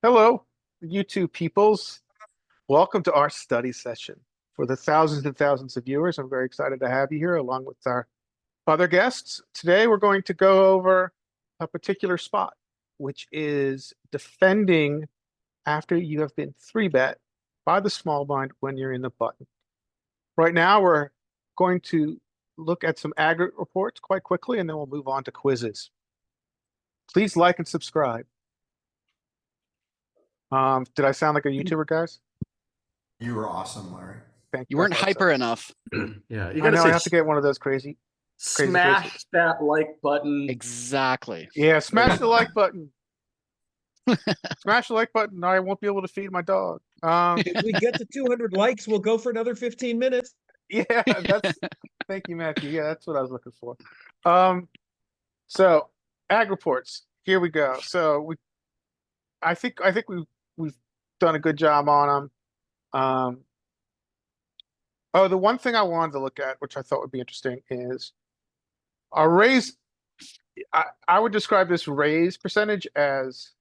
Hello, YouTube peoples. Welcome to our study session. For the thousands and thousands of viewers, I'm very excited to have you here along with our other guests. Today, we're going to go over a particular spot, which is defending after you have been three bet by the small blind when you're in the button. Right now, we're going to look at some aggregate reports quite quickly, and then we'll move on to quizzes. Please like and subscribe. Did I sound like a YouTuber, guys? You were awesome, Larry. Thank You you. I weren't thought so. hyper enough. Yeah, you I gotta know say I have to get one of those crazy smash faces. that like button. Exactly. Yeah, smash the like button. Smash the like button. I won't be able to feed my dog. If we get to 200 likes, we'll go for another 15 minutes. Yeah, thank you, Matthew. Yeah, that's what I was looking for. So ag reports. Here we go. So I think we've done a good job on them. Oh, the one thing I wanted to look at, which I thought would be interesting, is our raise. I would describe this raise percentage as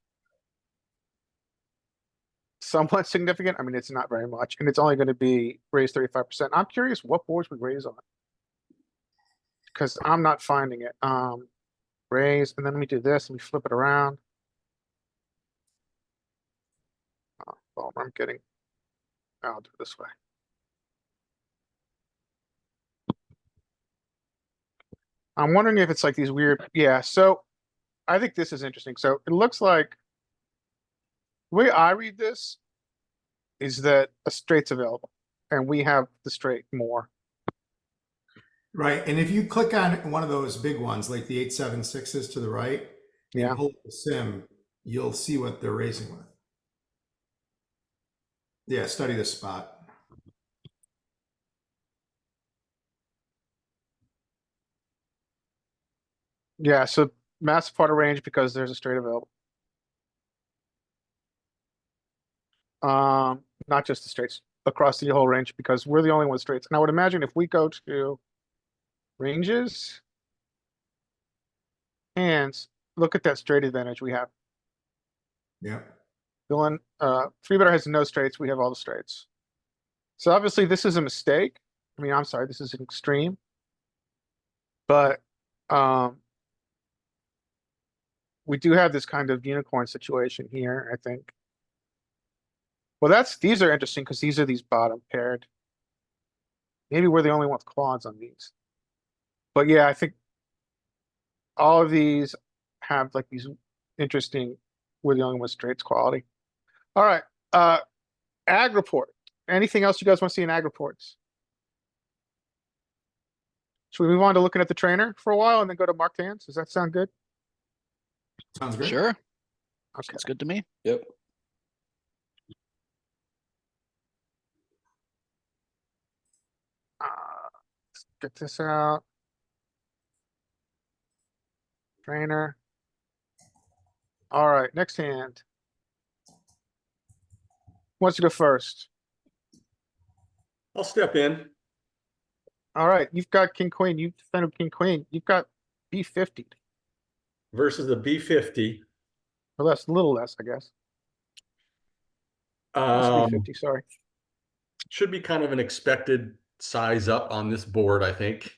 somewhat significant. I mean, it's not very much, and it's only going to be raised 35%. I'm curious what boards we raise on, because I'm not finding it. Raise, and then let me do this. Let me flip it around. Oh, I'm getting. I'll do it this way. I'm wondering if it's like these weird. Yeah. So I think this is interesting. So it looks like the way I read this is that a straight's available, and we have the straight more. Right. And if you click on one of those big ones, like the 876s to the right, Yeah. and pull up the sim, you'll see what they're racing with. Yeah, study this spot. Yeah. So massive part of range because there's a straight available. Not just the straights, across the whole range, because we're the only one with straights. And I would imagine if we go to ranges, hands, look at that straight advantage we have. Yeah. Dylan, three better has no straights. We have all the straights. So obviously this is a mistake. I mean, I'm sorry, this is an extreme. But we do have this kind of unicorn situation here, I think. Well, these are interesting because these are these bottom paired. Maybe we're the only one with quads on these. But yeah, I think all of these have like these interesting, we're the only one with straights quality. All right, ag report. Anything else you guys want to see in ag reports? Should we move on to looking at the trainer for a while and then go to marked hands? Does that sound good? Sounds great. Sure. Okay. It's good to me. Yep. Let's get this out. Trainer. All right, next hand. Who wants to go first? I'll step in. All right, you've got king queen. You defended king queen. You've got B50 Versus the B50. or less, a little less, I guess. That's B50. Sorry. Should be kind of an expected size up on this board, I think.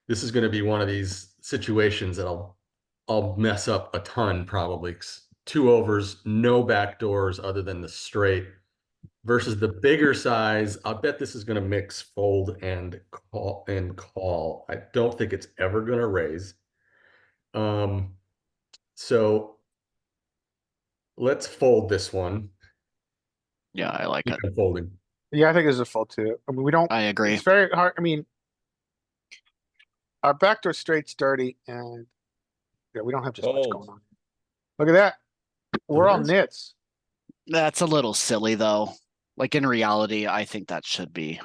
This is going to be one of these situations that I'll mess up a ton probably. 2 overs, no backdoors other than the straight. Versus the bigger size, I'll bet this is going to mix fold and call. I don't think it's ever going to raise. So let's fold this one. Yeah, I like it. I'm folding. Yeah, I think it's a fold too. I mean, we don't. I agree. It's very hard. I mean, our backdoor straight's dirty, and yeah, we don't have just much Fold. going on. Look at that. We're all Nice. nits. That's a little silly though. Like in reality, I think that should be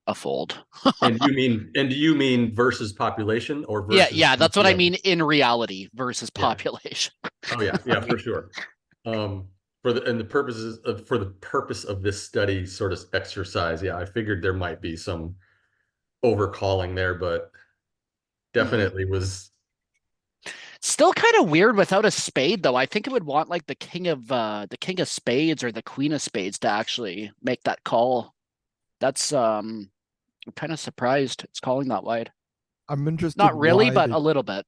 a fold. And do you mean versus population or versus? Yeah, that's what I PTO? mean in reality versus Yeah. population. Oh yeah, for sure. For the purpose of this study sort of exercise, yeah, I figured there might be some overcalling there, but definitely was still kind of weird without a spade though. I think it would want like the king of spades or the queen of spades to actually make that call. That's I'm kind of surprised it's calling that wide. I'm interested. Not really, why but they- a little bit.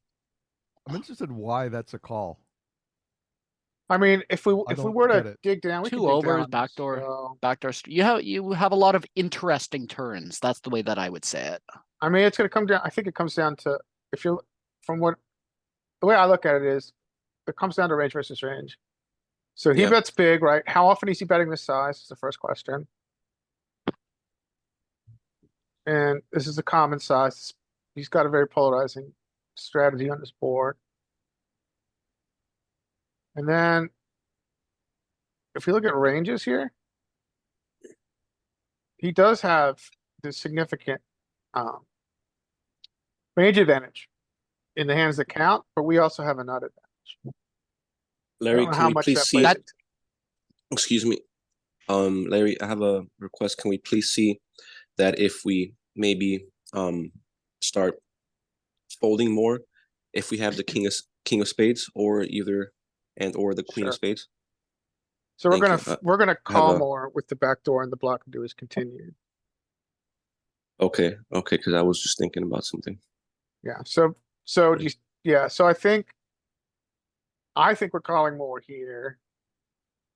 I'm interested why that's a call. I mean, if we don't were get to it. dig down, we Two could dig overs, down on this, backdoor. so- Backdoor. You have a lot of interesting turns. That's the way that I would say it. I mean, it's gonna come down, I think it comes down to, if you're, from what, the way I look at it is, it comes down to range versus range. So he Yeah. bets big, right? How often is he betting this size is the first question. And this is a common size. He's got a very polarizing strategy on his board. And then if you look at ranges here, he does have the significant range advantage in the hands that count, but we also have a nut advantage. I Larry, don't know can how we much please that see? plays into- Excuse me. Larry, I have a request. Can we please see that if we maybe start folding more, if we have the king of spades or either or the queen Sure. of spades? So we're Thank gonna, you. we're gonna have call a- more with the back door and the block and do is continued. Okay, because I was just thinking about something. Yeah, so do you, yeah, so I think we're calling more here.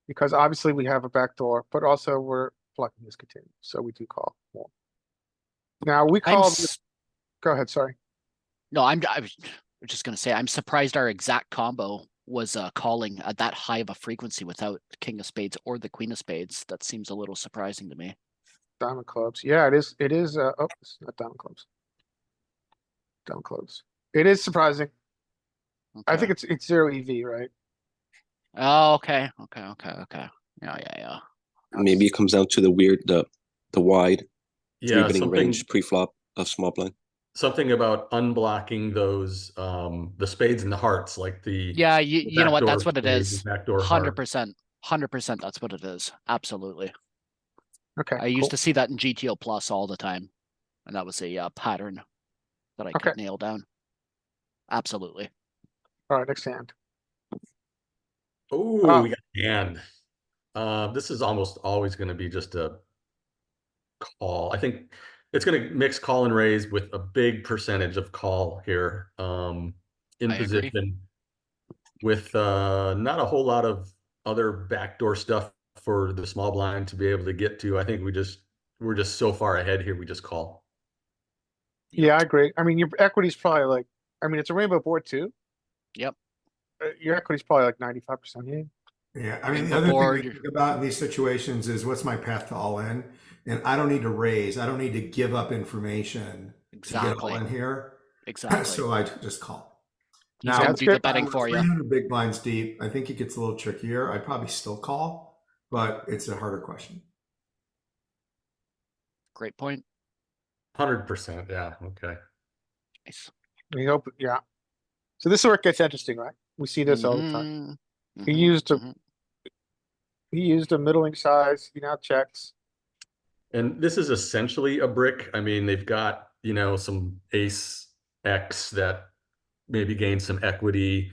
Because obviously we have a backdoor, but also we're blocking this continue, so we do call more. Now, we I'm called, s- go ahead, sorry. No, I was just gonna say I'm surprised our exact combo was calling at that high of a frequency without the king of spades or the queen of spades. That seems a little surprising to me. Diamond clubs, yeah, it is, oh, it's not diamond clubs. Diamond clubs, it is surprising. I think Okay. it's zero EV, right? Oh, okay. Yeah. Maybe it comes down to the wide three Yeah, betting something, range pre-flop of small blind. something about unblocking those, the spades and the hearts, like the. Yeah, the you know what? That's backdoor what it spades and is. Backdoor 100%. 100%. That's what it is. Absolutely. Okay, I used cool. to see that in GTO Plus all the time, and that was a pattern that I Okay. could nail down. Absolutely. Alright, next hand. Oh, Oh. we got hand. This is almost always gonna be just a call. I think it's gonna mix call and raise with a big percentage of call here. In I agree. position with not a whole lot of other backdoor stuff for the small blind to be able to get to. I think we're just so far ahead here, we just call. Yeah, I agree. I mean, your equity's probably like, I mean, it's a rainbow board too. Yep. Your equity's probably like 95%, yeah. Yeah, I mean, And the other thing before to you- think about in these situations is what's my path to all in? And I don't need to raise. I don't need to give up information to get all Exactly. in here. Exactly. So I just call. He's Now, gonna that's do the good. betting for you. 300 big blinds deep. I think it gets a little trickier. I'd probably still call, but it's a harder question. Great point. 100%. Yeah. Okay. Nice. We hope, yeah. So this is where it gets interesting, right? We see this all the time. Mhm, He mhm, used a, mhm. he used a middling size, he now checks. And this is essentially a brick. I mean, they've got, some ace X that maybe gain some equity,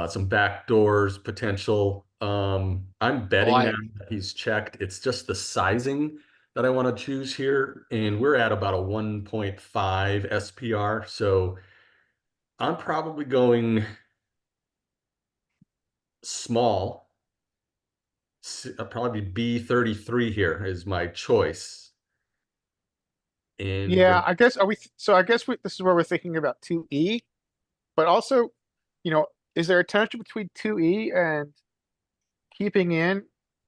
some back doors potential. I'm betting I- now that he's checked. It's just the sizing that I want to choose here. And we're at about a 1.5 SPR. So I'm probably going small. Probably B33 here is my choice. And Yeah, I guess, I guess this is where we're thinking about 2E. But also, is there a tension between 2E and keeping in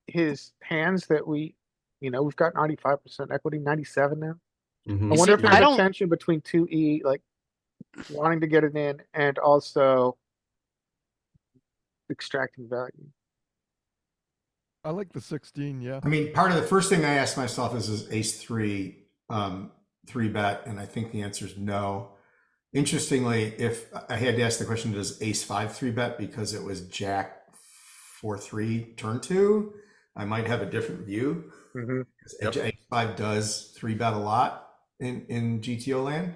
his hands that we've got 95% equity, 97 now? Mhm. I You wonder see, if there's I a don't- tension between 2E, like wanting to get it in and also extracting value. I like the 16. Yeah. I mean, part of the first thing I asked myself is ace three, three bet, and I think the answer is no. Interestingly, if I had to ask the question, does ace five three bet because it was jack 4-3 turn two? I might have a different view. Mhm. Because ace five does three bet a lot in GTO land.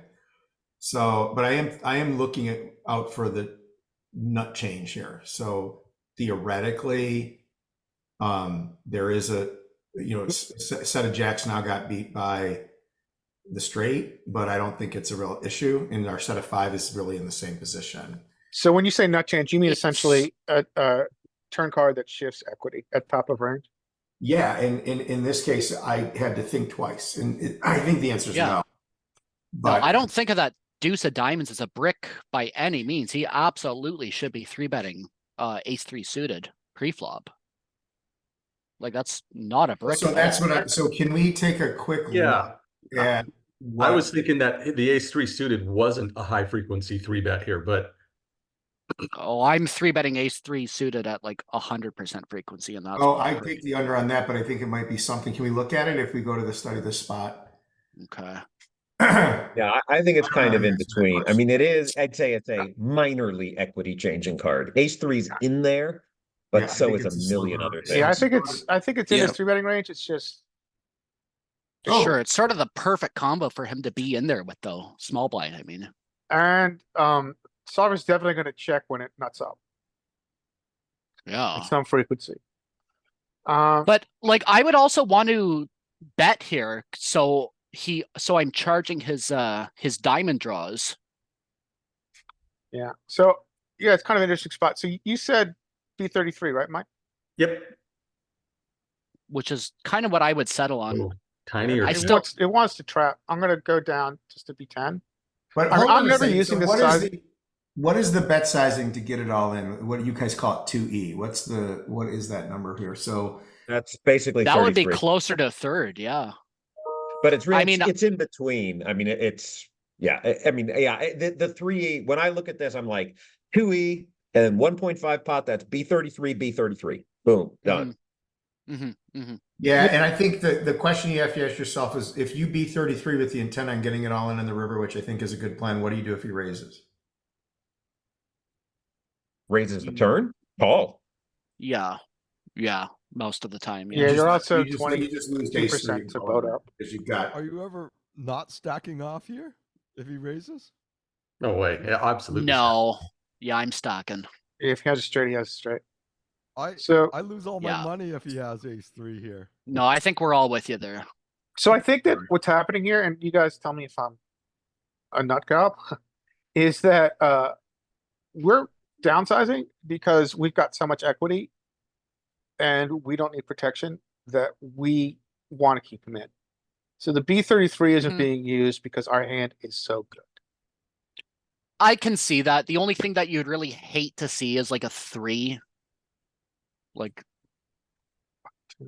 So, but I am looking out for the nut change here. So theoretically, there is a, set of jacks now got beat by the straight, but I don't think it's a real issue. And our set of 5 is really in the same position. So when you say nut change, you mean It's- essentially a turn card that shifts equity at top of range? Yeah, and in this case, I had to think twice, and I think the answer is Yeah. no. No, But I don't think of that deuce of diamonds as a brick by any means. He absolutely should be 3-betting ace 3 suited pre-flop. Like that's not a brick. So at that's all. what I. So can we take a quick Yeah. look at? I what- was thinking that the ace 3 suited wasn't a high frequency 3-bet here, but Oh, I'm 3-betting ace 3 suited at like 100% frequency, and that's Oh, why. I take the under on that, but I think it might be something. Can we look at it if we go to the study this spot? Okay. Yeah, I think it's kind of in That's between. I close. mean, it is, I'd say it's a minorly equity changing card. Ace three's in there, Yeah, I but so think is it's a a million sliver. other things. Yeah, I think it's in his Yeah. 3-betting range. It's just, Oh. Sure, it's sort of the perfect combo for him to be in there with though. Small blind, I mean. and, solver's definitely gonna check when it nuts up Yeah. at some frequency. But like I would also want to bet here, so I'm charging his diamond draws. yeah, so, yeah, it's kind of an interesting spot. So you said B33, right, Mike? yep. Which is kind of what I would settle on. Oh, tiny or I It still- wants, it wants to trap. I'm gonna go down just to B10. But I mean, hold I'm on a never second. using this what is size- what is the bet sizing to get it all in? What do you guys call it? 2E. What is that number here? So That's basically That would be 33. closer to a third, yeah. But it's really, I mean, it's in between. I mean, it's, yeah, I mean, yeah, the 3E, when I look at this, I'm like 2E and 1.5 pot, that's B33, B33. Boom, done. Mm-hmm, mm-hmm. yeah, and I think the question you have to ask yourself is if you B33 with the intent on getting it all in the river, which I think is a good plan, what do you do if he raises? Raises the turn, call. Yeah. Yeah. Most of the time. Yeah, Yeah. you're also you just lose ace 3 to boat up. because you've got. Are you ever not stacking off here if he raises? No way. Yeah, absolutely. No. Yeah, I'm stacking. If he has a straight, he has a straight. I So, I lose all my Yeah. money if he has ace 3 here. No, I think we're all with you there. so I think that what's happening here, and you guys tell me if I'm a nut job, is that, we're downsizing because we've got so much equity and we don't need protection that we want to keep him in. So the B33 isn't Mhm. being used because our hand is so good. I can see that. The only thing that you'd really hate to see is like a 3. Like So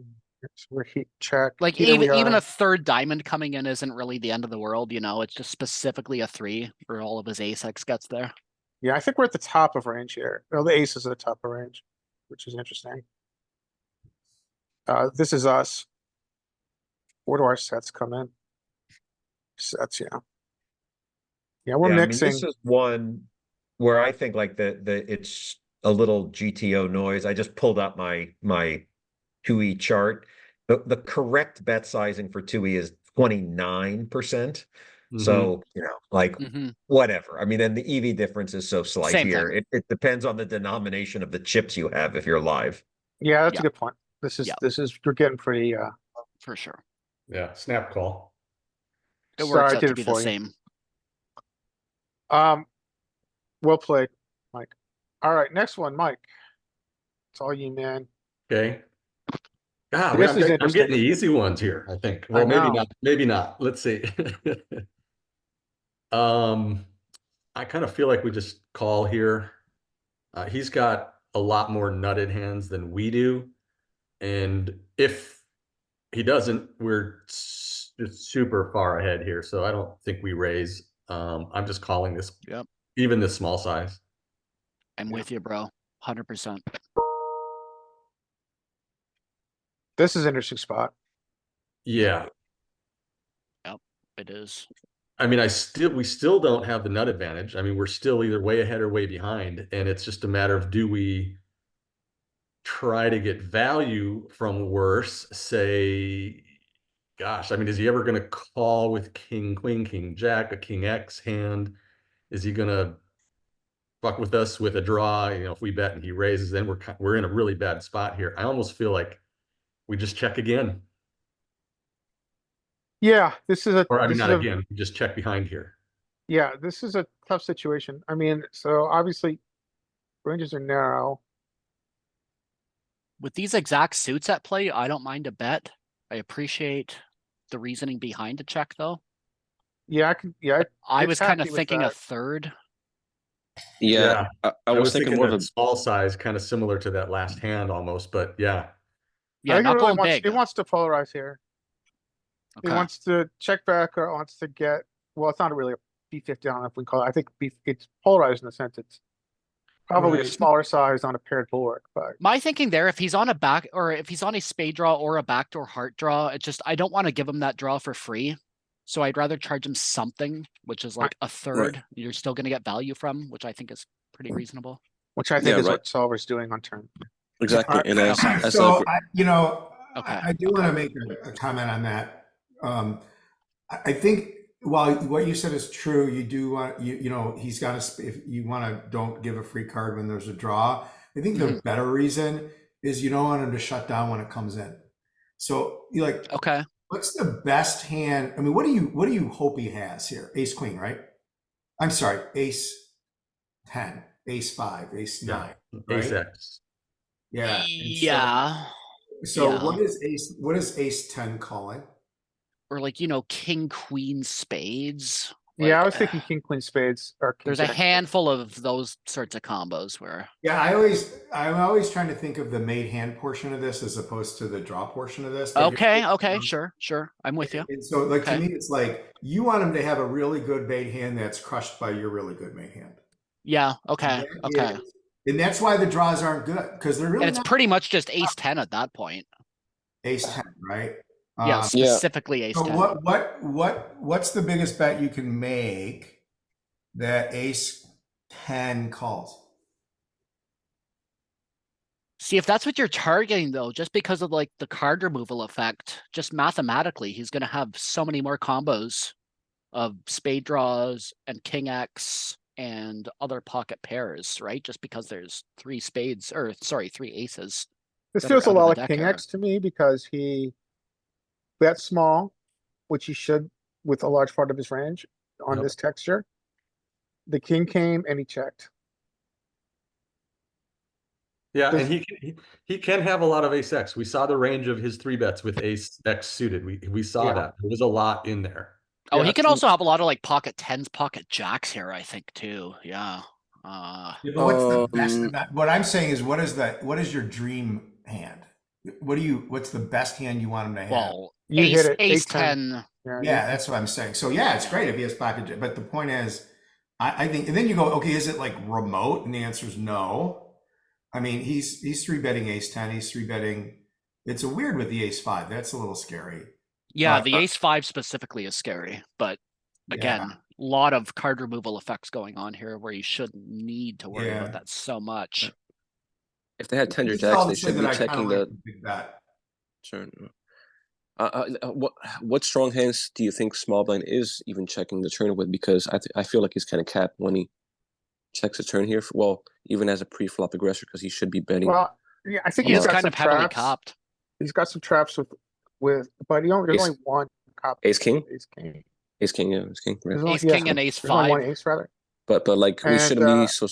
we're heat check. Like Here we even are. a third diamond coming in isn't really the end of the world, you know, it's just specifically a 3 where all of his ace X gets there. Yeah, I think we're at the top of range here. Well, the ace is at the top of range, which is interesting. This is us. Where do our sets come in? Sets, yeah. Yeah, we're Yeah, I mean, mixing. this is one where I think like the it's a little GTO noise. I just pulled up my 2E chart. The correct bet sizing for 2E is 29%. Mhm. So, you know, like Mhm. whatever. I mean, and the EV difference is so slight Same here. thing. It depends on the denomination of the chips you have if you're live. Yeah, that's Yeah. a good point. This is, Yeah. we're getting pretty, For sure. Yeah, snap call. It sorry, works I out did to it be the for you. same. Well played, Mike. All right, next one, Mike. It's all you, man. Okay. Ah, This I'm is getting interesting. the easy ones here, I think. Well, maybe know. not. Maybe not. Let's see. I kind of feel like we just call here. He's got a lot more nutted hands than we do. And if he doesn't, we're just super far ahead here. So I don't think we raise. I'm just calling this, Yep. even this small size. I'm with you, bro. 100%. This is an interesting spot. Yeah. It is. I mean, we still don't have the nut advantage. I mean, we're still either way ahead or way behind. And it's just a matter of, do we try to get value from worse? Say, gosh, I mean, is he ever going to call with king, queen, king, jack, a king X hand? Is he going to fuck with us with a draw. If we bet and he raises, then we're in a really bad spot here. I almost feel like we just check again, Yeah, this is a, or I mean, this is not a, again, we just check behind here. yeah, this is a tough situation. I mean, so obviously ranges are narrow. With these exact suits at play, I don't mind a bet. I appreciate the reasoning behind a check though. Yeah, yeah, I It's was kind of happy with thinking a that. third. Yeah, I was thinking more of that a small size, kind of similar to that last hand almost, but yeah. I Yeah, think not really going wants, big. he wants to polarize here. He Okay. wants to check back or wants to get, well, it's not really a B50, I don't know if we can call it. I think it's polarized in the sense it's probably a Right. smaller size on a paired board, but My thinking there, if he's on a back or if he's on a spade draw or a backdoor heart draw, it's just I don't want to give him that draw for free. So I'd rather charge him something, which is like a third you're still going to get value from, which I think is pretty reasonable. which I think Yeah, is right. what Solver's doing on turn. exactly. And as So, a, Okay, I do want to make a comment on that. I think while what you said is true, you do want, he's got to, if you want to, don't give a free card when there's a draw. I think the better reason is you don't want him to shut down when it comes in. So you like, Okay. what's the best hand? I mean, what do you hope he has here? Ace queen, right? I'm sorry, ace 10, ace 5, ace 9. Ace Right? X. Yeah. Yeah. So Yeah. what is ace 10 calling? Or like, king, queen, spades. Yeah, I Like, was thinking king, queen spades or king, there's a jack. handful of those sorts of combos where Yeah, I'm always trying to think of the made hand portion of this as opposed to the draw portion of this. but you're- okay, sure. I'm with you. And so like to Okay. me, it's like you want him to have a really good made hand that's crushed by your really good made hand. Yeah, okay, That okay. is- and that's why the draws aren't good because they're really And it's not pretty much just ace 10 at that point. ace 10, right? Yeah, Um, specifically ace so 10. what's the biggest bet you can make that ace 10 calls? See, if that's what you're targeting though, just because of like the card removal effect, just mathematically, he's gonna have so many more combos of spade draws and king X and other pocket pairs, right? Just because there's three aces. This that feels are a out of lot the like deck king here. X to me because he bet small, which he should with a large part of his range on Yep. this texture. The king came and he checked. Yeah, Does- and he can have a lot of ace X. We saw the range of his 3-bets with ace X suited. We saw Yeah. that. There was a lot in there. Oh, Yeah, he can so- also have a lot of like pocket tens, pocket jacks here, I think too. Yeah. Yeah, but what's the best about, what I'm saying is what is your dream hand? What's the best hand you want him to have? Well, You ace, hit it, ace 8-10. 10. Yeah, that's what I'm saying. So yeah, it's great if he has pocket jack, but the point is, I think, and then you go, okay, is it like remote? And the answer is no. I mean, he's 3-betting ace 10, he's 3-betting. It's a weird with the ace 5. That's a little scary. Yeah, the ace 5 specifically is scary, but Yeah. again, a lot of card removal effects going on here where you shouldn't need to worry Yeah. about that so much. if they had tender This is all jacks, to they say should that be I kinda checking like the the big bet. turn. What strong hands do you think small blind is even checking the turn with? Because I feel like he's kind of capped when he checks a turn here. Well, even as a pre-flop aggressor, because he should be betting. Well, yeah, I think He he's is got kind some of heavily traps. copped. He's got some traps but there's Ace- only one cop. Ace king, Ace king. ace king, yeah, ace king, right? There's only- Ace yeah, king and ace there's only one 5. ace rather. But like we And, shouldn't be so.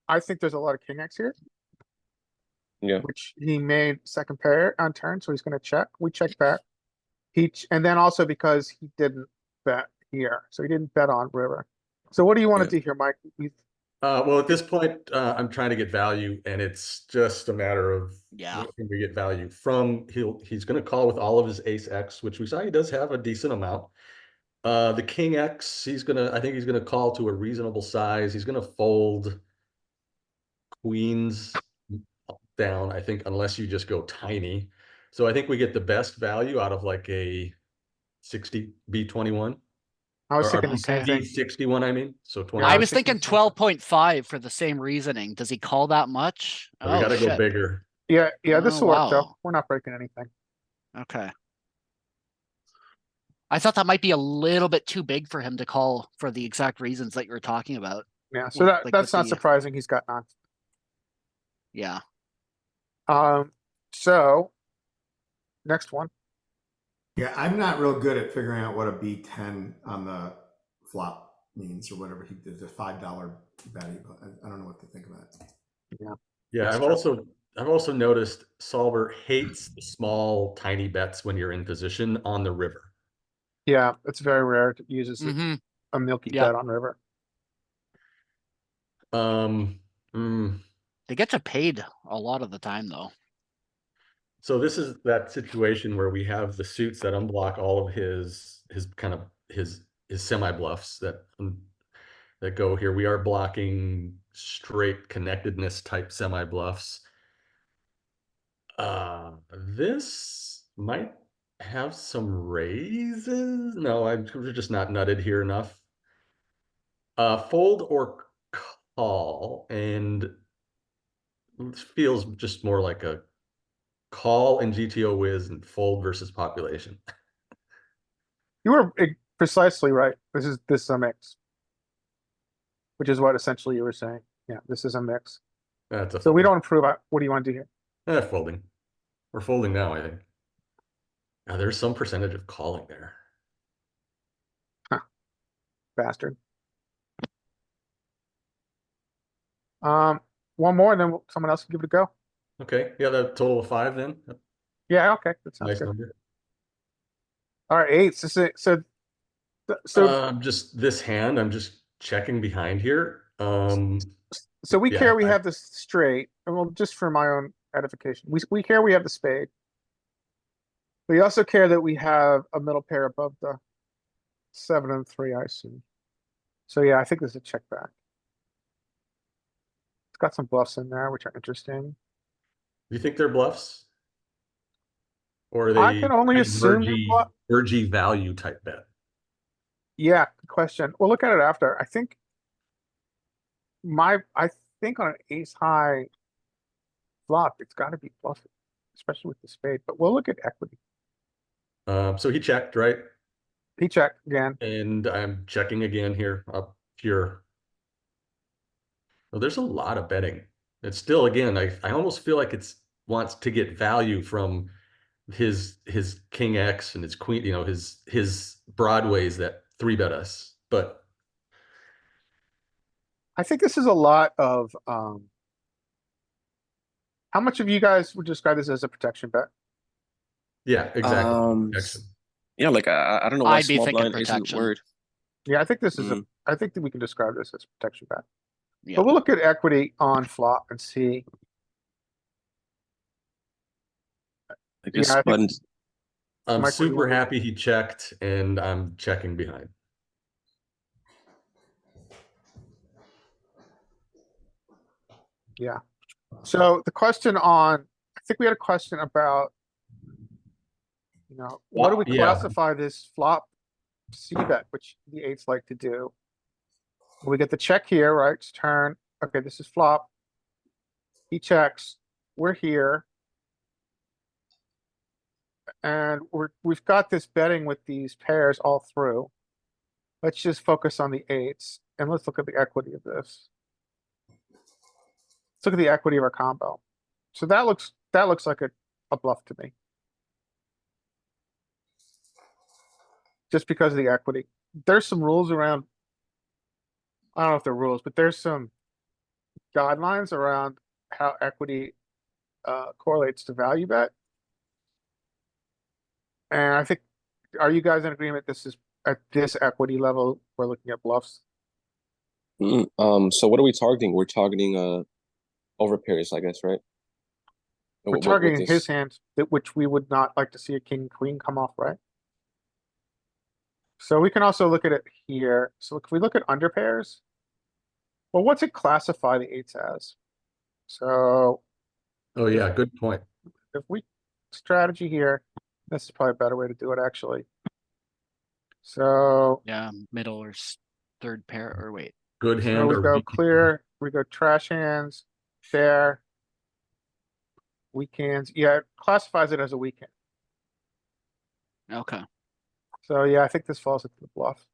I think there's a lot of king X here, Yeah, which he made second pair on turn, so he's gonna check. We check back. And then also because he didn't bet here, so he didn't bet on river. So what do you want to Yeah. do here, Mike? Well, at this point, I'm trying to get value, and it's just a matter of Yeah. looking to get value from. He's going to call with all of his ace X, which we saw he does have a decent amount. The king X, I think he's gonna call to a reasonable size. He's gonna fold queens down, I think, unless you just go tiny. So I think we get the best value out of like a 60 B21. I was Or thinking the same thing. B61, I mean. So 20. I I was think thinking he's- 12.5 for the same reasoning. Does he call that much? We gotta go shit. bigger. Yeah, this Oh, will work though. wow. We're not breaking anything. Okay. I thought that might be a little bit too big for him to call for the exact reasons that you were talking about. Yeah, so Like that's with not the- surprising. He's got none. Yeah. So next one. Yeah, I'm not real good at figuring out what a B10 on the flop means or whatever he did, the $5 betting, but I don't know what to think of that. Yeah, That's I've also noticed Solver hates the small, tiny bets when you're in position on the river. Yeah, it's very rare to use as Mm-hmm. a milky Yeah. bet on river. Mm, They get you paid a lot of the time though. so this is that situation where we have the suits that unblock all of his kind of his semi bluffs that go here. We are blocking straight connectedness type semi bluffs. This might have some raises. No, we're just not nutted here enough. Fold or call, and it feels just more like a call in GTO Wiz and fold versus population. You were precisely right. This is a mix, which is what essentially you were saying. Yeah, this is a mix. That's a So we fold. don't improve. What do you want to do here? Folding. We're folding now, I think. Now there's some percentage of calling there. Bastard. One more, and then someone else can give it a go. Okay, yeah, that total of 5 then. Yeah, okay, that sounds Nice good. number. All right, eights. So Just this hand, I'm just checking behind here. so we yeah, care we have this straight, and well, just for my own edification, we care we have the spade. We also care that we have a middle pair above the 7 and 3, I assume. So yeah, I think this is a check back. It's got some bluffs in there, which are interesting. you think they're bluffs? Or are they I can only kind of assume they're bluff. mergy value type bet? Yeah, good question. We'll look at it after. I think on an ace high flop, it's got to be bluffing, especially with the spade. But we'll look at equity. So he checked, right? He checked again. And I'm checking again here up here. Well, there's a lot of betting. It's still, again, I almost feel like it's wants to get value from his king X and his queen, his broadways that 3-bet us. But I think this is a lot of how much of you guys would describe this as a protection bet? yeah, exactly. Protection. Yeah, like I don't know why I'd be small thinking blind isn't protection. word. Yeah, I think this is Mm. I think that we can describe this as a protection bet. Yeah. But we'll look at equity on flop and see. I guess I think- buttons. I'm Mike, what do you super want to do? happy he checked, and I'm checking behind. Yeah. So the question I think we had a question about, what do we Yeah. classify this flop C bet, which the eights like to do? We get the check here, right? It's turn. Okay, this is flop. He checks. We're here. And we've got this betting with these pairs all through. Let's just focus on the eights and let's look at the equity of this. Let's look at the equity of our combo. So that looks like a bluff to me. Just because of the equity. There's some rules around. I don't know if they're rules, but there's some guidelines around how equity correlates to value bet. And I think, are you guys in agreement this is at this equity level, we're looking at bluffs? So what are we targeting? We're targeting over pairs, I guess, right? We're targeting his hand, which we would not like to see a king, queen come off, right? So we can also look at it here. So if we look at under pairs, well, what's it classify the eights as? So Oh yeah, good point. if we strategy here, this is probably a better way to do it actually. So Yeah, middle or third pair or wait. Good hand. so we or go weak- clear, we go trash hands, fair. Weak hands, yeah, it classifies it as a weak hand. Okay. So yeah, I think this falls into the bluff.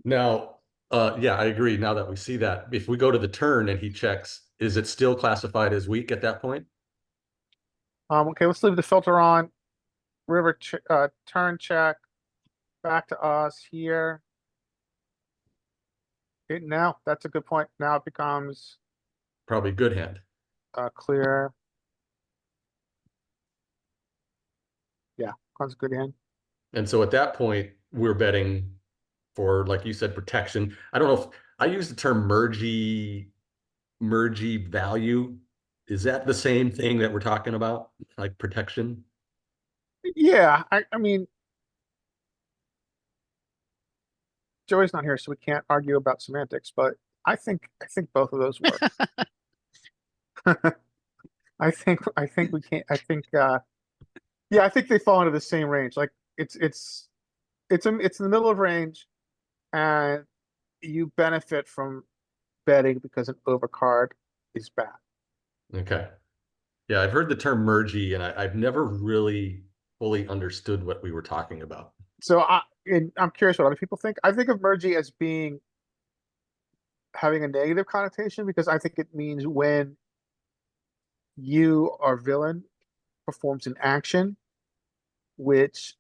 Now, Yeah, I agree. Now that we see that, if we go to the turn and he checks, is it still classified as weak at that point? Okay, let's leave the filter on. River, turn check. Back to us here. Now, that's a good point. Now it becomes Probably good hand. clear. Yeah, becomes a good hand. And so at that point, we're betting for, like you said, protection. I don't know if I use the term mergey value. Is that the same thing that we're talking about? Like protection? Yeah, I mean, Joey's not here, so we can't argue about semantics, but I think both of those work. I think we can't, yeah, I think they fall into the same range. Like it's in the middle of range and you benefit from betting because an overcard is bad. Okay. Yeah, I've heard the term mergey and I've never really fully understood what we were talking about. So I'm curious what other people think. I think of mergey as having a negative connotation because I think it means when you or villain performs an action which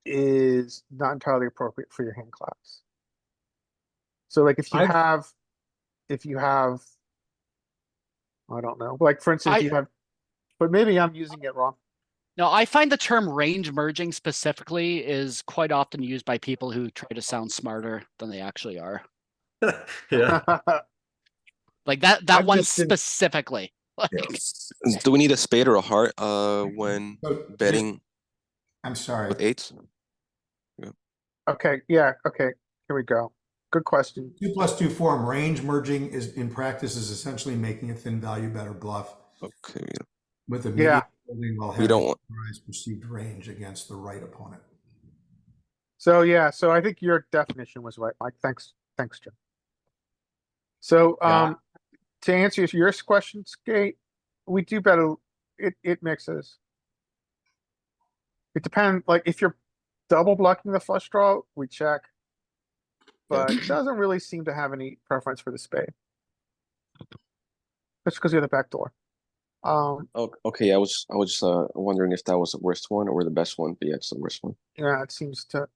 is not entirely appropriate for your hand class. So like if you I've- have I don't know, like for instance, you have, but maybe I'm using it wrong. No, I find the term range merging specifically is quite often used by people who try to sound smarter than they actually are. Yeah. Like that I've one just been- specifically. Like, Do we need a spade or a heart when So, betting I'm sorry. with eights? Okay, yeah, okay, here we go. Good question. 2+2 form range merging is in practice is essentially making a thin value bet or bluff Okay. with a Yeah. medium holding while We having don't want- perceived range against the right opponent. So yeah, so I think your definition was right, Mike. Thanks, Jim. So Yeah. to answer your question, Skate, we do better. It mixes. It depends. Like if you're double blocking the flush draw, we check, but it doesn't really seem to have any preference for the spade. That's because you have the back door. Oh, okay. I was just wondering if that was the worst one or the best one. But yeah, it's the worst one. Yeah, it seems to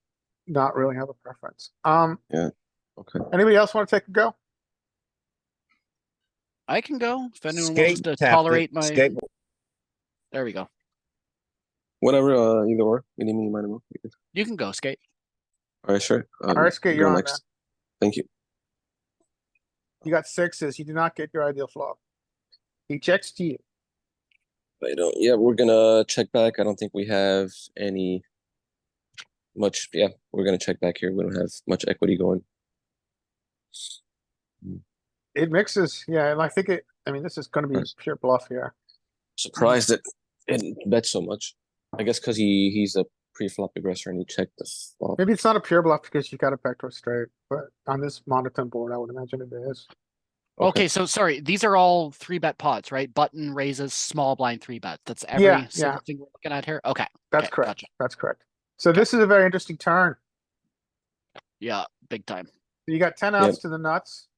not really have a preference. Okay. Anybody else want to take a go? I can go if anyone Skate wants to tapped it. tolerate my. Skate- There we go. Whatever. Either or. Any, meeny, miny, moe. You can go, Skate. All right, sure. All right, Skate, you're go on next. Thank you. You got sixes. You do not get your ideal flop. He checks to you. I don't. Yeah, we're gonna check back. I don't think we have any much. Yeah, we're gonna check back here. We don't have much equity going. It mixes, yeah, and I think I mean, this is gonna be Nice. pure bluff here. Surprised that it bet so much. I guess because he's a pre-flop aggressor and he checked the flop. Maybe it's not a pure bluff because you got a backdoor straight, but on this monotone board, I would imagine it is. Okay, so sorry, these are all 3-bet pots, right? Button raises, small blind 3-bet. That's every Yeah, single yeah. thing we're looking at here. Okay, That's okay, correct. gotcha. That's correct. So this is a very interesting turn. Yeah, big time. You got 10 outs to the nuts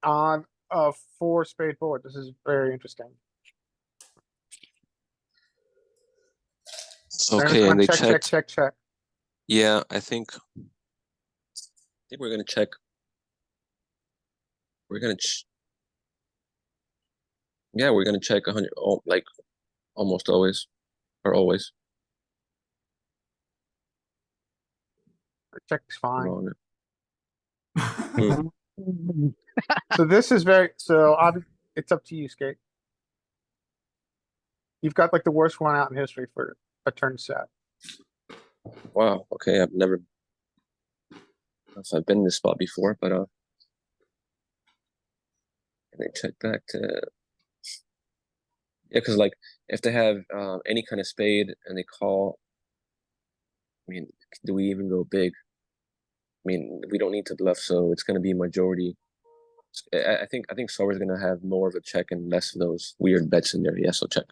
on a 4 spade board. This is very interesting. Okay, and they check, checked. check. Yeah, I think we're gonna check. We're gonna. Yeah, we're gonna check 100. Oh, like almost always, or always. Check's fine. Wrong. So this is it's up to you, Skate. You've got like the worst one out in history for a turn set. Wow. Okay, I've never. I don't know if I've been in this spot before, but they check back to. Yeah, because like if they have any kind of spade and they call. I mean, do we even go big? I mean, we don't need to bluff, so it's going to be majority. I think Solver's going to have more of a check and less of those weird bets in there. Yeah, so check.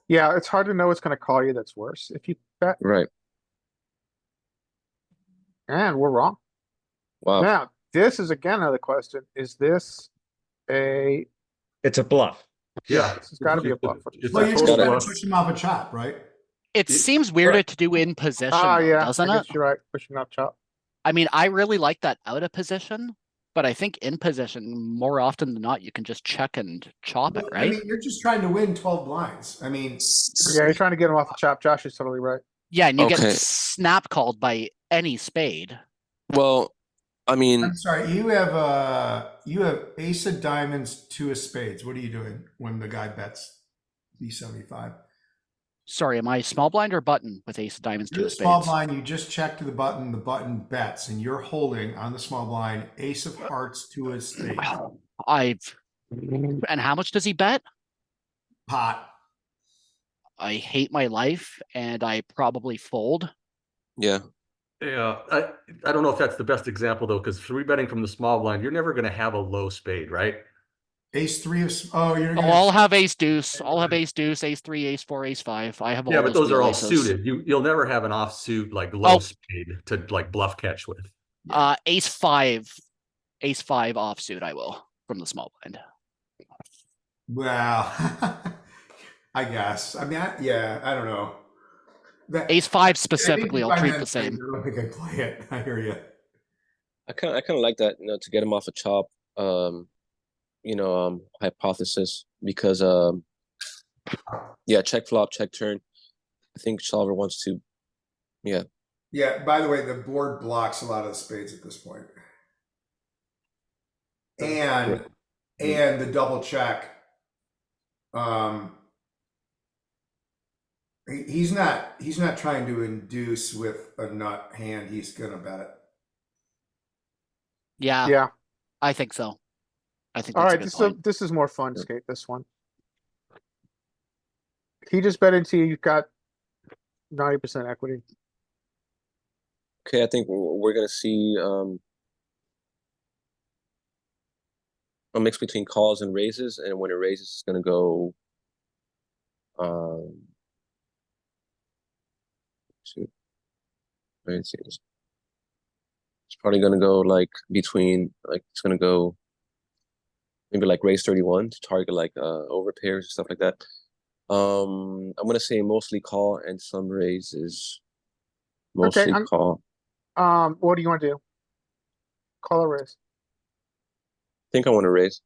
Yeah, it's hard to know what's gonna call you that's worse if you bet. Right. And we're wrong. Wow. Now, this is again another question. Is this a, It's a bluff. yeah, this has gotta be a bluff. It's Well, a you're total just gonna bluff. push him off a chop, right? It It- seems weirder to do in position, Ah, though, yeah, doesn't I it? guess you're right, pushing up chop. I mean, I really like that out of position, but I think in position, more often than not, you can just check and chop it, I right? mean, you're just trying to win 12 blinds. I mean, Yeah, you're trying to get him off the chop. Josh is totally right. Yeah, and you get Okay. snap called by any spade. Well, I mean, I'm sorry, you have ace of diamonds, two of spades. What are you doing when the guy bets B75? Sorry, am I small blind or button with ace of diamonds, two You're of the small spades? blind, you just check to the button bets, and you're holding on the small blind, ace of hearts, two of spades. And how much does he bet? Pot. I hate my life and I probably fold. yeah. Yeah, I don't know if that's the best example though, because three betting from the small blind, you're never going to have a low spade, right? Ace three of, oh, you're Oh, gonna. I'll have ace deuce. I'll have ace deuce, ace three, ace four, ace five. I have all Yeah, but those those are all aces. suited. You'll never have an offsuit like low Oh. spade to like bluff catch with. Ace five offsuit. I will from the small blind. Well, I guess. I mean, yeah, I don't know. That, Ace five I think specifically, if I'll I'm treat that the same. big, I don't think I play it. I hear you. I kind of like that, to get him off a chop, hypothesis because, yeah, check flop, check turn. I think solver wants to, Yeah, by the way, the board blocks a lot of the spades at this point. And the double check. He's not trying to induce with a nut hand. He's gonna bet it. Yeah, Yeah, I think so. I think all that's right, a good point. this is more fun, Skate, this one. He just bet into you've got 90% equity. okay, I think we're gonna see a mix between calls and raises, and when it raises, it's gonna go it's probably gonna go like between it's gonna go maybe like raise 31 to target like over pairs and stuff like that. I'm gonna say mostly call and some raises. Mostly I'm- call. What do you want to do? Call or raise? I think I want to raise.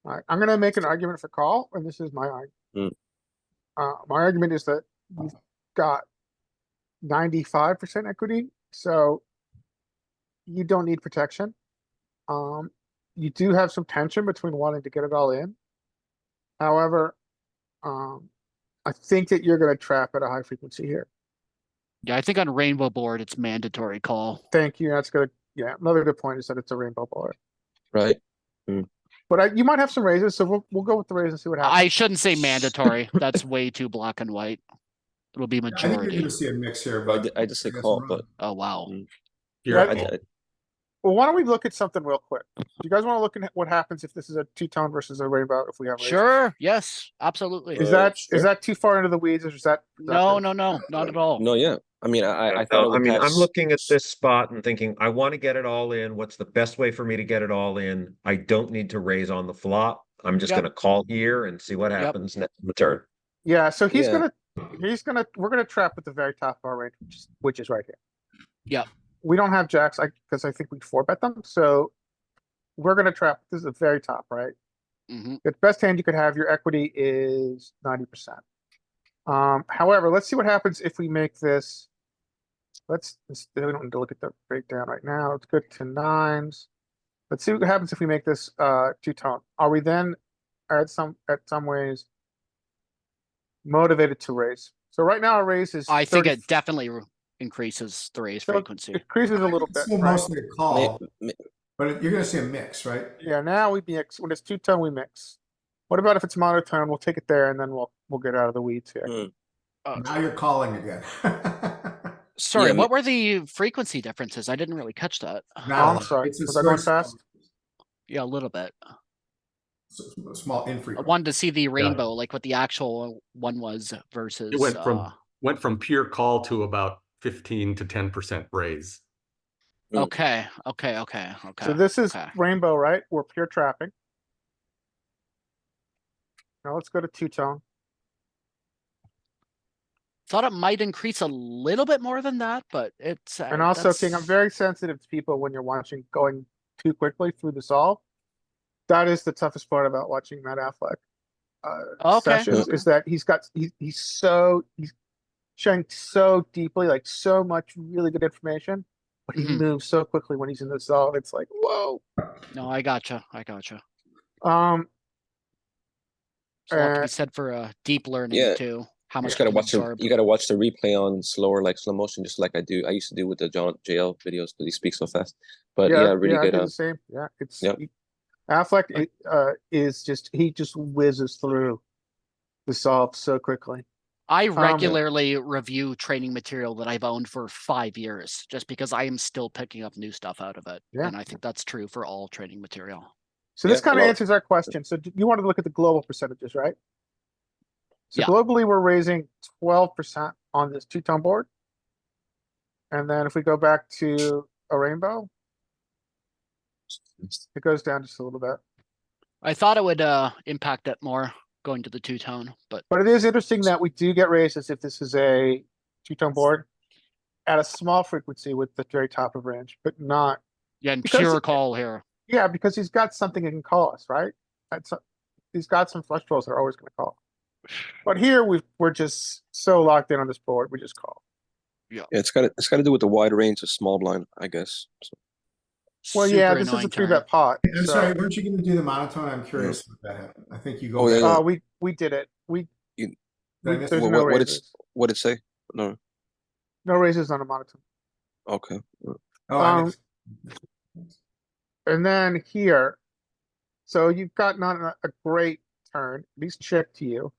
All right, I'm gonna make an argument for call, and this is my argument. Mm. My argument is that you've got 95% equity, so you don't need protection. You do have some tension between wanting to get it all in. However, I think that you're gonna trap at a high frequency here. Yeah, I think on rainbow board, it's mandatory call. Thank you, that's good. Yeah, another good point is that it's a rainbow board. Right. But you might have some raises, so we'll go with the raise and see what happens. I shouldn't say mandatory. That's way too black and white. It'll be I think you're majority. gonna see a mix here, I, but d- I just say guess call, I'm but wrong. Oh, wow. You're Yeah, right. Well, why don't we look at something real quick? Do you guys want to look at what happens if this is a two-tone versus a rainbow if we have raises? Sure. Yes, absolutely. Is that Sure. is that too far into the weeds, or is that? No, no, no, not at all. no, yeah. I mean, I No, thought it would I mean, I'm pass- looking at this spot and thinking, I want to get it all in. What's the best way for me to get it all in? I don't need to raise on the flop. I'm just Yep. gonna call here and see what Yep. happens next turn. Yeah, so Yeah. we're gonna trap at the very top of our range, which is right here. Yep. We don't have jacks, because I think we four bet them, so we're gonna trap. This is the very top, right? Mhm. The best hand you could have, your equity is 90%. However, let's see what happens if we make this. We don't need to look at the breakdown right now. Let's go to nines. Let's see what happens if we make this two-tone. Are we then at some ways motivated to raise? So right now our raise is I think 30 it definitely increases the raise So frequency. it increases a little bit, Still right? mostly a call, May- but you're gonna see a mix, right? Yeah, now we mix. When it's two-tone, we mix. What about if it's monotone? We'll take it there and then we'll get out of the weeds here. Mm. Now you're calling again. Sorry, Yeah, what were the frequency differences? I didn't really catch that. Not a I'm lot. sorry, It's a was I going very fast? Yeah, a little bit. small I infrequent. wanted to see the rainbow, like what the actual one was versus. It went from pure call to about 15 to 10% raise. Mm. Okay, okay. So this is okay. rainbow, right? We're pure trapping. Now let's go to two-tone. Thought it might increase a little bit more than that, but it's And also, King, I'm that's- very sensitive to people when you're watching going too quickly through the solve. That is the toughest part about watching Matt Affleck Okay, sessions is that he's showing so deeply, like so much really good information, but he Mhm. moves so quickly when he's in the solve. It's like, whoa. No, I gotcha. Um, There's a lot to be uh, said for deep learning Yeah. too. How You much just gotta can watch the absorb? you gotta watch the replay on slower, like slow motion, just like I used to do with the John JL videos because he speaks so fast. But yeah, really I good. do the same. Yeah, Yep. Affleck is just he just whizzes through the solve so quickly. I Um, regularly review training material that I've owned for 5 years, just because I am still picking up new stuff out of it. Yeah. And I think that's true for all training material. So this Yeah, kind a of lot. answers our question. So you wanted to look at the global percentages, right? So Yeah. globally, we're raising 12% on this two-tone board. And then if we go back to a rainbow, it goes down just a little bit. I thought it would impact it more going to the two-tone, but But it is interesting that we do get raises if this is a two-tone board at a small frequency with the very top of range, but not, yeah, and Because- pure call here. yeah, because he's got something that can call us, right? He's got some flush draws that are always gonna call. But here we're just so locked in on this board, we just call. Yeah, it's gotta do with the wide range of small blind, I guess. So, Well, yeah, Super this is a annoying three turn. bet pot. I'm so- sorry, weren't you going to do the monotone? I'm curious what that happened. I think you go Oh, yeah, back. yeah. We did it. You- Did I miss there's what, no what raises. what did it say? No. No raises on a monotone. Okay. Oh, I Um, missed. And then here, so you've got not a great turn. These check to you.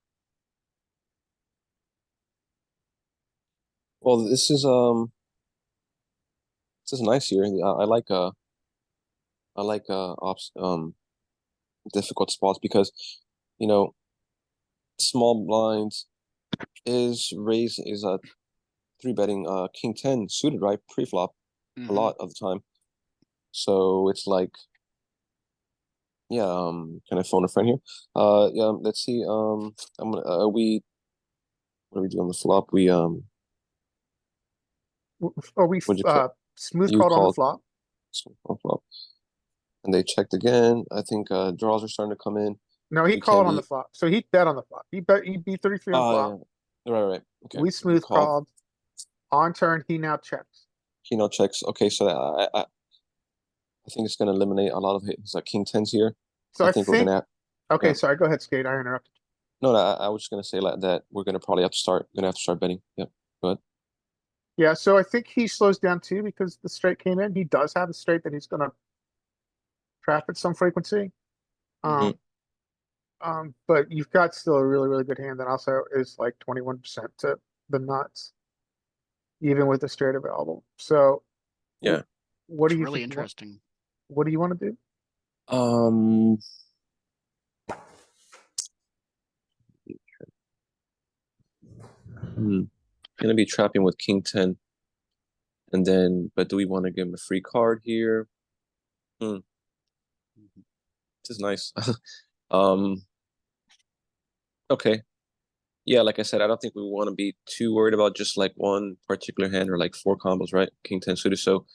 Well, this is nice here. I like difficult spots because you know small blinds is three betting king 10 suited, right, pre-flop Mhm. a lot of the time. So it's like, yeah, can I phone a friend here? Yeah, let's see. I'm gonna what do we do on the flop? We Or we What'd you call- smooth you called on the called- flop. on flop. And they checked again. I think draws are starting to come in. No, he We called can't on the be- flop. So he bet on the flop. He beat 33 on the flop. Yeah. Right. Okay. We smooth called. called. On turn, he now checks. He now checks. Okay, so I think it's gonna eliminate a lot of his king 10s here. So I think we're gonna okay, yeah. sorry, go ahead, Skate. I interrupted. no, I was just gonna say like that we're gonna probably have to start betting. Yep. Yeah, so I think he slows down too because the straight came in. He does have a straight that he's gonna trap at some frequency. But you've got still a really, really good hand that also is like 21% to the nuts, even with the straight available. So Yeah. what do It's you really think? interesting. What do you want to do? Gonna be trapping with king 10. And then, but do we want to give him a free card here? This is nice. Okay. Yeah, like I said, I don't think we want to be too worried about just like one particular hand or like four combos, right? King 10 suited. So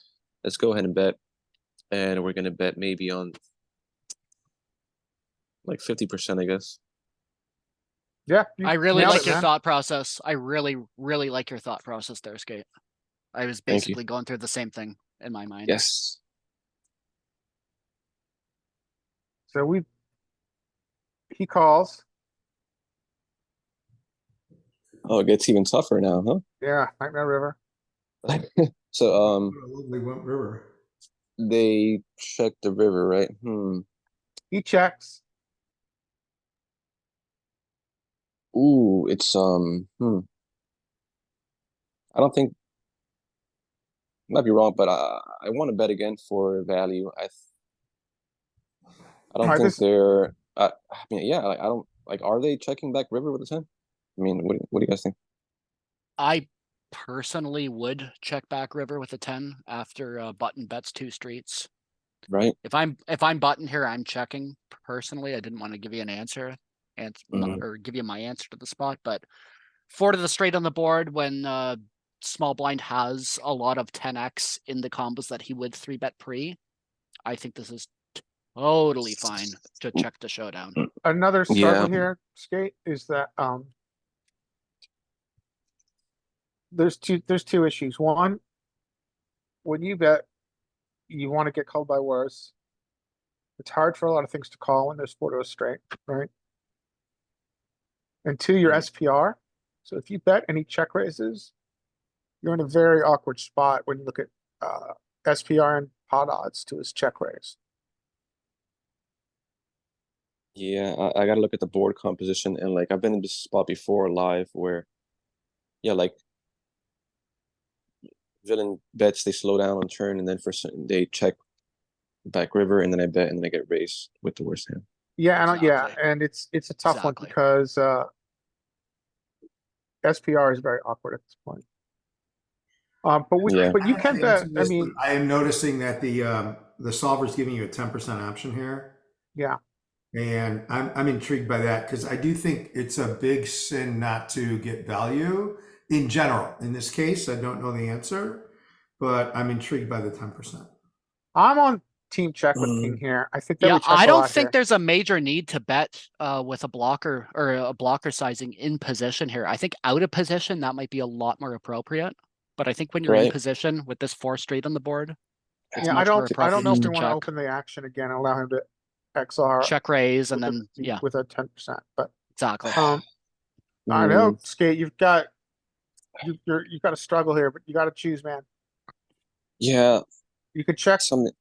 let's go ahead and bet. And we're gonna bet maybe on like 50%, I guess. Yeah, you I really nailed like it, your man. thought process. I really, really like your thought process there, Skate. I was Thank you. basically going through the same thing in my mind. Yes. So he calls. Oh, it gets even tougher now, huh? Yeah, Nightmare River. So What a lovely river. they check the river, right? He checks. Ooh, it's I don't think might be wrong, but I want to bet again for value. I don't Alright, think this- they're I mean, yeah, like I don't like are they checking back river with the 10? I mean, what do you guys think? I personally would check back river with a 10 after button bets 2 streets. right? If I'm button here, I'm checking personally. I didn't want to give you an answer and Mhm. or give you my answer to the spot, but 4 to the straight on the board when small blind has a lot of 10x in the combos that he would 3-bet pre. I think this is totally fine to check the showdown. Another Yeah. struggle here, Skate, is that, there's two issues. One, when you bet, you want to get called by worse. It's hard for a lot of things to call when there's 4 to a straight, right? And two, your SPR. So if you bet any check raises, you're in a very awkward spot when you look at SPR and pot odds to his check raise. Yeah, I gotta look at the board composition, and like I've been in this spot before live where, yeah, like villain bets, they slow down on turn, and then for certain they check back river, and then I bet, and then I get raised with the worst hand. Yeah, and yeah, Exactly. and it's a tough one Exactly. because SPR is very awkward at this point. Yeah. But you can bet. I mean, I am noticing that the solver's giving you a 10% option here. yeah, And I'm intrigued by that because I do think it's a big sin not to get value in general. In this case, I don't know the answer, but I'm intrigued by the 10%. I'm on team check with king here. I think that Yeah, we check I a don't lot think here. there's a major need to bet with a blocker or a blocker sizing in position here. I think out of position that might be a lot more appropriate. But I think when you're in Right. position with this 4 straight on the board, it's Yeah, much more I don't appropriate know if just we to want to check. open the action again and allow him to XR Check raise and with then yeah, with a 10%. But exactly. I know, Mm, Skate, you've got you've got to struggle here, but you got to choose, man. yeah, You could check something.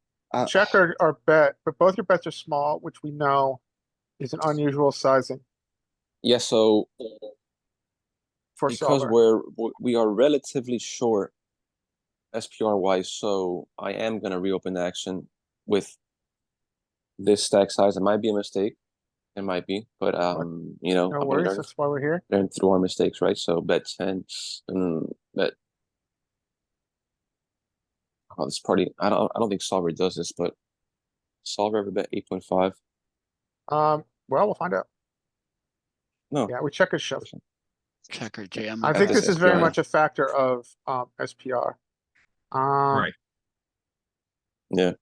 check or bet, but both your bets are small, which we know is an unusual sizing Yeah, so for because solver. we are relatively short SPR wise, so I am gonna reopen the action with this stack size. It might be a mistake. It might be, but you know, No I'm gonna worries, that's why we're here. learn through our mistakes, right? So bet 10 and bet. Oh, this party. I don't think solver does this, but solver ever bet 8.5? Well, we'll find out. No. Yeah, we check his shove. Checker jam. I At think this this is very SPR. much a factor of SPR. Right. Yeah.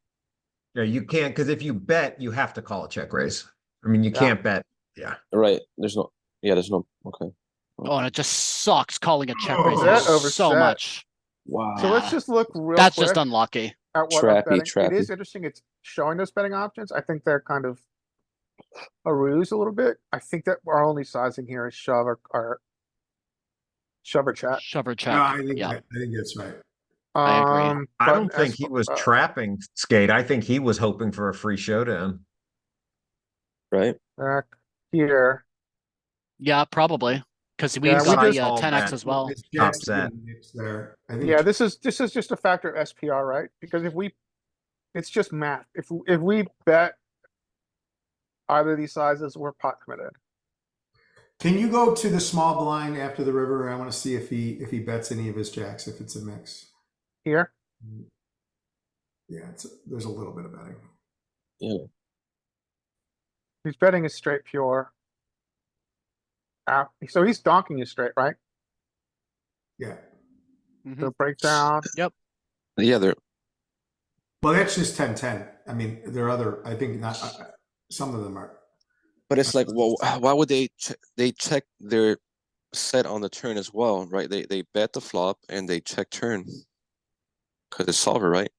Yeah, you can't, because if you bet, you have to call a check raise. I mean, you Yeah. can't bet. Yeah. Right. There's no. Yeah. There's no. Okay. Oh, and it just sucks calling a check raise Oh, here that so overset. much. Wow. So let's Yeah. just look real That's quick just unlucky. at what I'm betting. It Trappy. is interesting. It's showing those betting options. I think they're kind of a ruse a little bit. I think that our only sizing here is shove or shove or chat. Shove or No, check. I think Yeah. I think that's right. I agree. I button don't think he was trapping Skate. I think he was hoping for a free showdown. Right. back here. Yeah, probably. Because we've Yeah, we got the just- 10x bet. as well. It's Top Jack's set. getting mixed there. I think Yeah, this is just a factor of SPR, right? Because it's just math. If we bet either of these sizes, we're pot committed. Can you go to the small blind after the river? I want to see if he bets any of his jacks if it's a mix. Here, Yeah, there's a little bit of betting. Yeah. he's betting a straight pure. So he's donking you straight, right? Yeah. Mhm. So breakdown. Yep. Yeah. They're. Well, that's just 10-10. I mean, there are other. I think not. Some of them are. But it's like, well, why would they check their set on the turn as well, right? They bet the flop and they check turn because it's solver, right?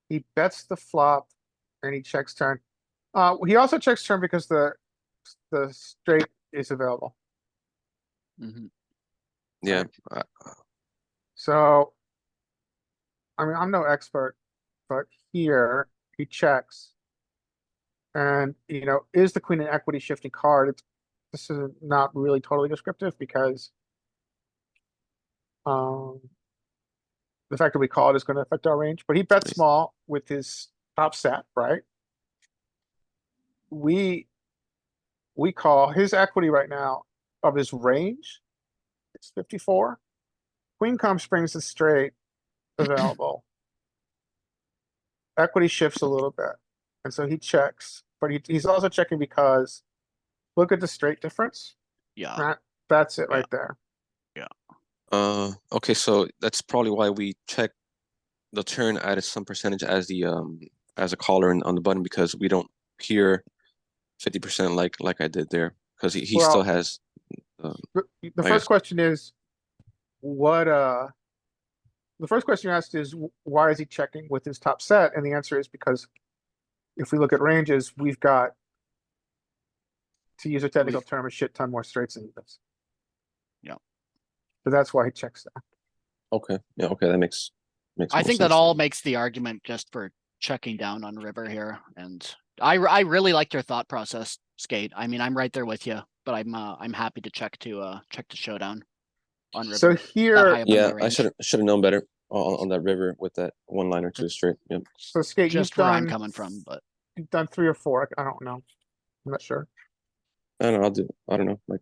He bets the flop and he checks turn. He also checks turn because the straight is available. Mhm. Yeah. So, I mean, I'm no expert, but here he checks. And, you know, is the queen an equity shifting card? This is not really totally descriptive because the fact that we call it is going to affect our range, but he bets Nice. small with his top set, right? We call his equity right now of his range It's 54. Queen comes brings the straight available. Equity shifts a little bit. And so he checks, but he's also checking because look at the straight difference. Yeah. That's it Yeah. right there. Okay, so that's probably why we check the turn at some percentage as a caller on the button, because we don't hear 50% like I did there, because he Well, still has The I first guess. question is, the first question you asked is, why is he checking with his top set? And the answer is because if we look at ranges, we've got, to use a technical term, a shit ton more straights than this. Yeah. So that's why he checks that. Okay, yeah, okay, that makes I more think that sense all then. makes the argument just for checking down on river here. And I really like your thought process, Skate. I mean, I'm right there with you, but I'm happy to check to showdown on river. So That high here, up in my Yeah, I range. should have known better on that river with that one liner to the straight. Yep. so Skate, Just where I'm coming from, but you've done 3 or 4. I don't know. I'm not sure. I don't know. I don't know. Like,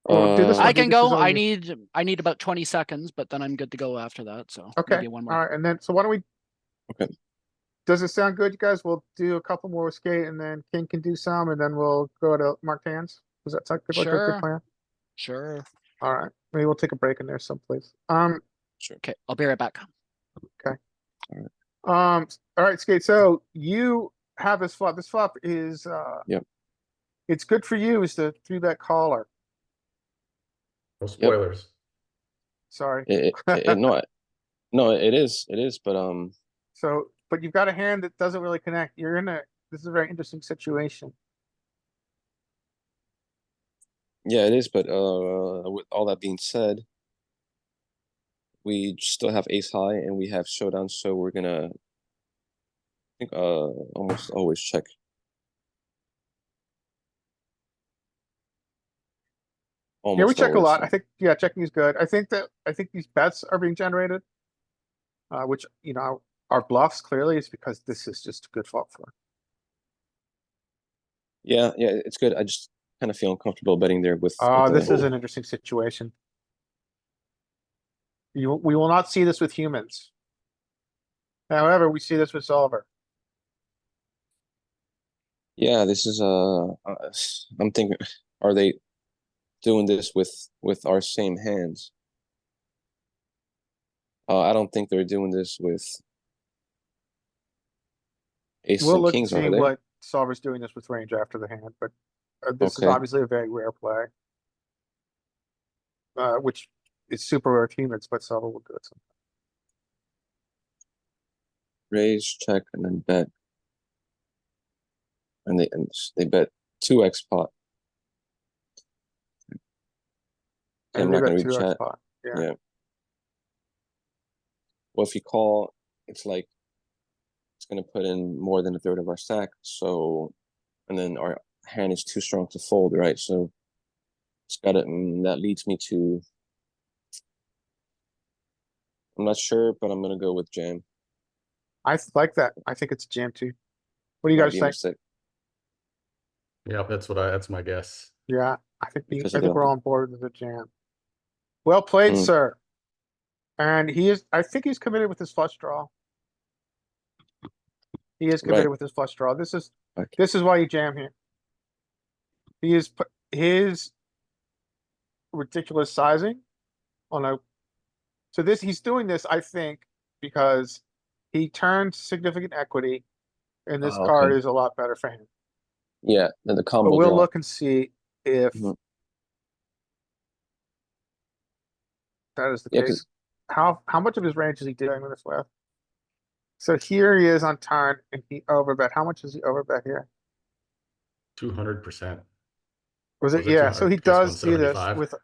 Well, do this I one. can This is go. all I you. need about 20 seconds, but then I'm good to go after that. So Okay, maybe one all more. right, and then, so why don't we? Okay. Does it sound good, you guys? We'll do a couple more with Skate, and then King can do some, and then we'll go to Mark Hands. Does that sound good, like a good Sure. plan? Sure. All right, maybe we'll take a break in there someplace. Okay, I'll be right back. All right, Skate, so you have this flop. This flop is, Yep. it's good for you as the 3-bet caller. No spoilers. Sorry. No, it is, but So, but you've got a hand that doesn't really connect. This is a very interesting situation. yeah, it is, but with all that being said, we still have ace high and we have showdown, so we're gonna, I think, almost always check. Yeah, we Almost check a always, lot. so. I think, yeah, checking is good. I think these bets are being generated. Which, are bluffs clearly is because this is just a good flop for. Yeah, it's good. I just kind of feel uncomfortable betting there with This the, is an interesting situation. We will not see this with humans. However, we see this with solver. yeah, this is I'm thinking, are they doing this with our same hands? I don't think they're doing this with aces We'll and look and kings, are see they? what solver's doing this with range after the hand, but this is Okay. obviously a very rare play. Which is super rare with humans, but solver will do it sometimes. Raise, check, and then bet. And they bet 2x pot. Okay, I'm And not they gonna bet read 2x chat. pot. Yeah. Yeah. Well, if you call, it's like it's gonna put in more than a third of our stack. So, and then our hand is too strong to fold, right? So it's gotta. That leads me to. I'm not sure, but I'm gonna go with jam. I like that. I think it's jam too. What do you Might guys be a think? mistake Yep, that's my guess. Yeah, because I of think we're the. on board with the jam. Well played, Mm. sir. And I think he's committed with his flush draw. He is committed Right. with his flush draw. This is Okay. why you jam here. His ridiculous sizing on a, so he's doing this, I think, because he turned significant equity and this Oh, card okay. is a lot better for him. Yeah, then the But combo we'll draw. look and see if Mhm. that is the Yeah, case. How much of his range is he doing this with? So here he is on turn and he overbet. How much is he overbet here? 200%. Was it? Was it Yeah, so he 200? I guess does do this 175. with.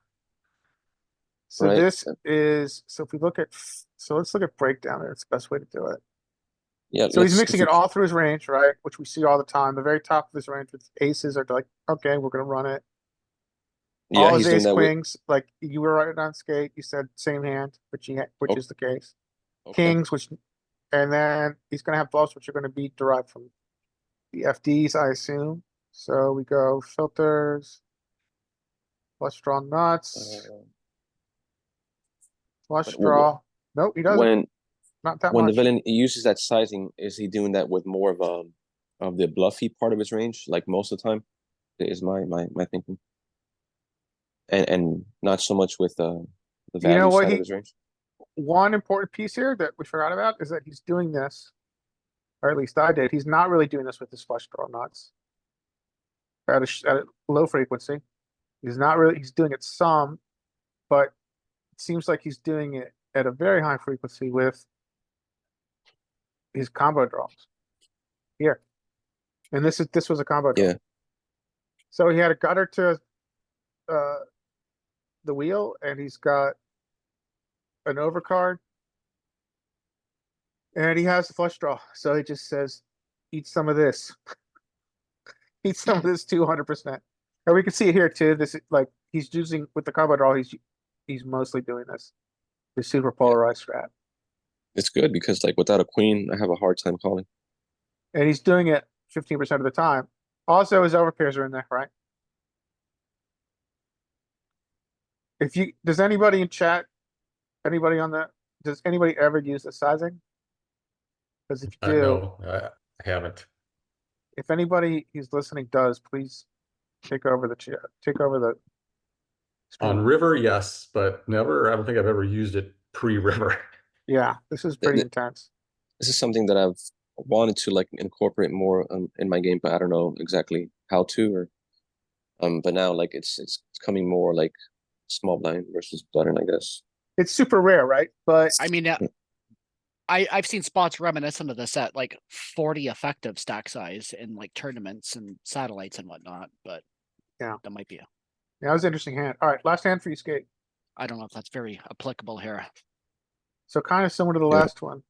So Right. this is, so if we look at, so let's look at breakdown there. It's the best way to do it. Yeah, So he's let's, mixing if it all through his range, right? Which we see all the time. The very top of his range with aces are like, okay, we're gonna run it. yeah, All he's his doing ace that with. queens, like you were right on Skate, you said same hand, which Okay. is the case. Okay. Kings, and then he's gonna have bluffs, which are gonna be derived from the FDs, I assume. So we go filters. Flush draw nuts. Flush but draw. Nope, he doesn't. when Not that when the much. villain uses that sizing, is he doing that with more of the bluffy part of his range, like most of the time? Is my thinking, and not so much with the You know value what side he- of his range. One important piece here that we forgot about is that he's doing this, or at least I did. He's not really doing this with his flush draw nuts. At a low frequency. He's not really, he's doing it some, but it seems like he's doing it at a very high frequency with his combo draws. Here. And this was a combo draw. Yeah. So he had a gutter to the wheel, and he's got an overcard. And he has the flush draw, so he just says, eat some of this. Eat some of this 200%. And we can see it here too. This is like he's using with the combo draw. He's mostly doing this. The super polarized strat, It's good because like without a queen, I have a hard time calling. and he's doing it 15% of the time. Also, his overpairs are in there, right? Does anybody in chat, anybody on that, does anybody ever use the sizing? Because if you do, No, I haven't. if anybody who's listening does, please take over the chat, take over the. On screen. River, yes, but never. I don't think I've ever used it pre-River. Yeah, this is pretty intense. This is something that I've wanted to like incorporate more in my game, but I don't know exactly how to. Or but now like it's coming more like small blind versus button, I guess. It's super rare, right? But I mean, I've seen spots reminiscent of this at like 40 effective stack size in like tournaments and satellites and whatnot, but Yeah. that might be, that was an interesting hand. All right, last hand for you, Skate. I don't know if that's very applicable here. So kind of similar to the Yeah. last one.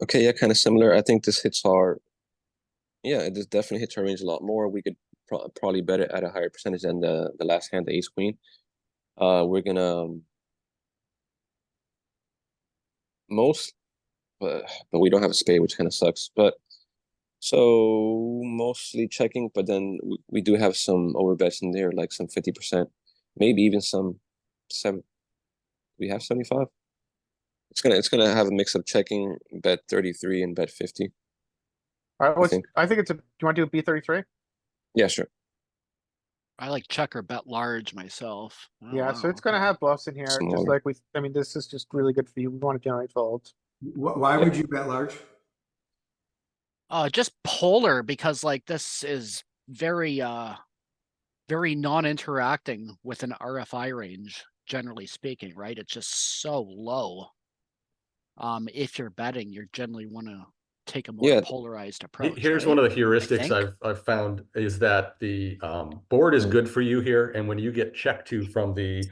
Okay, yeah, kind of similar. I think this hits our. Yeah, this definitely hits our range a lot more. We could probably bet it at a higher percentage than the last hand, the ace queen. We're gonna but we don't have a spade, which kind of sucks. But so mostly checking, but then we do have some overbets in there, like some 50%, maybe even some 7. We have 75. It's gonna have a mix of checking, bet 33 and bet 50. All right, think. I think it's a, do you want to do a B33? Yeah, sure. I like check or bet large myself. Yeah, so Oh, it's gonna okay. have bluffs in here, just Smaller. like I mean, this is just really good for you. We want to generate folds. Why would you bet large? Just polar because like this is very very non-interacting with an RFI range, generally speaking, right? It's just so low. If you're betting, you generally want to take a more Yeah. polarized approach. Here's right? one of the heuristics think. I've found is that the board is good for you here, and when you get checked to from the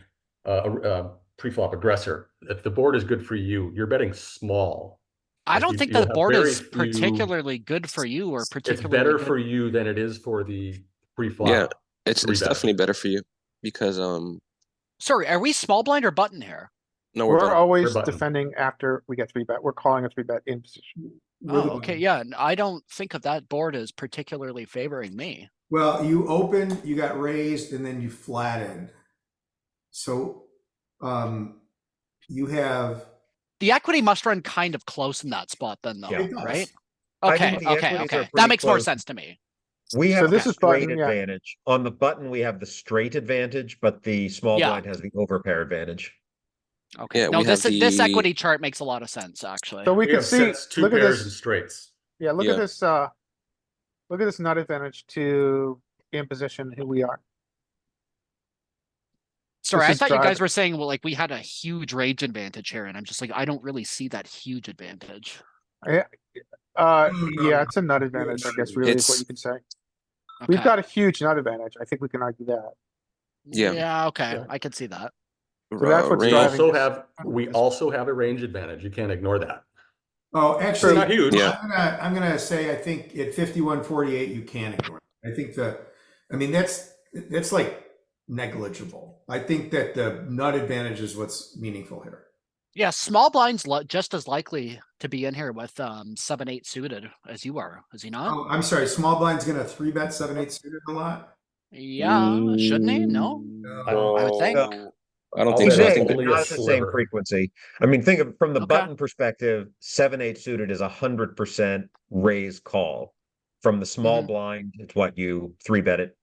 pre-flop aggressor, if the board is good for you, you're betting small. I If don't you- think you'll that the have board very is few- particularly good for you or It's particularly better good. for you than it is for the pre-flop. Yeah, it's three bet. definitely better for you because Sorry, are we small blind or button here? no, We're betting. always button. defending after we get 3-bet. We're calling a 3-bet in position. We're the Oh, okay, button. yeah. I don't think of that board as particularly favoring me. Well, you opened, you got raised, and then you flattened. So, you have. The equity must run kind of close in that spot then though, Yeah. It does. right? I Okay, think the okay, equities are okay. That pretty makes more close. sense to me. We So have this the is straight button, yeah. advantage. On the button, we have the straight advantage, but the small Yeah. blind has the overpair advantage. Okay, Yeah, no, we have this the- equity chart makes a lot of sense, actually. So we We can have see, sets, two look at pairs and this. straights. Yeah, look Yeah. at this, look at this nut advantage to in position who we are. Sorry, this I is thought you guys driving. were saying, well, like we had a huge range advantage here, and I'm just like, I don't really see that huge advantage. Yeah, it's a nut advantage, I guess, really is what It's- you can say. We've Okay. got a huge nut advantage. I think we can argue that. Yeah. Yeah, okay, Yeah. I could see that. So that's what's range- driving. We also have a range advantage. You can't ignore that. Oh, actually, not huge. Yeah. I'm gonna say I think at 51-48 you can ignore it. I think that's like negligible. I think that the nut advantage is what's meaningful here. Yeah, small blinds just as likely to be in here with 7-8 suited as you are, is he not? Oh, I'm sorry. Small blind's gonna 3-bet 7-8 suited a lot. Yeah, shouldn't he? No? I would think. No, I don't I'll think He so. I may, think but that, only a not at the same sliver. frequency. I mean, think of from the Okay. button perspective, 7-8 suited is 100% raise call. From the small Mhm. blind, it's what you 3-bet it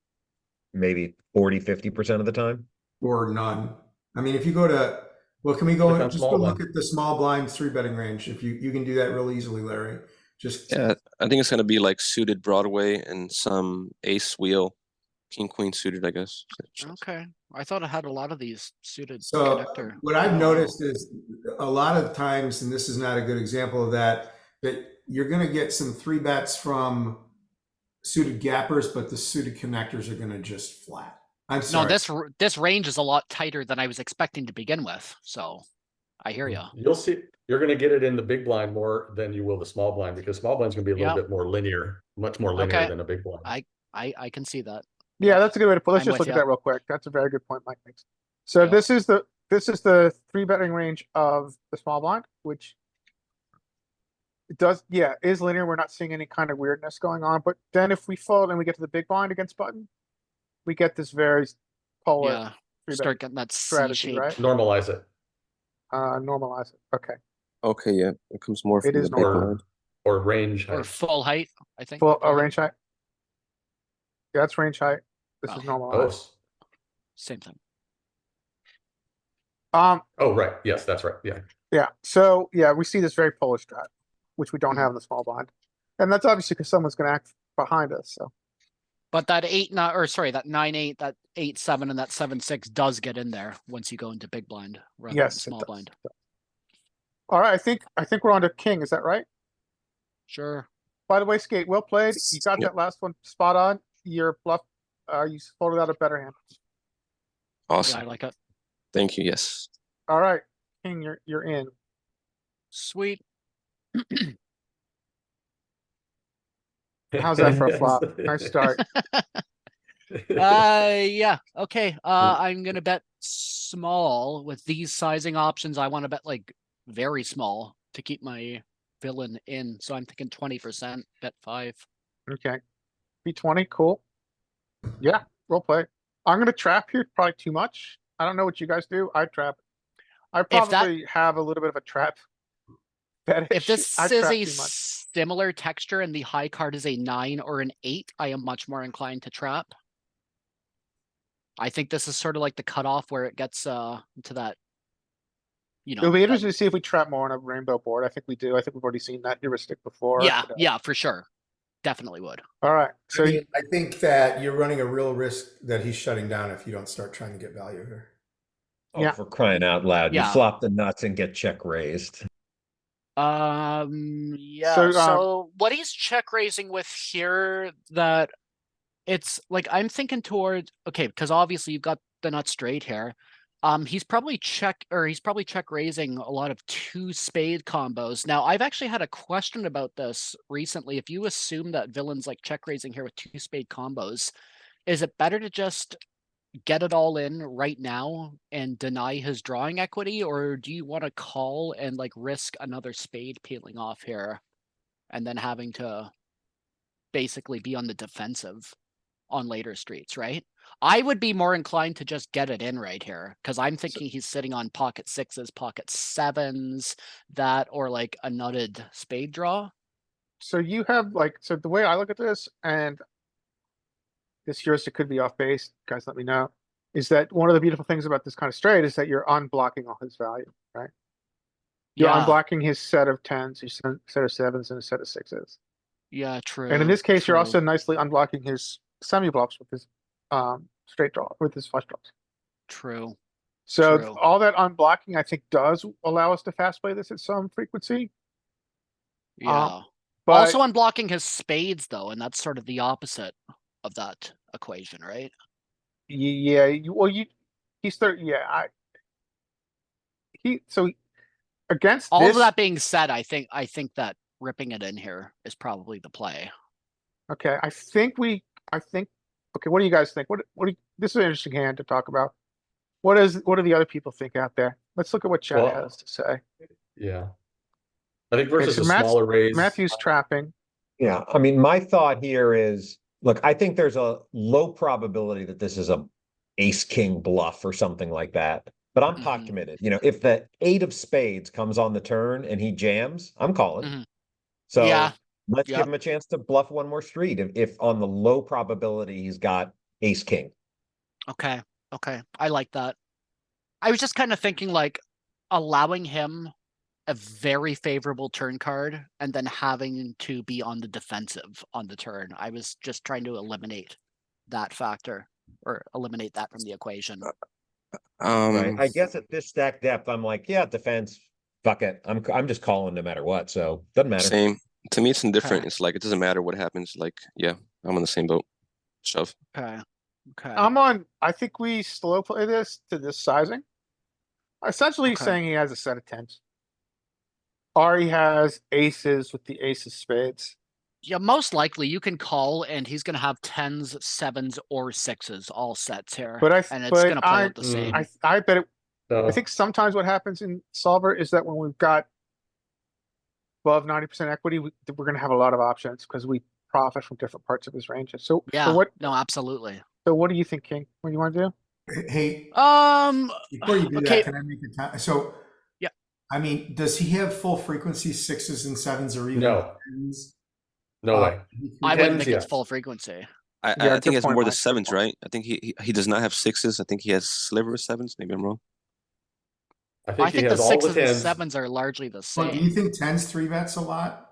maybe 40-50% of the time. Or none. I mean, if you go to, well, can we go, Click on just small go look blind. at the small blind 3-betting range? If you can do that real easily, Larry. Just, yeah, I think it's gonna be like suited Broadway and some ace wheel, king queen suited, I guess. Okay. I thought it had a lot of these suited so connector. what I've Oh. noticed is a lot of times, and this is not a good example of that, that you're gonna get some 3-bets from suited gappers, but the suited connectors are gonna just flat. I'm No, sorry. this range is a lot tighter than I was expecting to begin with, so I hear you. You'll see, you're gonna get it in the big blind more than you will the small blind, because small blind's gonna be a little Yep. bit more linear, much more linear Okay. than a big blind. I can see that. Yeah, Yeah, that's a good way to put. Let's I'm just with look at ya. that real quick. That's a very good point Mike makes. So Yep. this is the 3-betting range of the small blind, which it does, yeah, is linear. We're not seeing any kind of weirdness going on. But then if we fold and we get to the big blind against button, we get this very polar Yeah, 3-bet start getting that C strategy, shape. right? Normalize it, Normalize it. Okay. Okay, yeah, it comes more It from is the big normal. blind. or range Or height. full height, I think. Full full height. range height. Yeah, that's range height. This is Oh. normalized. Same thing. Oh, right, yes, that's right, yeah. Yeah, so yeah, we see this very polar strat, which we don't Mhm. have in the small blind. And that's obviously because someone's gonna act behind us, so. But that 8-9, or sorry, that 9-8, that 8-7, and that 7-6 does get in there once you go into big blind rather than Yes, it small does. blind. All right, I think we're on to king, is that right? Sure. By the way, Skate, well played. You got Yep. that last one spot on. Your bluff, you folded out a better hand. Yeah, Awesome. I like it. Thank you. Yes. All right, king, you're in. Sweet. How's that for a flop? Nice start. Yeah, okay. I'm gonna bet small with these sizing options. I want to bet like very small to keep my villain in. So I'm thinking 20%, bet 5. Okay. B20, cool. Yeah, role play. I'm gonna trap here, probably too much. I don't know what you guys do. I trap. I If that- probably have a little bit of a trap. If fetish. this I is trap a too much. similar texture and the high card is a 9 or an 8, I am much more inclined to trap. I think this is sort of like the cutoff where it gets into that, you know. It'll be that- interesting to see if we trap more on a rainbow board. I think we do. I think we've already seen that heuristic before. Yeah, but, yeah, for sure. Definitely would. All right, so I mean, I think that you're running a real risk that he's shutting down if you don't start trying to get value here. Oh, Yeah. for crying out loud, you Yeah. flop the nuts and get check raised. Yeah, So, so what he's check raising with here, that it's like I'm thinking towards, okay, because obviously you've got the nut straight here. He's probably check raising a lot of 2 spade combos. Now, I've actually had a question about this recently. If you assume that villains like check raising here with 2 spade combos, is it better to just get it all in right now and deny his drawing equity, or do you want to call and like risk another spade peeling off here and then having to basically be on the defensive on later streets, right? I would be more inclined to just get it in right here because I'm thinking he's sitting on pocket 6s, pocket 7s, that, or like a nutted spade draw. so you have like, so the way I look at this, and this heuristic could be off base, guys, let me know, is that one of the beautiful things about this kind of straight is that you're unblocking all his value, right? You're Yeah, unblocking his set of 10s, his set of 7s, and a set of 6s. yeah, true. And in this case, you're true, also nicely unblocking his semi bluffs with his straight draw, with his flush draws. true. So True. all that unblocking, I think, does allow us to fast play this at some frequency. Yeah. But Also unblocking his spades though, and that's sort of the opposite of that equation, right? yeah, he's third. Yeah, so against All this. of that being said, I think that ripping it in here is probably the play. Okay, I think. Okay, what do you guys think? This is an interesting hand to talk about. What do the other people think out there? Let's look at what chat Well, has to say. Yeah. I think versus so a Matt's- smaller raise. Matthew's trapping. Yeah, I mean, my thought here is, look, I think there's a low probability that this is a ace king bluff or something like that. But I'm pot Mhm. committed. You know, if the 8 of spades comes on the turn and he jams, I'm calling. Mhm. So Yeah. let's Yep. give him a chance to bluff one more street if on the low probability he's got ace king. Okay. Okay. I like that. I was just kind of thinking like allowing him a very favorable turn card and then having to be on the defensive on the turn. I was just trying to eliminate that factor or eliminate that from the equation. Right. Um, I guess at this stack depth, I'm like, yeah, defense, fuck it. I'm just calling no matter what. So doesn't matter. same. To me, it's indifferent. Okay. It's like it doesn't matter what happens. Like, yeah, I'm on the same boat. Shove. Okay. Okay. I think we slow play this to this sizing. Essentially he's Okay. saying he has a set of tens. Or he has aces with the ace of spades. Yeah, most likely you can call and he's gonna have tens, sevens, or sixes, all sets here. But and it's but gonna play I, out the same. I bet it, So, I think sometimes what happens in solver is that when we've got above 90% equity, we're gonna have a lot of options because we profit from different parts of his ranges. So Yeah, what, no, absolutely. so what do you think, King? What do you want to do? Hey, before you do okay. that, can I make a time? So, Yeah. I mean, does he have full frequency sixes and sevens or even No. tens? no way. I Tens, wouldn't think yes. it's full frequency. I Yeah, think good he has point, more the Mike, good sevens, point. right? I think he does not have sixes. I think he has sliver of sevens. Maybe I'm wrong. I I think he think the has all the sixes and tens. sevens are largely the Well, do you same. think tens three bets a lot?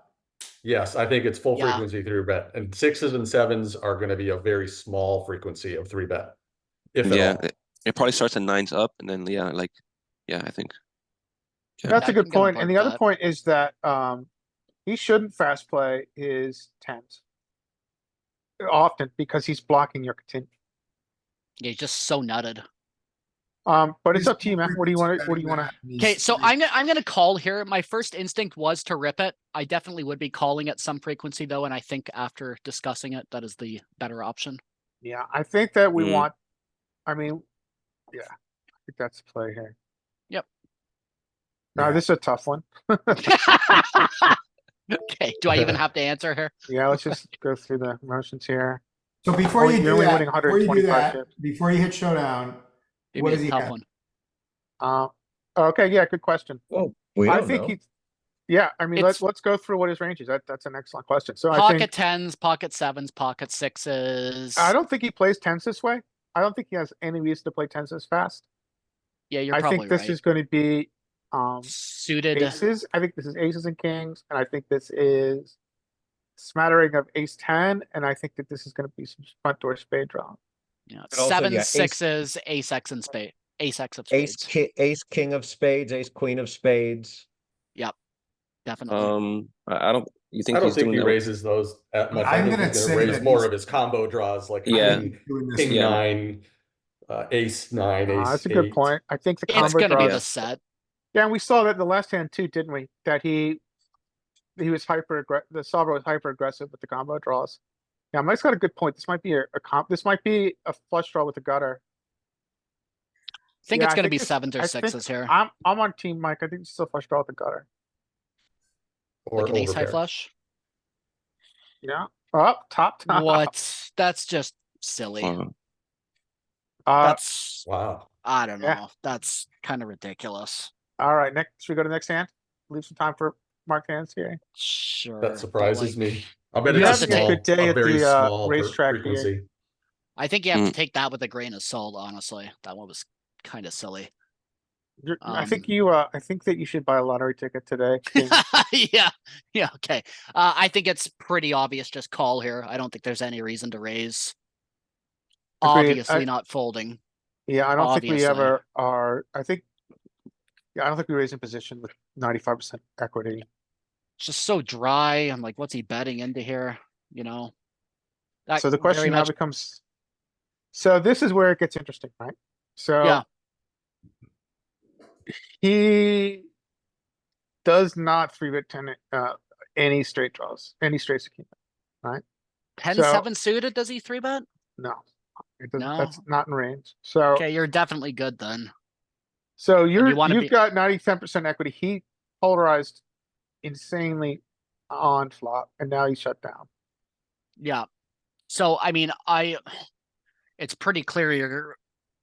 Yes, I think it's full Yeah. frequency three bet, and sixes and sevens are going to be a very small frequency of three bet, if Yeah, at all. it probably starts at nines up, and then yeah, like yeah, I think. Yeah. That's a Yeah, good I'm gonna point. And park the other that. point is that, he shouldn't fast play his tens. Often because he's blocking your continue. Yeah, he's just so nutted. But it's Is up to you, full man. What do you want frequency to, what do you better want to? than Okay, these so three? I'm gonna call here. My first instinct was to rip it. I definitely would be calling at some frequency though, and I think after discussing it, that is the better option. Yeah, I think that we Mm. want, I mean, yeah, I think that's the play here. Yep. Now, Yeah. this is a tough one. Okay, do I even have to answer here? Yeah, let's just go through the motions here. So before Only- you you're do only that, winning before you do 125 that, chips. before you hit showdown, Give what me does a he tough have? one. Okay, yeah, good question. Well, we I don't think know. he's, yeah, I mean, It's- let's go through what his range is. That's an excellent question. So I Pocket think, tens, pocket sevens, pocket sixes. I don't think he plays tens this way. I don't think he has any reason to play tens this fast. Yeah, you're I probably think this right. is gonna be, Suited. aces. I think this is aces and kings, and I think this is smattering of ace 10, and I think that this is gonna be some front door spade draw. Yeah, But also, sevens, yeah, ace- sixes, ace X and spade, ace X of Ace, spades. ace king of spades, ace queen of spades. Definitely. I don't. You think I don't he's think doing he that? raises those at much. I'm I think gonna he's say going to raise that more he's- of his combo draws, like Yeah. Doing this king Yeah. nine, ace nine, ace That's a good eight. point. I think the It's combo gonna be draws. the set. Yeah, and we saw that in the last hand too, didn't we? That he was the solver was hyper aggressive with the combo draws. Yeah, Mike's got a good point. This might be this might be a flush draw with a gutter. I think Yeah, it's I gonna think be this- sevens or I think sixes here. I'm on team Mike. I think it's still flush draw with a gutter. Or Like an ace high overpair. flush. Yeah. Up, top. What? That's just silly. Uh, That's Wow. I don't know. yeah. That's kind of ridiculous. all right, next, should we go to the next hand? Leave some time for Mark hands here. Sure. That but, surprises like, me. I bet You're it's a having a small, good day a at very the, small racetrack here. frequency. I think you have to Mm. take that with a grain of salt, honestly. That one was kind of silly. I think I think that you should buy a lottery ticket today. King. Yeah. Yeah, okay. I think it's pretty obvious just call here. I don't think there's any reason to raise. Agreed. Obviously not folding. Yeah, I don't think we Obviously. ever are, I think, yeah, I don't think we raise in position with 95% equity. It's just so dry. I'm like, what's he betting into here? You know? That So the very question now much- becomes, so this is where it gets interesting, right? So Yeah. he does not 3-bet 10, any straight draws, any straights. 10 so- 7 suited, does he 3-bet? No, it doesn't, No? that's not in range. So, Okay, you're definitely good then. so you wanna you've be- got 90-10% equity. He polarized insanely on flop, and now he's shut down. Yeah. So, I mean, it's pretty clear you're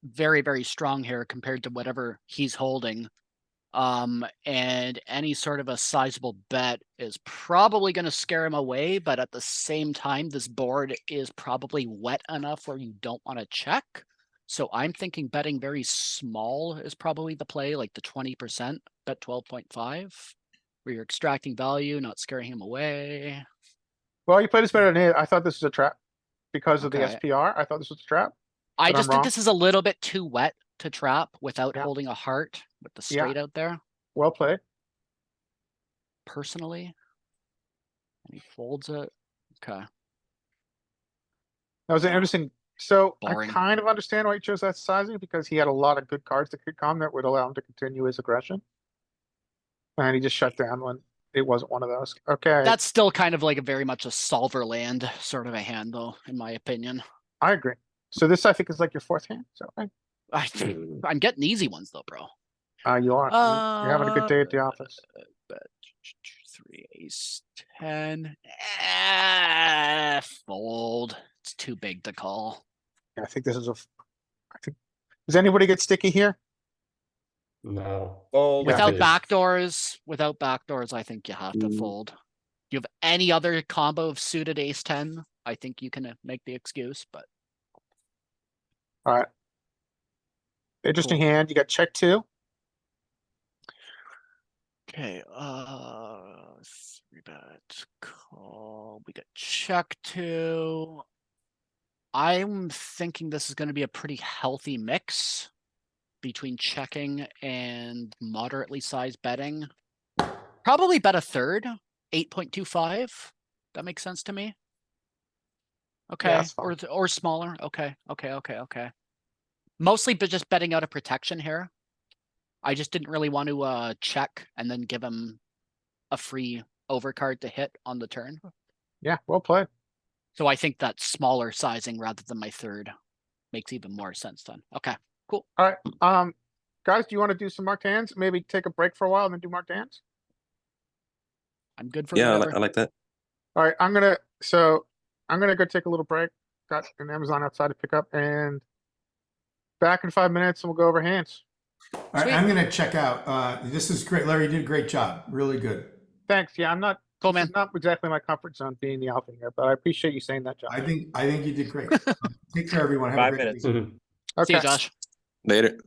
very, very strong here compared to whatever he's holding. And any sort of a sizable bet is probably going to scare him away, but at the same time, this board is probably wet enough where you don't want to check. So I'm thinking betting very small is probably the play, like the 20%, bet 12.5, where you're extracting value, not scaring him away. Well, you played this better than it. I thought this was a trap because of the Okay. SPR. I thought this was a trap. I But I'm just think wrong. this is a little bit too wet to trap without Yeah. holding a heart with the Yeah. straight out there, Well played. personally. And he folds it. Okay. That was an Yeah. interesting. So Boring. I kind of understand why he chose that sizing because he had a lot of good cards that could come that would allow him to continue his aggression. And he just shut down when it wasn't one of those. Okay, That's still kind of like a very much a solver land sort of a hand, though, in my opinion. I agree. So this I think is like your fourth hand. So I'm getting easy ones though, bro. you are. You're having a good day at the office. Bet 3 ace 10. Fold. It's too big to call. Yeah, I think this is I think. Does anybody get sticky here? No. Fold. Yeah. Without Yes. backdoors, I think you have to Mm. fold. Do you have any other combo of suited ace 10? I think you can make the excuse, but All right. Interesting Cool. hand. You got check two. okay, 3-bet call. We got check 2. I'm thinking this is going to be a pretty healthy mix between checking and moderately sized betting. Probably bet a third, 8.25. That makes sense to me. Okay, that's or smaller. Okay. Mostly but just betting out a protection here. I just didn't really want to check and then give him a free overcard to hit on the turn. Yeah, well played. So I think that smaller sizing rather than my third makes even more sense then. Okay, cool. All right. Guys, do you want to do some marked hands? Maybe take a break for a while and then do marked hands? I'm good for Yeah, whatever. I like that. All right, I'm gonna go take a little break. Got an Amazon outside to pick up and back in 5 minutes and we'll go over hands. All right, Sweet. I'm going to check out. This is great. Larry, you did a great job. Really good. Thanks. Yeah, I'm not, Cool, this man. is not exactly my comfort zone being the alpha here, but I appreciate you saying that, John. I think you did great. Take care, everyone. Have 5 a great minutes. week. See you, Okay. Josh. Later.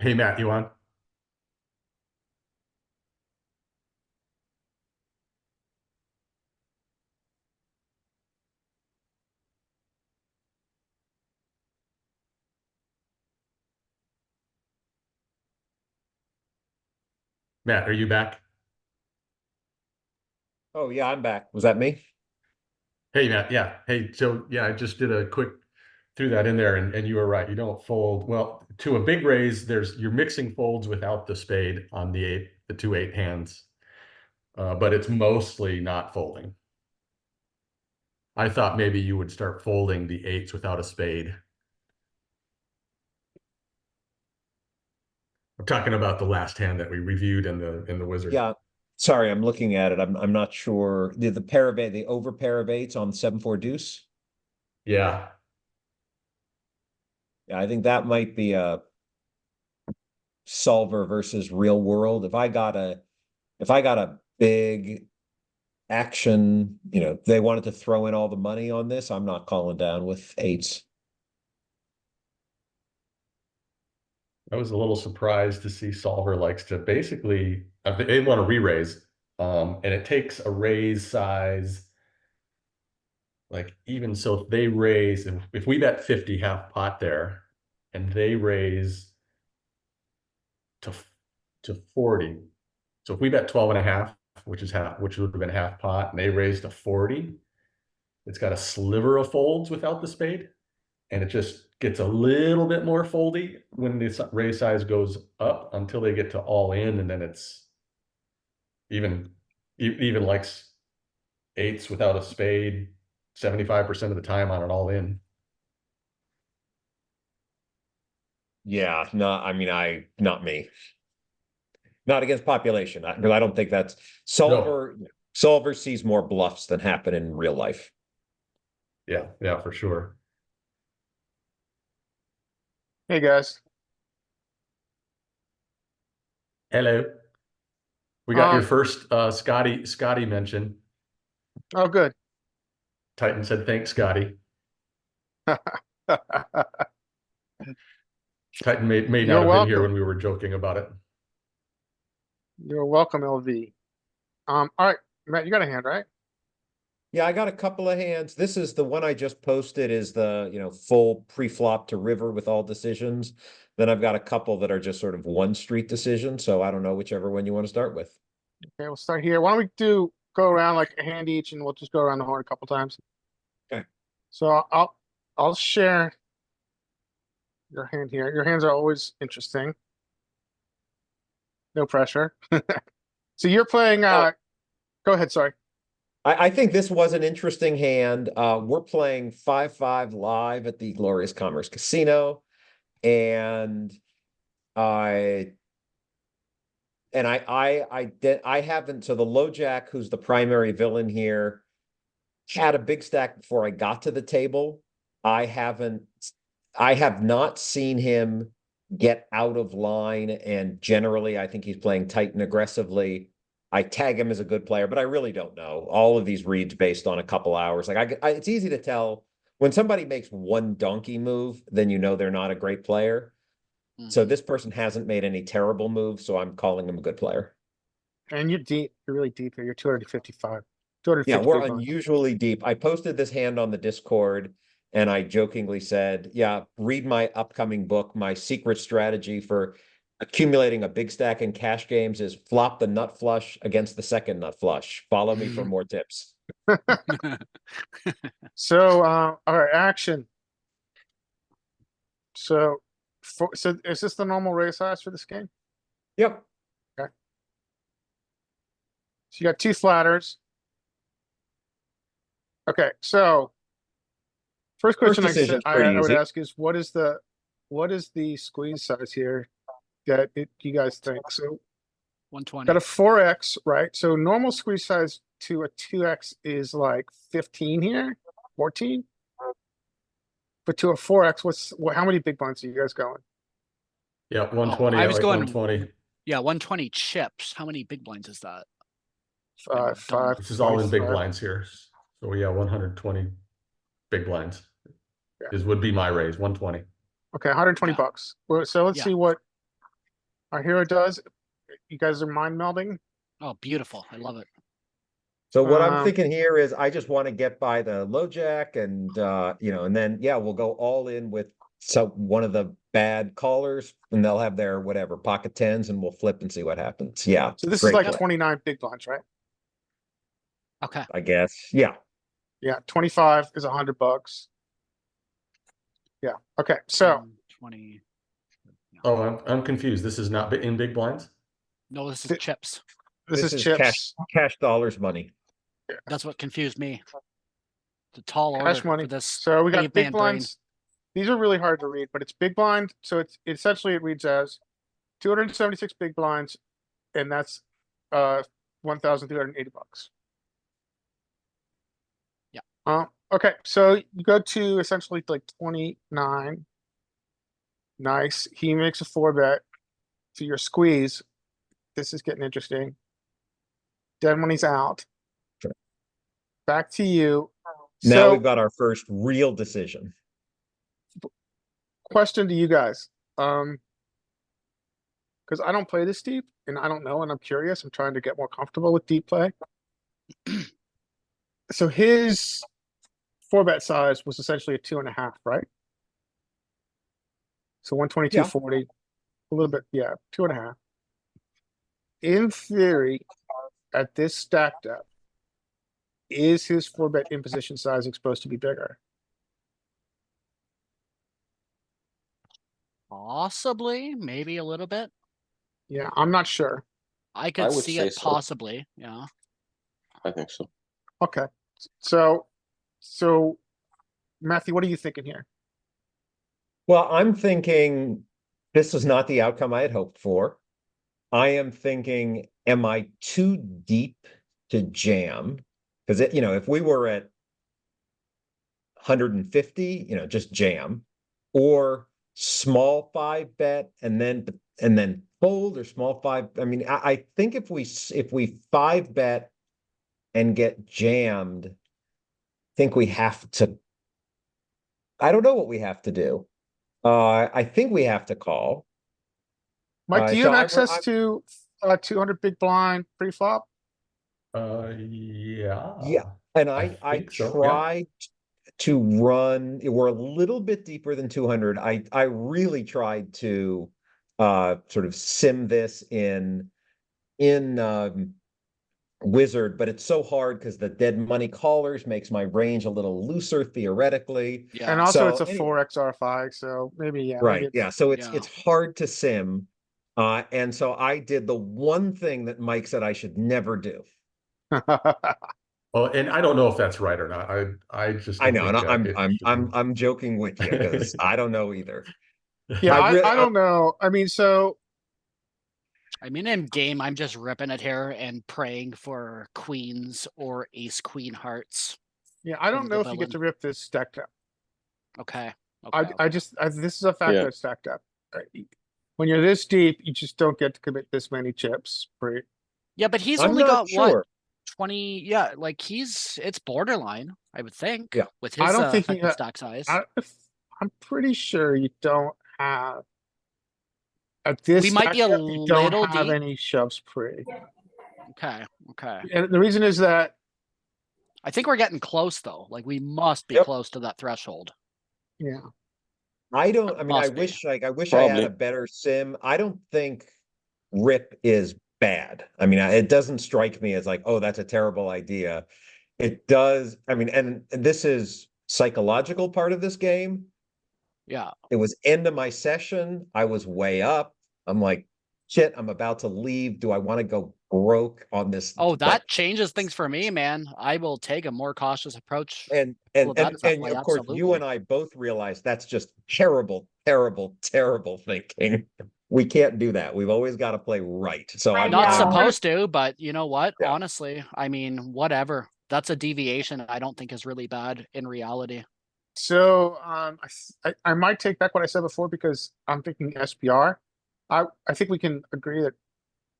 Hey, Matt, you on? Matt, are you back? Oh, yeah, I'm back. Was that me? Hey, Matt. Yeah. Hey, so yeah, I just did a quick threw that in there, and you were right. You don't fold. Well, to a big raise, you're mixing folds without the spade on the 2-8 hands. But it's mostly not folding. I thought maybe you would start folding the 8s without a spade. I'm talking about the last hand that we reviewed in the wizard. Yeah. Sorry, I'm looking at it. I'm not sure. The pair of the over pair of 8s on 7-4 deuce. Yeah. Yeah, I think that might be a solver versus real world. If I got a big action, they wanted to throw in all the money on this, I'm not calling down with 8s. I was a little surprised to see solver likes to basically they want to re-raise. And it takes a raise size. Like even so, if they raise, if we bet 50 half pot there, and they raise to 40. So if we bet 12 and a half, which would have been half pot, and they raise to 40, it's got a sliver of folds without the spade, and it just gets a little bit more foldy when the raise size goes up until they get to all in, and then it's even likes 8s without a spade 75% of the time on an all in. Yeah, not me. Not against population, because I don't think that's solver. No. Solver sees more bluffs than happen in real life. Yeah, for sure. Hey, guys. Hello. We got your first Scotty mention. Oh, good. Titan said, thanks, Scotty. Titan may not You're have been here welcome. when we were joking about it. You're welcome, LV. All right, Matt, you got a hand, right? Yeah, I got a couple of hands. This is the one I just posted is the, full pre-flop to river with all decisions. Then I've got a couple that are just sort of one street decisions. So I don't know whichever one you want to start with. Okay, we'll start here. Why don't we go around like a hand each, and we'll just go around the horn a couple times. Okay. So I'll share your hand here. Your hands are always interesting. No pressure. So you're playing. Go ahead. Sorry. I think this was an interesting hand. We're playing 5-5 live at the Glorious Commerce Casino, and I haven't. So the LoJack, who's the primary villain here, had a big stack before I got to the table. I have not seen him get out of line, and generally, I think he's playing tight and aggressively. I tag him as a good player, but I really don't know. All of these reads based on a couple hours. Like it's easy to tell when somebody makes one donkey move, then you know they're not a great player. So this person hasn't made any terrible moves, so I'm calling him a good player. And you're deep. You're really deep here. You're 255. 250 Yeah, we're big blinds. unusually deep. I posted this hand on the Discord, and I jokingly said, yeah, read my upcoming book. My secret strategy for accumulating a big stack in cash games is flop the nut flush against the second nut flush. Follow me for more tips. So, all right, action. So is this the normal raise size for this game? Yep. So you got 2 flatters. Okay, so first question decision's I pretty would easy. ask is what is the squeeze size here that you guys think? So 120. got a 4x, right? So normal squeeze size to a 2x is like 15 here, 14. But to a 4x, how many big blinds are you guys going? Yeah, 120. I was going 120. Yeah, 120 chips. How many big blinds is that? 5. This is all in big 25. blinds here. So yeah, 120 big blinds. Yeah. This would be my raise, 120. Okay, 120 Yeah. bucks. So let's Yeah. see what Our hero does. You guys are mind melding. Oh, beautiful. I love it. So what I'm Um, thinking here is I just want to get by the low jack and and then we'll go all in with one of the bad callers and they'll have their whatever pocket tens and we'll flip and see what happens. Yeah. So this is great like play, 29 big blinds, right? Okay. I guess. Yeah. Yeah, 25 is $100. Yeah, okay, so 20. Oh, I'm confused. This is not in big blinds? No, this is Th- chips. this is cash chips, dollars money. That's what confused me. The tall order cash money. for this. So we got big caveman brain. blinds. These are really hard to read, but it's big blind, so it's essentially it reads as 276 big blinds, and that's $1,380. Yeah. Okay, so you go to essentially like 29. Nice. He makes a 4-bet to your squeeze. This is getting interesting. Dead money's out. Sure. Back to you. Now So, we've got our first real decision. question to you guys. Because I don't play this deep and I don't know, and I'm curious. I'm trying to get more comfortable with deep play. So his 4-bet size was essentially a 2.5, right? So 122.40, a little bit, yeah, 2.5. In theory, at this stack depth, is his 4-bet imposition size supposed to be bigger? Possibly, maybe a little bit. Yeah, I'm not sure. I could would see say it so. possibly. Yeah. I think so. Okay, so Matthew, what are you thinking here? Well, I'm thinking this is not the outcome I had hoped for. I am thinking, am I too deep to jam? Because if we were at 150, just jam, or small 5-bet and then fold, or small 5. I mean, I think if we 5-bet and get jammed, I think we have to. I don't know what we have to do. I think we have to call. Mike, do you so have I'm- access I'm- to 200 big blind pre-flop? Yeah. Yeah, and I think so, yeah. tried to run. We're a little bit deeper than 200. I really tried to sort of sim this in Wizard, but it's so hard because the dead money callers makes my range a little looser theoretically. Yeah. And also So it's a anyway. 4XR5, so maybe, yeah. Right. maybe Yeah. So it's Yeah. hard to sim. And so I did the one thing that Mike said I should never do. Well, and I don't know if that's right or not. I just I don't know, and think that it should be. I'm joking with you because I don't know either. Yeah, I really- I don't know. I mean, so I mean, in game, I'm just ripping it here and praying for queens or ace queen hearts. yeah, I don't From the know if you get to villain. rip this stacked up. Okay. I Okay. this is a fact Yeah. that's stacked up. When you're this deep, you just don't get to commit this many chips. Right? Yeah, but he's I'm only not got what, sure. 20? Yeah, like it's borderline, I would think. Yeah. With I his don't think he effective got- stack size. I'm pretty sure you don't have at this. We might be a stack depth, you don't little have deep. any shoves pre. Okay. Okay. And the reason is that I think we're getting close though. Like we must be Yep. close to that threshold. yeah. I don't. I mean, I Must be. wish I had Probably. a better sim. I don't think rip is bad. I mean, it doesn't strike me as like, oh, that's a terrible idea. It does. I mean, and this is psychological part of this game. Yeah. It was end of my session. I was way up. I'm like, shit, I'm about to leave. Do I want to go broke on this? Oh, But- that changes things for me, man. I will take a more cautious approach. and Well, that's that way, of course, you absolutely. and I both realize that's just terrible, terrible, terrible thinking. We can't do that. We've always got to play right. So I'm Not Yeah. supposed to, but you know what? Yeah. Honestly, I mean, whatever. That's a deviation I don't think is really bad in reality. So I might take back what I said before because I'm thinking SPR. I think we can agree that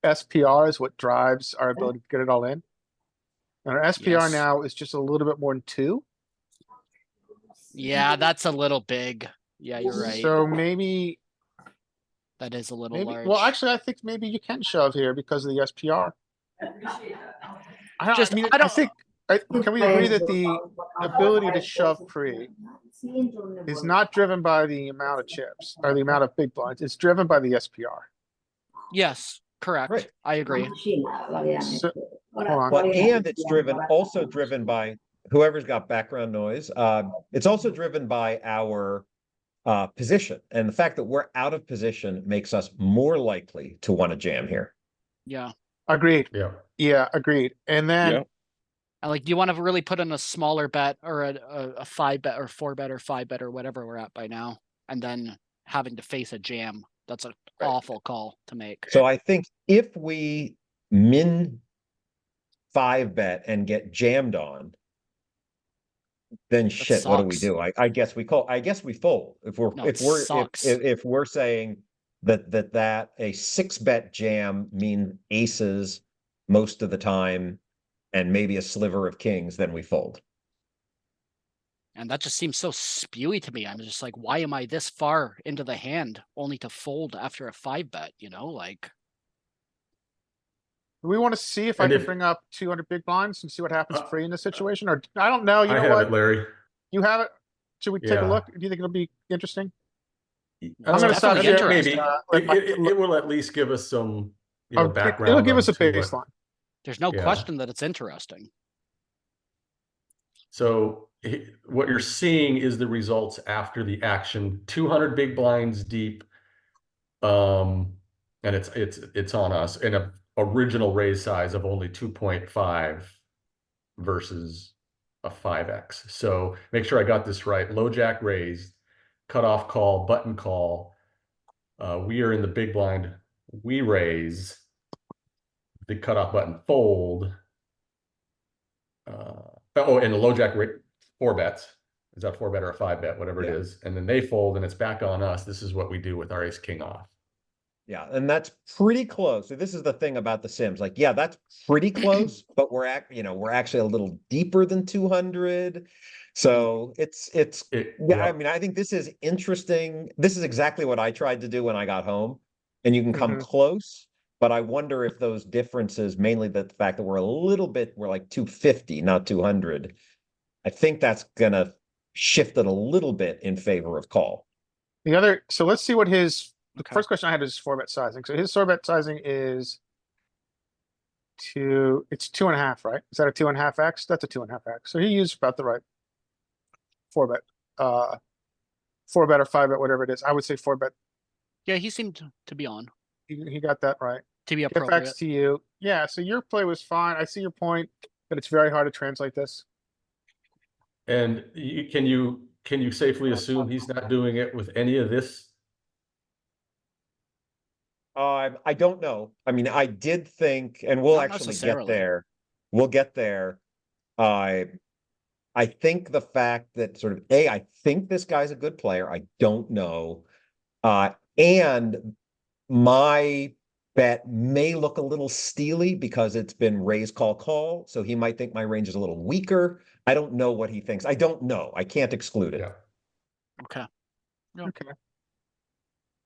SPR is what drives our ability to get it all in. And our SPR Yes. now is just a little bit more than 2. Yeah, that's a little big. Yeah, you're right. So maybe That is a little Maybe, large. well, actually, I think maybe you can shove here because of the SPR. I Just- mean, I I don't- think, can we agree that the ability to shove pre is not driven by the amount of chips or the amount of big blinds? It's driven by the SPR. Yes, correct. Right. I agree. So, hold on. Well, and it's also driven by whoever's got background noise. It's also driven by our position, and the fact that we're out of position makes us more likely to want to jam here. Yeah. Agreed. Yeah. Yeah, agreed. And then, Yeah. And like, do you want to really put in a smaller bet or a 5-bet or 4-bet or 5-bet or whatever we're at by now, and then having to face a jam? That's an Right. awful call to make. So I think if we min 5-bet and get jammed on, then shit, what do we sucks. do? I guess we fold. If we're No, it sucks. if we're saying that a 6-bet jam means aces most of the time and maybe a sliver of kings, then we fold. And that just seems so spewy to me. I'm just like, why am I this far into the hand only to fold after a 5-bet, you know? Like, do we want to see if I And can if- bring up 200 big blinds and see what happens Uh, free in this situation? Or I don't know. You I know have what? it, Larry. You have it? Should we take a Yeah. look? Do you think it'll be interesting? It's I'm gonna stop definitely sharing. interesting. Maybe it will at least give us some, background. It'll give us a onto what- baseline. there's no Yeah. question that it's interesting. So what you're seeing is the results after the action, 200 big blinds deep. And it's on us in a original raise size of only 2.5 versus a 5x. So make sure I got this right. Low jack raised, cutoff call, button call. We are in the big blind. We raise. The cutoff button fold. And the low jack rate 4 bets. Is that 4-bet or a 5-bet, whatever Yeah. it is, and then they fold, and it's back on us. This is what we do with our ace king off. Yeah, and that's pretty close. So this is the thing about the Sims. Like, yeah, that's pretty close, but we're actually a little deeper than 200. So it's I mean, I think this is interesting. This is exactly what I tried to do when I got home. And you can come Mhm. close, but I wonder if those differences, mainly the fact that we're like 250, not 200. I think that's gonna shift it a little bit in favor of call. So let's see what the Okay. first question I had is 4-bet sizing. So his 4-bet sizing is it's 2.5, right? Is that a 2.5x? That's a 2.5x. So he used about the right 4-bet, 4-bet or 5-bet, whatever it is. I would say 4-bet. Yeah, he seemed to be on, He got that right. to be FX appropriate. to you. Yeah, so your play was fine. I see your point, but it's very hard to translate this. And can you safely assume he's not doing it with any of this? I don't know. I mean, I did think, and we'll Not actually get necessarily. there. We'll get there. I think the fact that I think this guy's a good player. I don't know. And my bet may look a little steely because it's been raise, call. So he might think my range is a little weaker. I don't know what he thinks. I don't know. I can't exclude it. Yeah. Okay. Okay.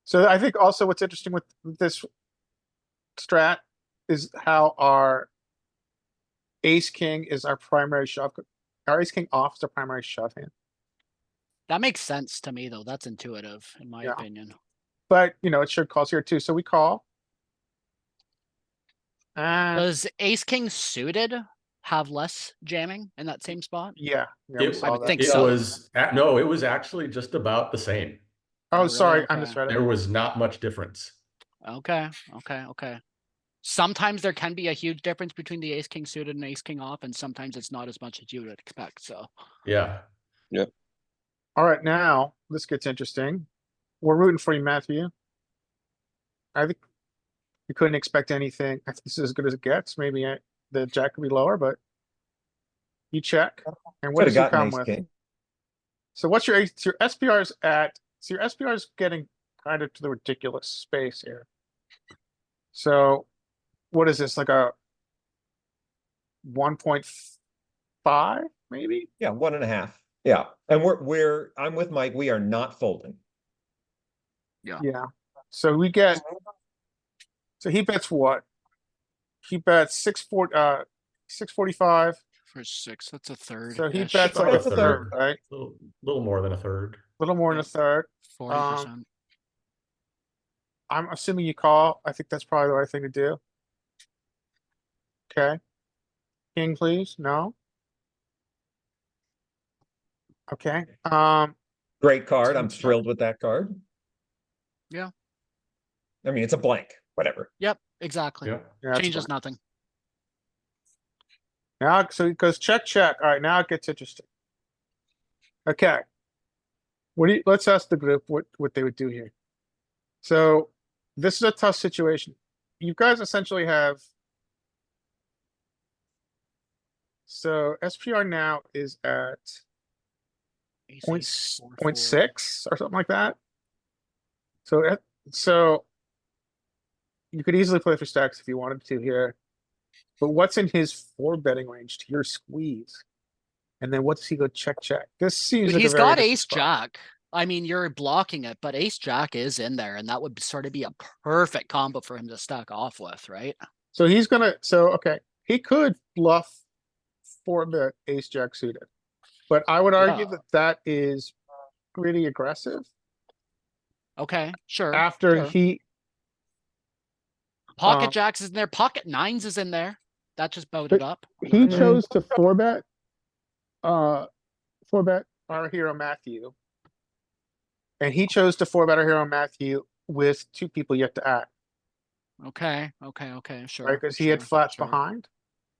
So I think also what's interesting with this strat is how our ace king is our primary shove. Our ace king off is our primary shove hand. That makes sense to me, though. That's intuitive, in my Yeah. opinion. But, it should calls here too. So we call. And Does ace king suited have less jamming in that same spot? yeah, we It, saw would that. think it so. was no, it was actually just about the same. Oh, really? sorry, I Okay. misread There it. was not much difference. Okay. Sometimes there can be a huge difference between the ace king suited and ace king off, and sometimes it's not as much as you would expect. So Yeah. All right, now this gets interesting. We're rooting for you, Matthew. I think we couldn't expect anything. I think this is as good as it gets. Maybe the jack could be lower, but you check. And what Could does have he gotten come ace with? king. So what's your SPR's at? So your SPR is getting kind of to the ridiculous space here. So what is this, like a 1.5 maybe? Yeah, 1.5. Yeah. And I'm with Mike. We are not folding. Yeah. So we get, so he bets what? He bets 645. For six, that's a third. So he ish. bets like a That's a third, third. right? Little more than a third. A little more than a Yep. third. 40%. I'm assuming you call. I think that's probably the right thing to do. Okay. King, please. No. Okay. Great card. So I'm check. thrilled with that card. Yeah. I mean, it's a blank, whatever. Yep, exactly. Yeah. Yeah, that's Changes fine. nothing. Now, so it goes check, check. All right, now it gets interesting. Okay. What do you, let's ask the group what they would do here. So this is a tough situation. You guys essentially have. So SPR now is at Ace, point, ace, four, point four. 6 or something like that. So you could easily play for stacks if you wanted to here. But what's in his 4 betting range to your squeeze? And then what does he go check, check? This seems Dude, like a he's very got different ace spot. jack. I mean, you're blocking it, but ace jack is in there, and that would sort of be a perfect combo for him to stack off with, right? So he's gonna, okay, he could bluff 4-bet ace jack suited. But I would argue Yeah. that that is pretty aggressive Okay, sure. after sure. he, Pocket um, jacks is in there, pocket nines is in there. That just bowed it up. he chose to 4-bet, 4-bet our hero Matthew. And he chose to 4-bet our hero Matthew with 2 people yet to act, Okay, sure. right? Because he had sure, flats sure. behind.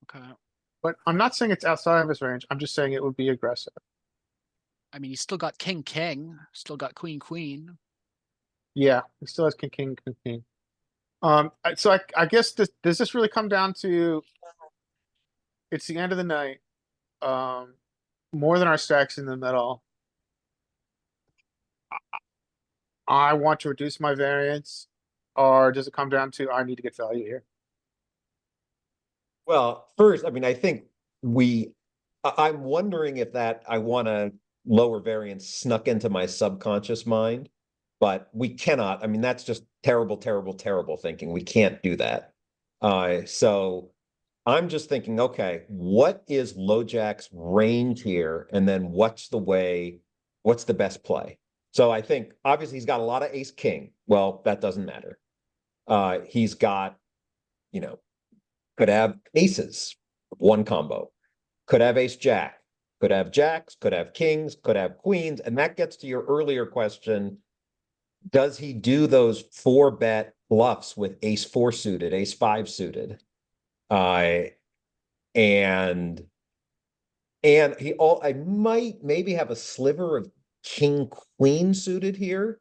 Okay. But I'm not saying it's outside of his range. I'm just saying it would be aggressive. I mean, he's still got king, king, still got queen, queen. Yeah, he still has king, king, king, king. So I guess does this really come down to? It's the end of the night. More than our stacks in the middle. I want to reduce my variance, or does it come down to I need to get value here? Well, first, I mean, I think I'm wondering if that I want to lower variance snuck into my subconscious mind, but we cannot. I mean, that's just terrible, terrible, terrible thinking. We can't do that. So I'm just thinking, okay, what is LoJack's range here? And then what's the best play? So I think obviously he's got a lot of ace king. Well, that doesn't matter. He's got, could have aces, one combo, could have ace jack, could have jacks, could have kings, could have queens. And that gets to your earlier question. Does he do those 4-bet bluffs with ace 4 suited, ace 5 suited? And I might maybe have a sliver of king queen suited here.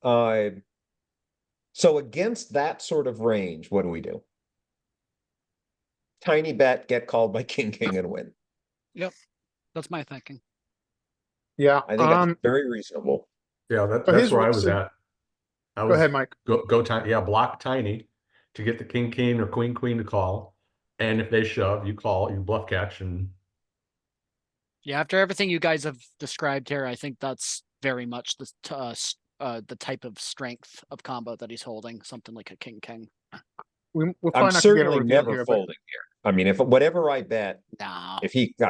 So against that sort of range, what do we do? Tiny bet, get called by king, king, and win. That's my thinking. Yeah. I think that's very reasonable. Yeah, But that's his where I was so- at. I Go was ahead, Mike. go tiny. Yeah, block tiny to get the king, king, or queen, queen to call. And if they shove, you call, you bluff catch, and Yeah, after everything you guys have described here, I think that's very much the type of strength of combo that he's holding, something like a king, king. We're I'm probably not gonna get a certainly reveal never here, but folding here. I mean, if whatever I bet, No. I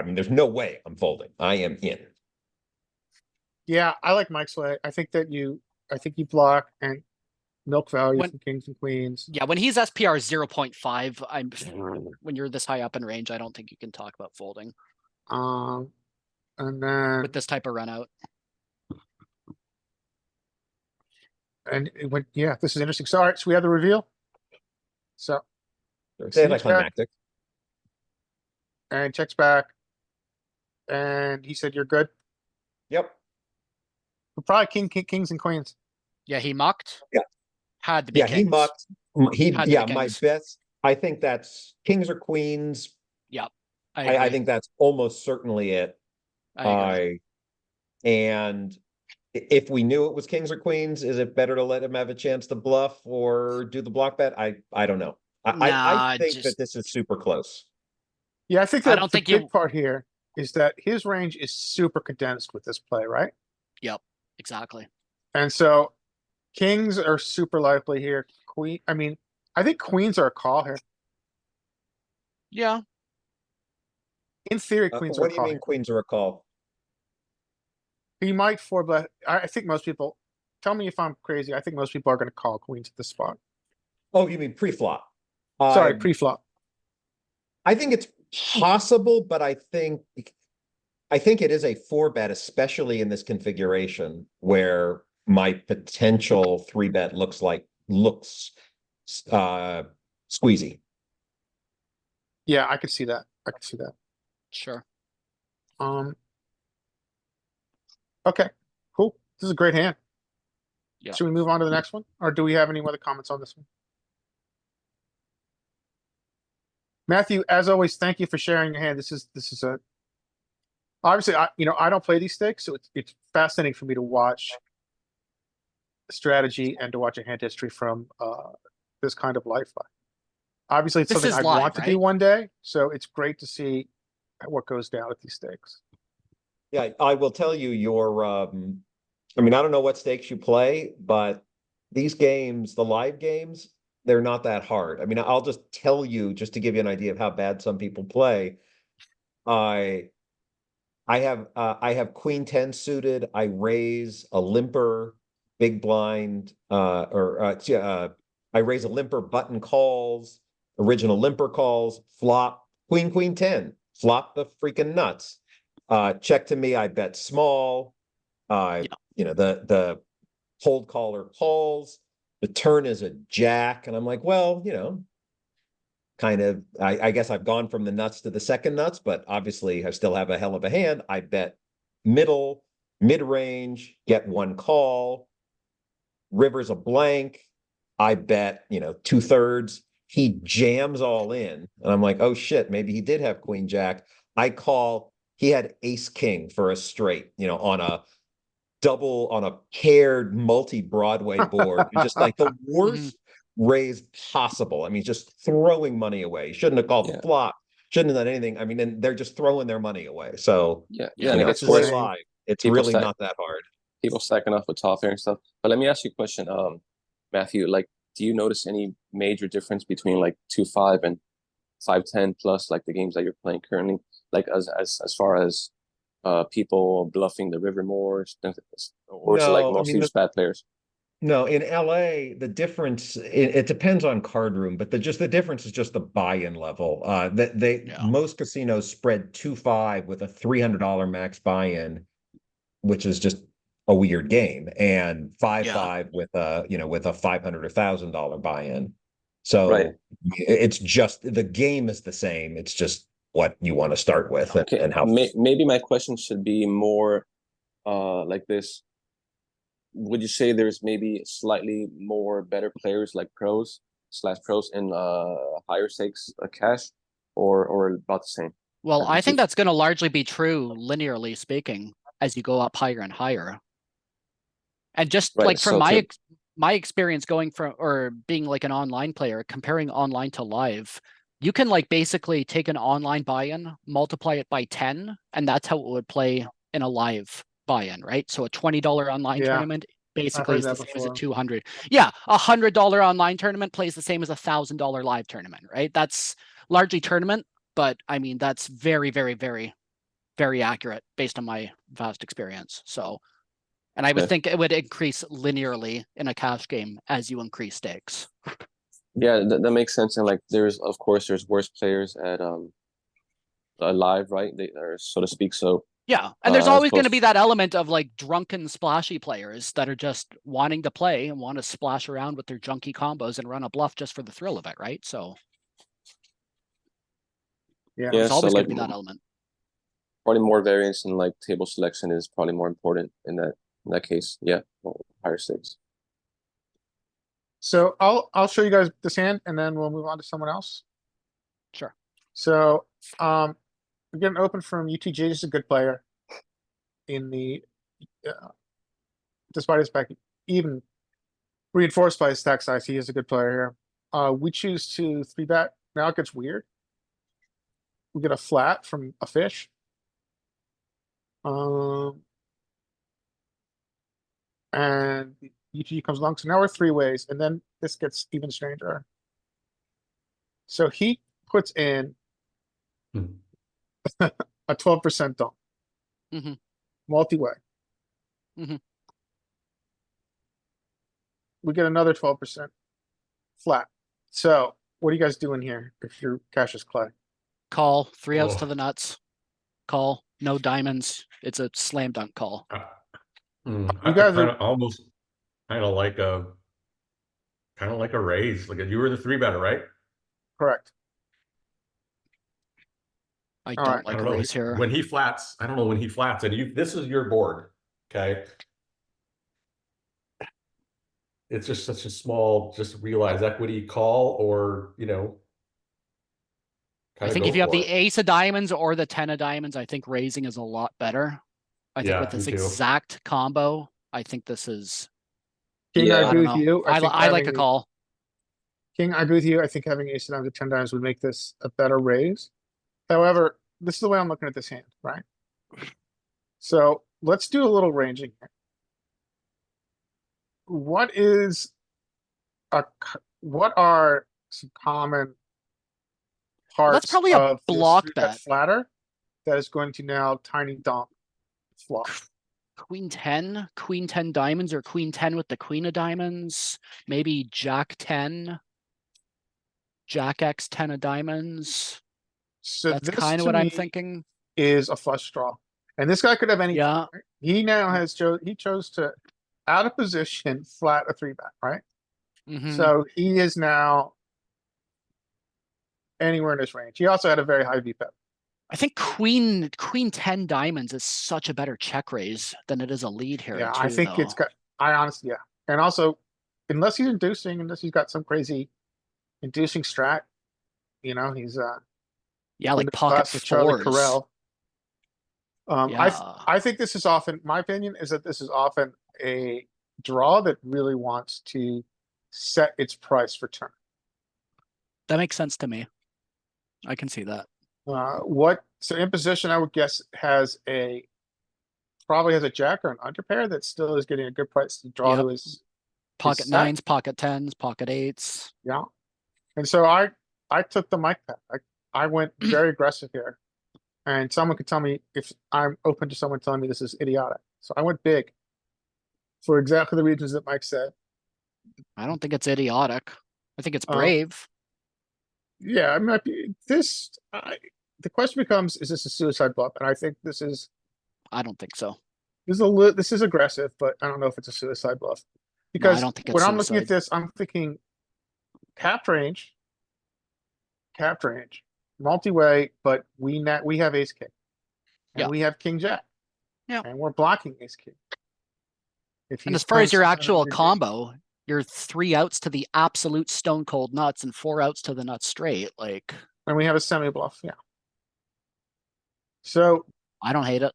mean, there's no way I'm folding. I am in. yeah, I like Mike's way. I think you block and milk value When- from kings and queens. Yeah, when he's SPR 0.5, when you're this high up in range, I don't think you can talk about folding And then, with this type of run out. and it went, yeah, this is interesting. So, all right, so we have the reveal. So, It's See, anticlimactic. and checks back. And he said, you're good. Yep. But probably kings and queens. Yeah, he mucked. Yeah. Had to be Yeah, kings. he mucked. Had to be My kings. best. I think that's kings or queens. I I agree. think that's almost certainly it. I agree. And if we knew it was kings or queens, is it better to let him have a chance to bluff or do the block bet? I don't know. I Nah, think just- that this is super close. Yeah, I think I that don't the think big you- part here is that his range is super condensed with this play, right? Exactly. And so Kings are super likely here. Queen, I mean, I think queens are a call here. Yeah, In theory, queens are What a do you call. mean queens are a call? He might four bet. I think most people, tell me if I'm crazy. I think most people are gonna call queens at this spot. Oh, you mean pre-flop? Sorry, pre-flop. I think it's possible, but I think it is a four bet, especially in this configuration where my potential three bet looks squeezy. Yeah, I could see that. I could see that. sure. Um. Okay, cool. This is a great hand. Yeah. Should we move on to the next one? Or do we have any other comments on this one? Matthew, as always, thank you for sharing your hand. This is a obviously I don't play these stakes, so it's fascinating for me to watch strategy and to watch a hand history from this kind of life. Obviously, it's This something is I live, want to do right? one day, so it's great to see what goes down with these stakes. Yeah, I will tell you I mean, I don't know what stakes you play, but these games, the live games, they're not that hard. I mean, I'll just tell you, just to give you an idea of how bad some people play. I have queen 10 suited. I raise a limper, big blind, I raise a limper, button calls, original limper calls, flop, queen 10, flop the freaking nuts. Check to me, I bet small. Yeah. The hold caller calls. The turn is a jack, and I'm like, well, kind of, I guess I've gone from the nuts to the second nuts, but obviously I still have a hell of a hand. I bet mid-range, get one call. River's a blank. I bet, 2/3. He jams all in. And I'm like, oh shit, maybe he did have queen jack. I call, he had ace king for a straight, on a paired multi-Broadway board. Just like the worst raise possible. I mean, just throwing money away. Shouldn't have called the Yeah. flop. Shouldn't have done anything. I mean, and they're just throwing their money away. So Yeah, Yeah, and it that's gets worse. insane. live. It's People really stack- not that hard. People stacking off with top pair and stuff. But let me ask you a question, Matthew. Like, do you notice any major difference between like 2-5 and 5-10 plus, like the games that you're playing currently? Like as far as people bluffing the river more, or is it like No, I mostly mean, just bad players? No, in LA, the difference it depends on card room, but the difference is just the buy-in level. That Yeah. most casinos spread 2-5 with a $300 max buy-in, which is just a weird game, and 5-5 with a $500 or $1,000 buy-in. So Right. it's just the game is the same. It's just what you want to start with Okay, and how. maybe my question should be more like this. Would you say there's maybe slightly more better players like pros/pros in higher stakes cash, or about the same? Well, As we I think see. that's going to largely be true, linearly speaking, as you go up higher and higher. And just Right, like from so my experience going from or being like an online player, comparing online to live, you can like basically take an online buy-in, multiply it by 10, and that's how it would play in a live buy-in, right? So a $20 online Yeah, tournament basically heard is the that same as a before. 200. Yeah, a $100 online tournament plays the same as a $1,000 live tournament, right? That's largely tournament, but I mean that's very, very, very, very accurate based on my vast experience. So, and I would Okay. think it would increase linearly in a cash game as you increase stakes. Yeah, that makes sense. And like, there's worse players at live, right? They are, so to speak. So Yeah, and there's as always going to opposed- be that element of like drunken splashy players that are just wanting to play and want to splash around with their junky combos and run a bluff just for the thrill of it, right? So Yeah. Yeah, there's so always going like to be that element. probably more variance in like table selection is probably more important in that case. Yeah, higher stakes. So I'll show you guys this hand and then we'll move on to someone else. Sure. So we're getting open from UTG. This is a good player in the despite his back even reinforced by his stack size. He is a good player here. We choose to 3-bet. Now it gets weird. We get a flat from a fish. And UTG comes along, so now we're three ways, and then this gets even stranger. So he puts in Hmm. a 12% dump. Mhm. Multi-way. Mhm. We get another 12% flat. So what are you guys doing here if you're Cassius Clay? Call, 3 outs to Oh. the nuts. Call, no diamonds. It's a slam dunk call. You guys are- Kind of like a raise. Like you were the three better, right? Correct. I All don't right. I like don't know. raise here. When he flats, I don't know when he flats, and this is your board, okay? It's just such a small, just realize equity call, or I kind of think go if you have for the it. ace of diamonds or the 10 of diamonds, I think raising is a lot better. I think Yeah, with this me too. exact combo, I think this is, King, I Yeah. I agree don't with know. you. I think I like a having- call. King, I agree with you. I think having ace of diamonds at 10 diamonds would make this a better raise. However, this is the way I'm looking at this hand, right? So let's do a little ranging here. What is what are some common Well, that's parts probably a of this block 3-bet bet. flatter that is going to now tiny dump flop? Queen 10 diamonds, or queen 10 with the queen of diamonds, maybe jack 10, jack X 10 of diamonds. So That's this kind of to what I'm me thinking. is a flush draw. And this guy could have any. Yeah. Right? He now has he chose to out of position flat a 3-bet, right? Mhm. So he is now anywhere in his range. He also had a very high VPEP. I think queen 10 diamonds is such a better check raise than it is a lead here. Yeah, too, I think it's though. got, I honestly, yeah. And also, unless he's inducing, unless he's got some crazy inducing strat, he's Yeah, like in the pocket class of Charlie fours. Carell. Yeah. I think this is often, my opinion is that this is often a draw that really wants to set its price for turn. That makes sense to me. I can see that. So in position, I would guess probably has a jack or an underpair that still is getting a good price to draw to Yep. his Pocket set. nines, pocket tens, pocket eights. Yeah. And so I took the mic path. I went very aggressive here. And someone could tell me if I'm open to someone telling me this is idiotic. So I went big for exactly the reasons that Mike said. I don't think it's idiotic. I think it's Um, brave. Yeah, I mean, the question becomes, is this a suicide bluff? And I think this is I don't think so. this is aggressive, but I don't know if it's a suicide bluff. Because don't think when it's I'm looking at suicide. this, I'm thinking capped range, multi-way, but we have ace king. And Yeah. we have king jack. Yeah. And we're blocking ace king. If And he's as far as playing your some kind of actual weird game- combo, you're 3 outs to the absolute stone cold nuts and 4 outs to the nuts straight. Like, And we have a semi bluff, yeah. So I don't hate it.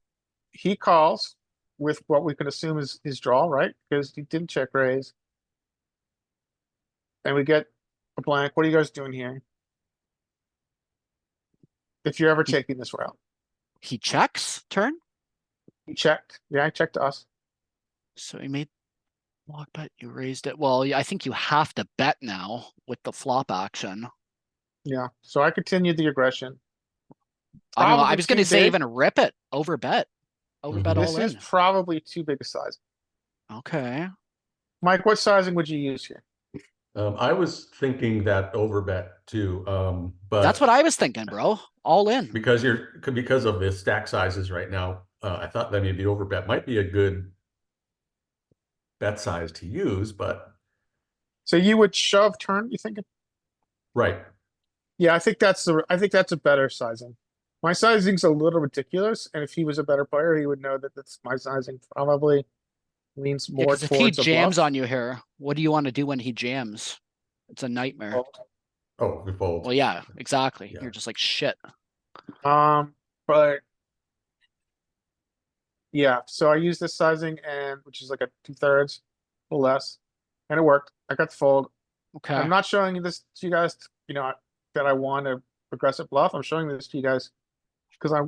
he calls with what we can assume is his draw, right? Because he didn't check raise. And we get a blank. What are you guys doing here? If you're ever taking this route, He checks turn. he checked. Yeah, I checked us. So he made block bet. You raised it. Well, I think you have to bet now with the flop action. Yeah, so I continued the aggression. I don't know. I Probably was going to too say big. even rip it, over bet all This is in. probably too big a size. Okay. Mike, what sizing would you use here? I was thinking that overbet too, but That's what I was thinking, bro. All in. because of the stack sizes right now, I thought that maybe overbet might be a good bet size to use, but So you would shove turn, you think? right. Yeah, I think that's a better sizing. My sizing's a little ridiculous, and if he was a better player, he would know that that's my sizing probably leans Yeah, more 'cause if he towards a jams bluff. on you here, what do you want to do when he jams? It's a nightmare. Fold. Oh, we fold. Well, yeah, exactly. Yeah. You're just like shit. But yeah, so I used this sizing and which is like a 2/3 or less, and it worked. I got the fold. Okay. I'm not showing this to you guys, that I want a aggressive bluff. I'm showing this to you guys because I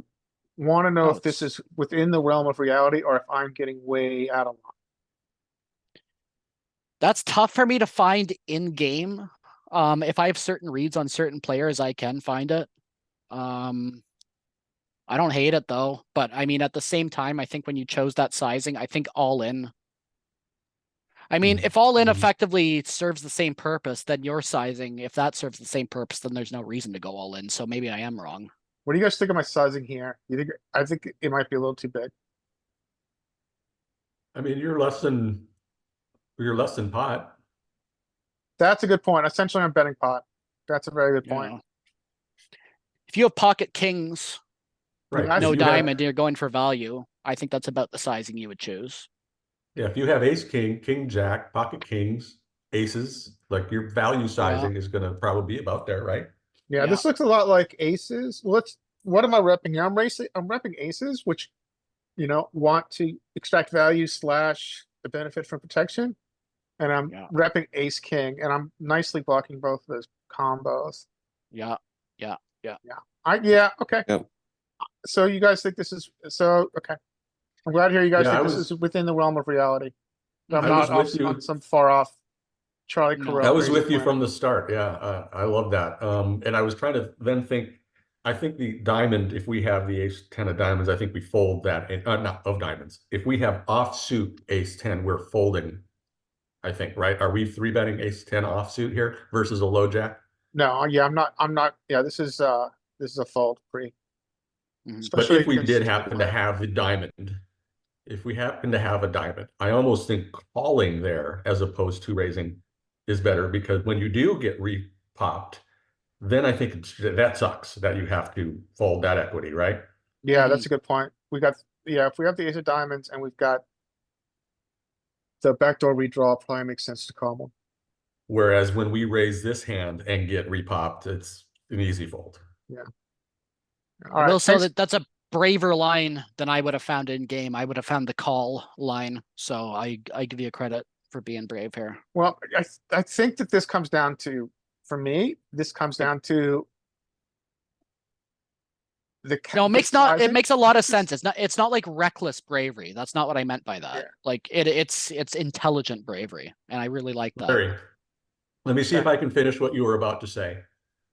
want to know Oh, if this it's- is within the realm of reality or if I'm getting way out of line. That's tough for me to find in game. If I have certain reads on certain players, I can find it. I don't hate it though, but I mean, at the same time, I think when you chose that sizing, I think all in. I mean, if all in effectively serves the same purpose, then your sizing, if that serves the same purpose, then there's no reason to go all in. So maybe I am wrong. What do you guys think of my sizing here? You think, I think it might be a little too big. I mean, you're less than pot. That's a good point. Essentially, I'm betting pot. That's a very good You point. know. If you have pocket kings, Right. That's- no If you have- diamond, you're going for value. I think that's about the sizing you would choose. Yeah, if you have ace, king, king, jack, pocket kings, aces, like your value sizing is gonna probably be about there, right? Yeah, Yeah. this looks a lot like aces. What am I repping here? I'm repping aces, which, want to extract value / the benefit from protection. And I'm Yeah. repping ace king, and I'm nicely blocking both of those combos. Yeah. Okay. Yep. So you guys think this is, okay. I'm glad to hear you guys Yeah, think I this was- is within the realm of reality. I'm I not was with off you. on some far off Charlie No. Carell. I was crazy with you plan. from the start. Yeah, I love that. And I was trying to then think, I think the diamond, if we have the ace 10 of diamonds, I think we fold that, not of diamonds. If we have offsuit ace 10, we're folding, I think, right? Are we three betting ace 10 offsuit here versus a low jack? No, yeah, I'm not, yeah, this is a fold pre. Mhm. But Especially if we against- did happen to have the diamond, if we happen to have a diamond, I almost think calling there as opposed to raising is better, because when you do get re-popped, then I think that sucks that you have to fold that equity, right? Yeah, that's a good point. If we have the ace of diamonds and we've got the backdoor redraw, it probably makes sense to call them. Whereas when we raise this hand and get re-popped, it's an easy fold. All I right, will say thanks. that that's a braver line than I would have found in game. I would have found the call line. So I give you credit for being brave here. Well, I think that this comes down to, for me, this comes down to the. No, it the makes sizing. a lot of sense. It's not like reckless bravery. That's not what I meant by that. Yeah. Like it's intelligent bravery. And I really like that. Very. Let me see if I can finish what you were about to say,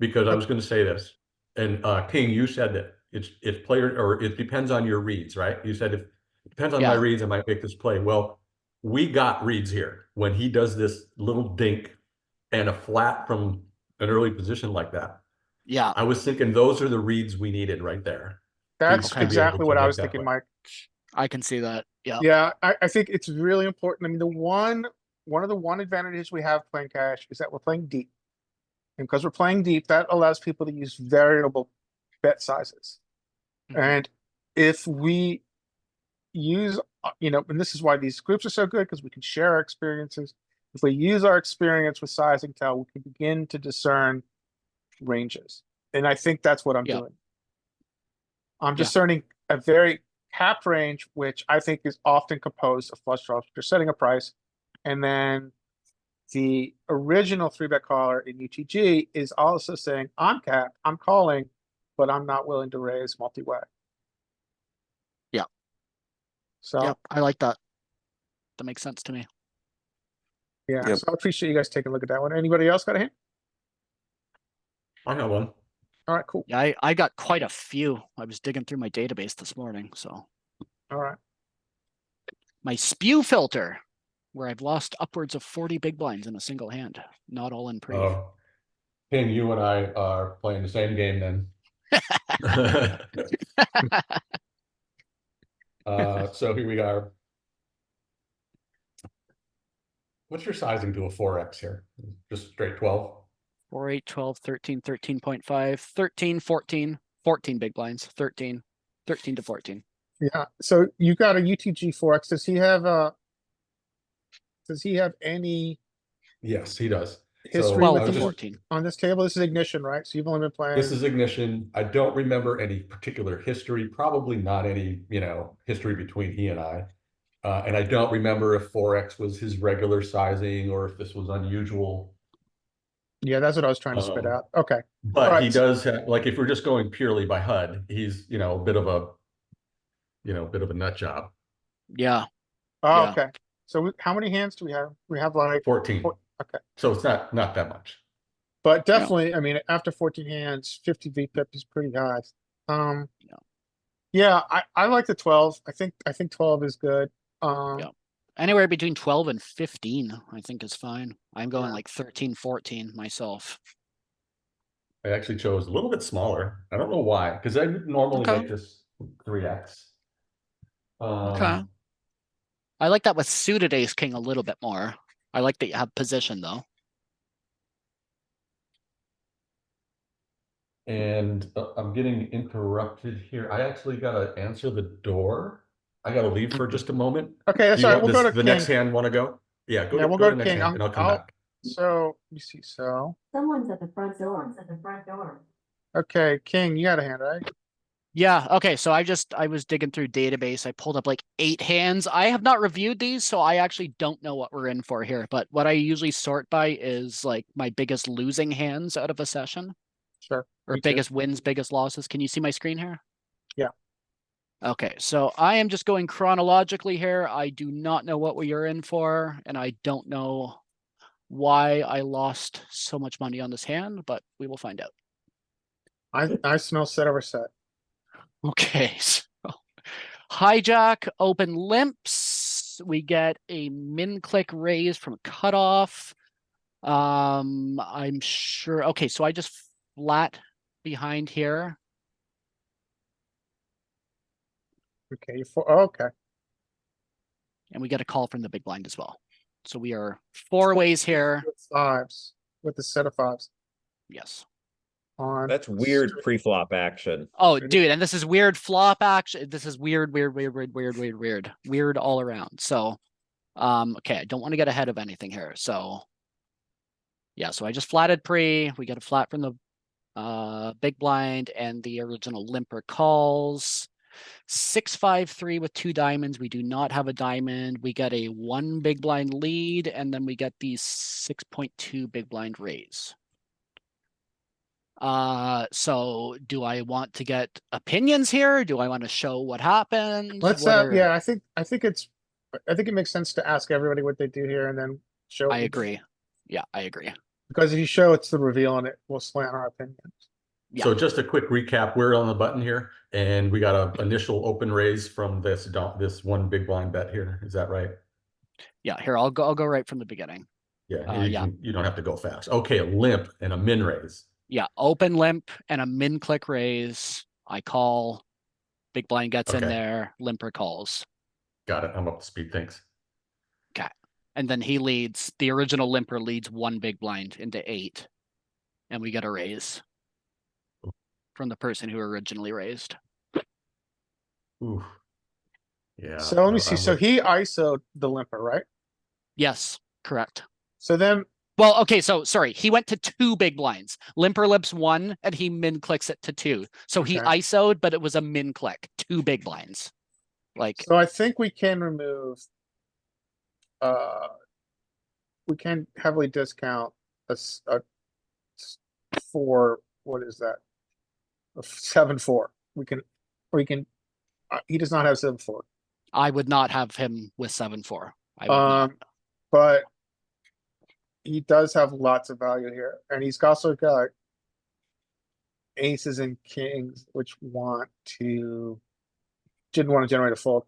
because I was going to say this. And King, you said that it's player, or it depends on your reads, right? You said if it depends on my Yeah. reads, I might make this play. Well, we got reads here when he does this little dink and a flat from an early position like that. Yeah. I was thinking those are the reads we needed right there. That's to be able exactly to what I make was that thinking, play. Mike. I can see that. Yeah. Yeah, I think it's really important. I mean, one of the advantages we have playing cash is that we're playing deep. And because we're playing deep, that allows people to use variable bet sizes. Mhm. And if we use, and this is why these groups are so good, because we can share our experiences. If we use our experience with sizing tell, we can begin to discern ranges. And I think that's what I'm Yeah. doing. I'm discerning a very capped range, which I think is often composed of flush draws. You're setting a price, and then the original 3-bet caller in UTG is also saying, I'm capped, I'm calling, but I'm not willing to raise multi-way. Yeah. So, Yeah. I like that. That makes sense to me. yeah, Yep. so I appreciate you guys taking a look at that one. Anybody else got a hand? I have one. All right, cool. Yeah, I got quite a few. I was digging through my database this morning. So All right. my spew filter, where I've lost upwards of 40 big blinds in a single hand. Not all in pre. Oh, King, you and I are playing the same game then. So here we are. What's your sizing to a 4x here? Just straight 12? 4, 8, 12, 13, 13.5, 13, 14, 14 big blinds, 13, 13 to 14. Yeah, so you got a UTG 4X. Does he have any Yes, he does. history Well, with to these 14. on this table? This is ignition, right? So you've only been playing. This is ignition. I don't remember any particular history, probably not any, history between he and I. And I don't remember if 4x was his regular sizing or if this was unusual. Yeah, that's what I was trying to spit Um, out. Okay. But Alright, he so- does have, like, if we're just going purely by HUD, he's, a bit of a nut job. Yeah. Oh, Yeah. okay. So how many hands do we have? We have like 14. okay. So it's not that much. But definitely, I mean, after 14 hands, 50 VPIP is pretty high. Yeah. Yeah, I like the 12. I think 12 is good. Yeah. Anywhere between 12 and 15, I think is fine. I'm going Yeah. like 13, 14 myself. I actually chose a little bit smaller. I don't know why, because I would normally Okay. make this 3x. Okay. I like that with suited ace king a little bit more. I like that you have position though. And I'm getting interrupted here. I actually gotta answer the door. I gotta leave for just a moment. Okay, that's Do you all right. want We'll go this, to the next king. hand want to go? Yeah, Yeah, we'll go go to to next king. hand, and I'll come back. So you see, so Someone's at the front door. okay, king, you got a hand, right? Yeah, okay, so I was digging through database. I pulled up like 8 hands. I have not reviewed these, so I actually don't know what we're in for here. But what I usually sort by is like my biggest losing hands out of a session, Sure. or Me too. biggest wins, biggest losses. Can you see my screen here? Yeah. Okay, so I am just going chronologically here. I do not know what we are in for, and I don't know why I lost so much money on this hand, but we will find out. I smell set over set. Okay, so hijack, open limps. We get a min click raise from cutoff. I'm sure. Okay, so I just flat behind here. Okay, okay. And we get a call from the big blind as well. So we are 4 ways here. With fives, with the set of fives Yes. on. That's weird pre-flop action. Oh, dude, and this is weird flop action. This is weird all around. So, okay, I don't want to get ahead of anything here. So, yeah, so I just flatted pre. We get a flat from the big blind, and the original limper calls. 6-5-3 with 2 diamonds. We do not have a diamond. We get a 1 big blind lead, and then we get the 6.2 big blind raise. So do I want to get opinions here? Do I want to show what happened? Let's What are- yeah, I think it makes sense to ask everybody what they do here and then show. I agree. Yeah, I agree. Because if you show it's the reveal and it will slant our opinions. Yeah. So just a quick recap, we're on the button here, and we got an initial open raise from this 1 big blind bet here. Is that right? Yeah, here I'll go right from the beginning. Yeah, Yeah. you don't have to go fast. Okay, a limp and a min raise. Yeah, open limp and a min click raise. I call. Big blind gets in Okay. there. Limper calls. Got it. I'm up to speed. Thanks. And then he leads. The original limper leads 1 big blind into 8. And we get a raise from the person who originally raised. Ooh. Yeah. So let me see. So he ISO'd the limper, right? Yes, correct. So then, Well, okay, so sorry, he went to 2 big blinds. Limper lips 1, and he min clicks it to 2. So he Okay. ISO'd, but it was a min click, 2 big blinds. Like, so I think we can remove, we can heavily discount a 4, what is that? A 7-4. We can, he does not have 7-4. I would not have him with 7-4. I would not. But he does have lots of value here, and he's also got aces and kings, which didn't want to generate a fold.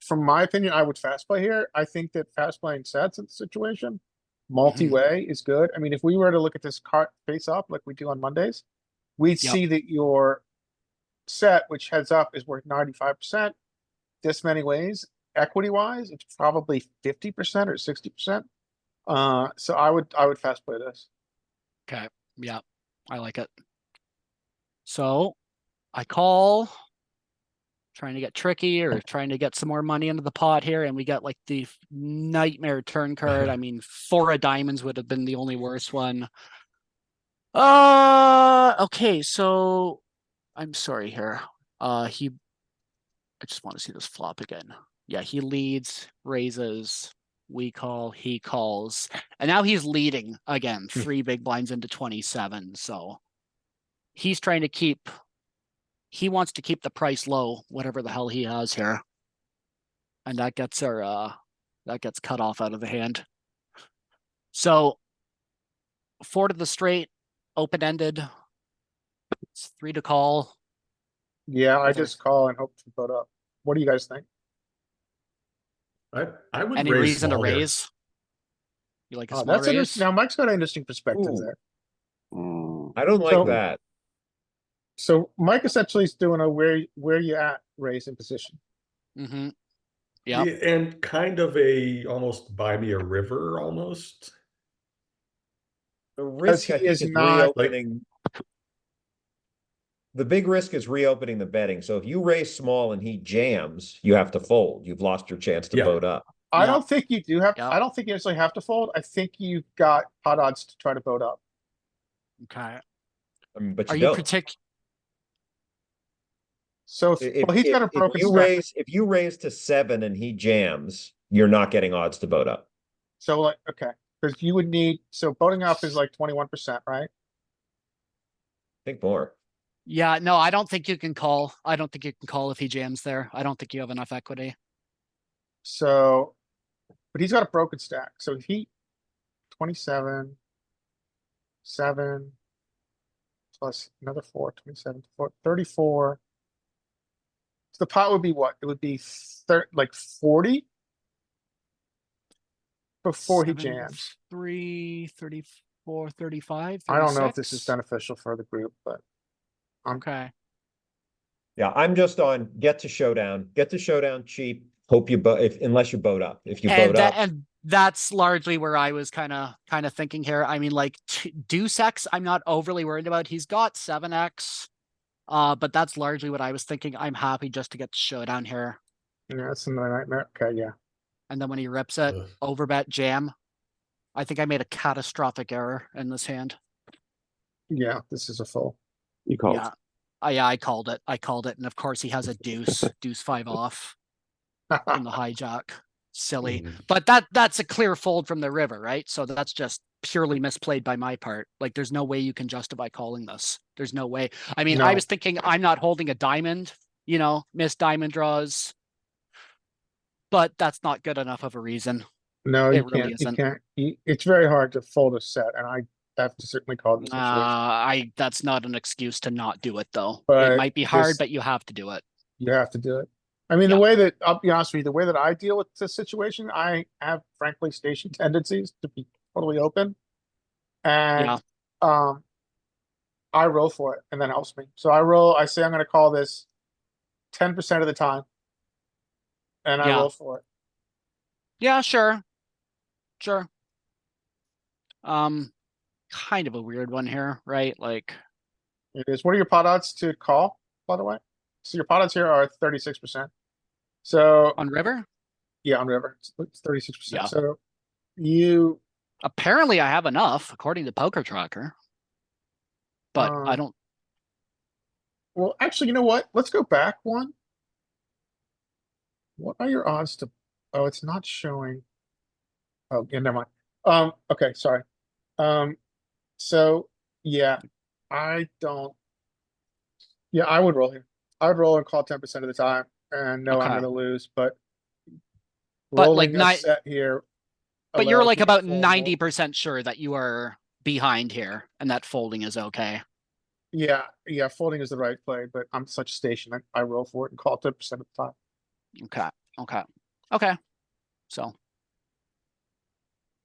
From my opinion, I would fast play here. I think that fast playing sets in the situation, multi-way is good. I mean, if we were to look at this card face up like we do on Mondays, we'd Yep. see that your set, which heads up, is worth 95%. This many ways, equity wise, it's probably 50% or 60%. So I would fast play this. Okay, yeah, I like it. So I call, trying to get tricky or trying to get some more money into the pot here, and we got like the nightmare turn card. I mean, 4 of diamonds would have been the only worst one. Okay, so I'm sorry here. I just want to see this flop again. Yeah, he leads, raises, we call, he calls, and now he's leading again, 3 big blinds into 27. So he's trying to he wants to keep the price low, whatever the hell he has here. And that gets that gets cut off out of the hand. So 4 to the straight, open-ended. It's 3 to call. Yeah, I Is there- just call and hope to vote up. What do you guys think? I would Any raise reason to small here. raise? You like a Oh, small that's raise? interesting. Now Mike's got an interesting perspective Ooh. there. I don't like So- that. So Mike essentially is doing a where you at raise in position. Mm-hmm. Yeah, Yep. and kind of a almost buy me a river almost. The risk, he I think, is is not- reopening. The big risk is reopening the betting. So if you raise small and he jams, you have to fold. You've lost your chance to Yeah. vote up. I Yeah. don't think you do have, Yeah. I don't think you necessarily have to fold. I think you've got pot odds to try to vote up. Okay. I mean, but Are you you don't. So, well, he's got a broken stack. If you raise to 7 and he jams, you're not getting odds to vote up. So like, okay, because you would need, so voting up is like 21%, right? I think more. Yeah, no, I don't think you can call. I don't think you can call if he jams there. I don't think you have enough equity. So, but he's got a broken stack. So if he 27, 7 plus another 4, 27, 4, 34. So the pot would be what? It would be like 40 before he jams. 3, 34, 35, I don't know if this is 36? beneficial for the group, but Okay. Yeah, I'm just on get to showdown cheap. Hope you unless you boat up. If you And boat up, and that's largely where I was kind of thinking here. I mean, like Deuce X, I'm not overly worried about. He's got 7x. But that's largely what I was thinking. I'm happy just to get the showdown here. yeah, that's another nightmare. Okay, yeah. And then when he rips it, Ugh. overbet jam. I think I made a catastrophic error in this hand. Yeah, this is a full. You called. Yeah. Yeah, I called it. And of course he has a deuce, deuce 5 off from the hijack. Silly. Mhm. But that's a clear fold from the river, right? So that's just purely misplayed by my part. Like there's no way you can justify calling this. There's no way. I mean, I No. was thinking I'm not holding a diamond, missed diamond draws. But that's not good enough of a reason. No, you It really can't, you isn't. can't, it's very hard to fold a set and I have to certainly call this situation. That's not an excuse to not do it though. But It might be hard, this- but you have to do it. You have to do it. I mean, the way that, I'll be honest with you, the way that I deal with this situation, I have frankly station tendencies to be totally open. And, I roll for it and that helps me. So I say I'm gonna call this 10% of the time. And I Yeah. roll for it. Yeah, sure. Sure. Kind of a weird one here, right? Like, It is. What are your pot odds to call, by the way? So your pot odds here are 36%. So, on river? yeah, on river, it's 36%. Yeah. So you, Apparently I have enough according to Poker Tracker. But I Um, don't. well, actually, you know what? Let's go back one. What are your odds to, oh, it's not showing. Oh, yeah, never mind. Okay, sorry. So, yeah, I don't. Yeah, I would roll here. I would roll and call 10% of the time and know I'm Okay. gonna lose, but. But, like, Rolling a ni- set here. But you're allows like me to about fold more. 90% sure that you are behind here and that folding is okay. Yeah, folding is the right play, but I'm such a station. I roll for it and call 10% of the time. Okay. So.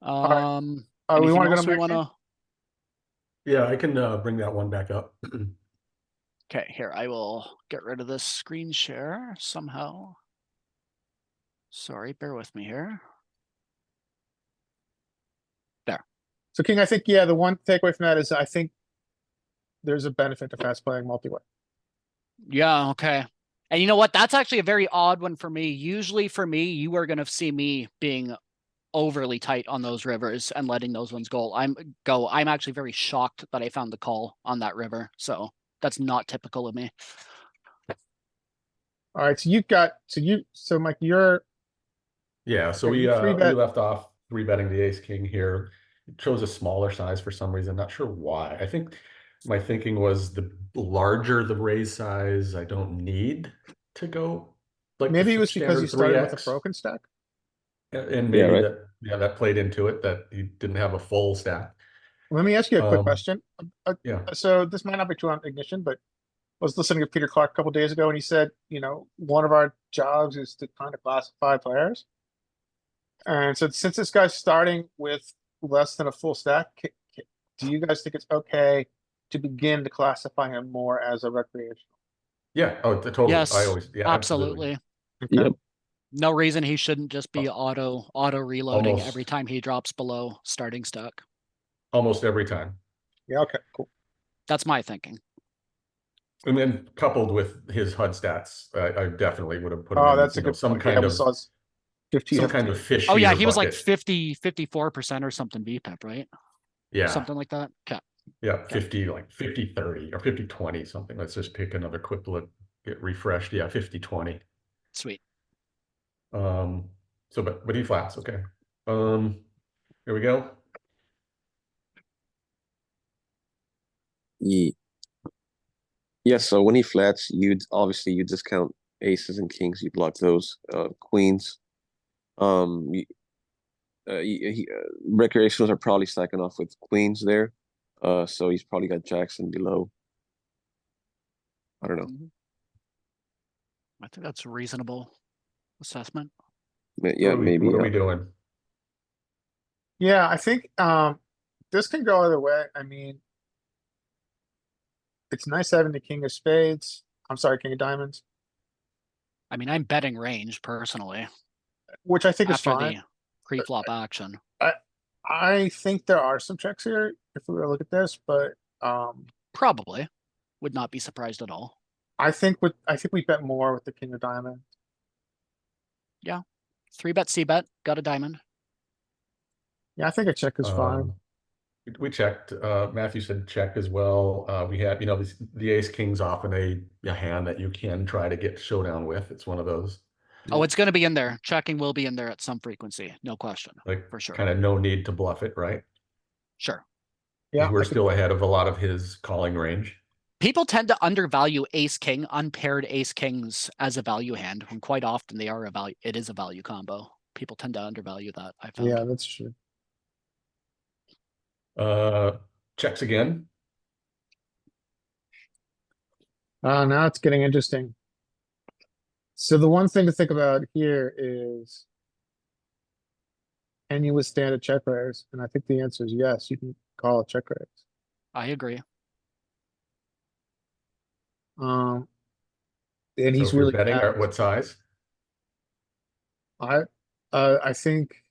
right. We Anything wanna go else to we Mike here? wanna? Yeah, I can bring that one back up. Okay, here, I will get rid of this screen share somehow. Sorry, bear with me here. So King, I think, yeah, the one takeaway from that is I think there's a benefit to fast playing multi-way. Yeah, okay. And you know what? That's actually a very odd one for me. Usually for me, you are gonna see me being overly tight on those rivers and letting those ones go. I'm actually very shocked that I found the call on that river. So that's not typical of me. All right, so you've got, so Mike, you're, Yeah, so Okay, we you three we bet- left off 3-betting the ace king here. It chose a smaller size for some reason, not sure why. I think my thinking was the larger the raise size, I don't need to go like the Maybe it was because standard you started with a 3x. broken stack. And Yeah, maybe right. that played into it, that he didn't have a full stack. Let me ask you a quick Um, question. Yeah, So this might not be true on Ignition, but I was listening to Peter Clark a couple days ago and he said, one of our jobs is to kind of classify players. And so since this guy's starting with less than a full stack, do you guys think it's okay to begin to classify him more as a recreational? yeah, oh, totally. Yes, I always, yeah, absolutely. absolutely. Yep. No reason he shouldn't just be auto reloading Almost. every time he drops below starting stack. Almost every time. Yeah, okay, cool. That's my thinking. And then coupled with his HUD stats, I definitely would have put him Oh, in, that's a good some point. Yeah, kind we of, saw his 15. some kind of fish Oh yeah, eater he was like bucket. 54% or something VPEP, right? Yeah, Something like that. Okay. yeah, 50, like 50-30 or 50-20, something. Let's just pick another quick look, get refreshed. Yeah, 50-20. Sweet. So, but he flats, okay. Here we go. Yeah, so when he flats, you discount aces and kings, you block those, queens. Recreationals are probably stacking off with queens there. So he's probably got Jackson below. I don't know. I think that's a reasonable assessment. Yeah, What are we, maybe. what are we doing? Yeah, I think this can go either way. I mean, it's nice having the king of spades. I'm sorry, king of diamonds, I mean, I'm betting range personally which I think is after fine. the pre-flop action. I think there are some checks here if we were to look at this, but Probably. Would not be surprised at all. I think we bet more with the king of diamonds. 3-bet, C-bet, got a diamond. Yeah, I think a check is fine. We checked, Matthew said check as well. We had, the ace king's often a hand that you can try to get showdown with. It's one of those, Oh, it's going to be in there. Checking will be in there at some frequency. No question. like, For sure. kind of no need to bluff it, right? Sure. Yeah, We're I could- still ahead of a lot of his calling range. People tend to undervalue ace king, unpaired ace kings as a value hand, when quite often they are it is a value combo. People tend to undervalue that, I found. yeah, that's true. Checks again. Now it's getting interesting. So the one thing to think about here is, can you withstand a check raise? And I think the answer is yes, you can call a check raise. I agree. And So he's if you're really betting, bad. what size? I think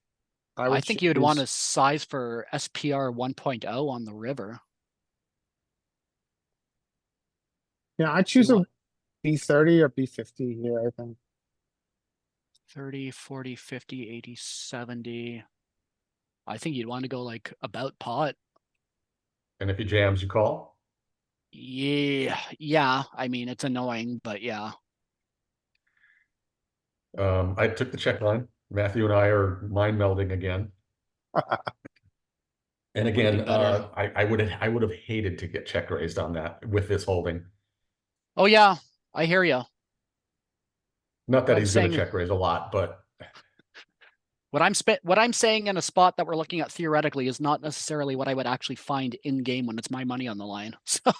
I think you would want to choose- size for SPR 1.0 on the river. Yeah, I choose a want- B30 or B50 here, I think. 30, 40, 50, 80, 70. I think you'd want to go like about pot. And if he jams, you call? Yeah. I mean, it's annoying, but yeah. I took the check line. Matthew and I are mind melding again. And Would be again, better. I would have hated to get check raised on that with this holding. Oh yeah, I hear you. Not that I'm he's going to saying- check raise a lot, but What I'm saying in a spot that we're looking at theoretically is not necessarily what I would actually find in game when it's my money on the line. So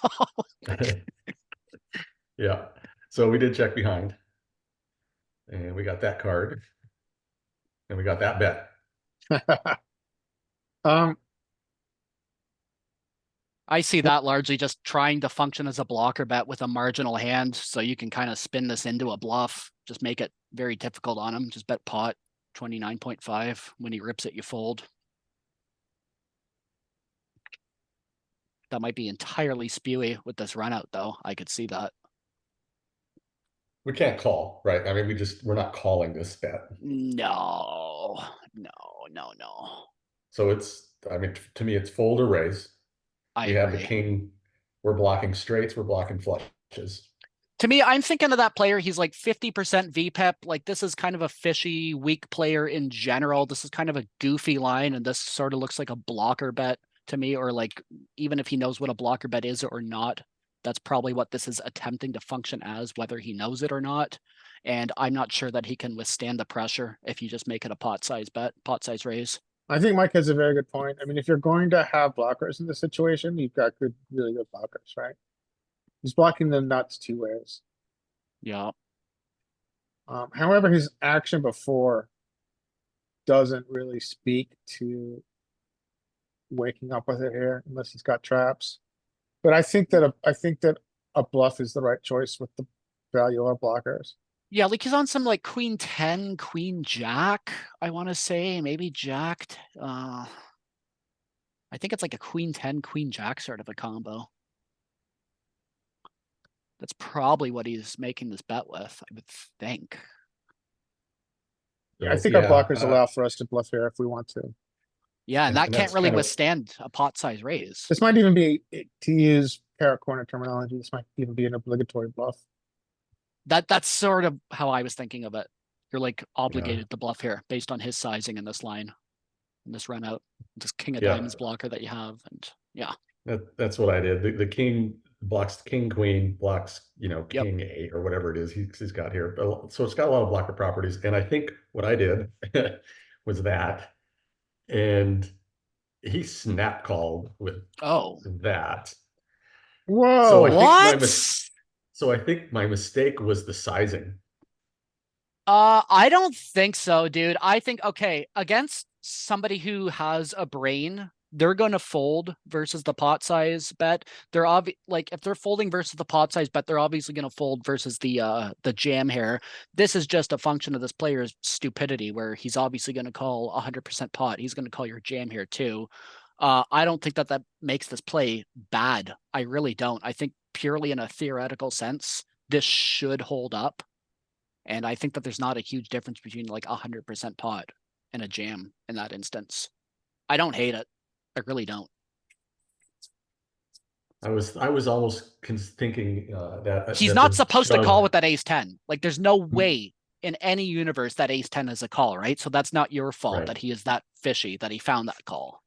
yeah. So we did check behind. And we got that card. And we got that bet. I see that largely just trying to function as a blocker bet with a marginal hand, so you can kind of spin this into a bluff, just make it very difficult on him. Just bet pot 29.5. When he rips it, you fold. That might be entirely spewy with this run out though. I could see that. We can't call, right? I mean, we're not calling this bet. No. So I mean, to me, it's fold or raise. I We have the agree. king. We're blocking straights. We're blocking flushes. To me, I'm thinking of that player. He's like 50% VPEP. Like this is kind of a fishy, weak player in general. This is kind of a goofy line, and this sort of looks like a blocker bet to me, or like even if he knows what a blocker bet is or not, that's probably what this is attempting to function as, whether he knows it or not. And I'm not sure that he can withstand the pressure if you just make it a pot size bet, pot size raise. I think Mike has a very good point. I mean, if you're going to have blockers in this situation, you've got good, really good blockers, right? He's blocking the nuts two ways. Yeah. However, his action before doesn't really speak to waking up with it here unless he's got traps. But I think that a bluff is the right choice with the value of blockers. Yeah, like he's on some like queen 10, queen jack, I want to say, maybe jack. I think it's like a queen 10, queen jack sort of a combo. That's probably what he's making this bet with, I would think. I So, think our yeah, blockers allow for us to bluff here if we want to. Yeah, and And- that and can't that's really kind of- withstand a pot size raise. This might even be, to use parrot corner terminology, this might even be an obligatory bluff. That's sort of how I was thinking of it. You're like obligated to bluff here based on his sizing in this line. In this run out. This king of Yeah. diamonds blocker that you have. And yeah. That's what I did. The king blocks king queen, blocks, Yep. king 8 or whatever it is he's got here. So it's got a lot of blocker properties. And I think what I did was that, and he snap called with Oh. that. Whoa! So I think my What? So I think my mistake was the sizing. I don't think so, dude. I think, okay, against somebody who has a brain, they're going to fold versus the pot size bet. They're like if they're folding versus the pot size bet, they're obviously going to fold versus the jam here. This is just a function of this player's stupidity where he's obviously going to call 100% pot. He's going to call your jam here too. I don't think that makes this play bad. I really don't. I think purely in a theoretical sense, this should hold up. And I think that there's not a huge difference between like 100% pot and a jam in that instance. I don't hate it. I really don't. I was almost thinking that He's that not the supposed to shove- call with that ace 10. Like there's no way in any universe that ace 10 is a call, right? So that's not your fault Right. that he is that fishy that he found that call.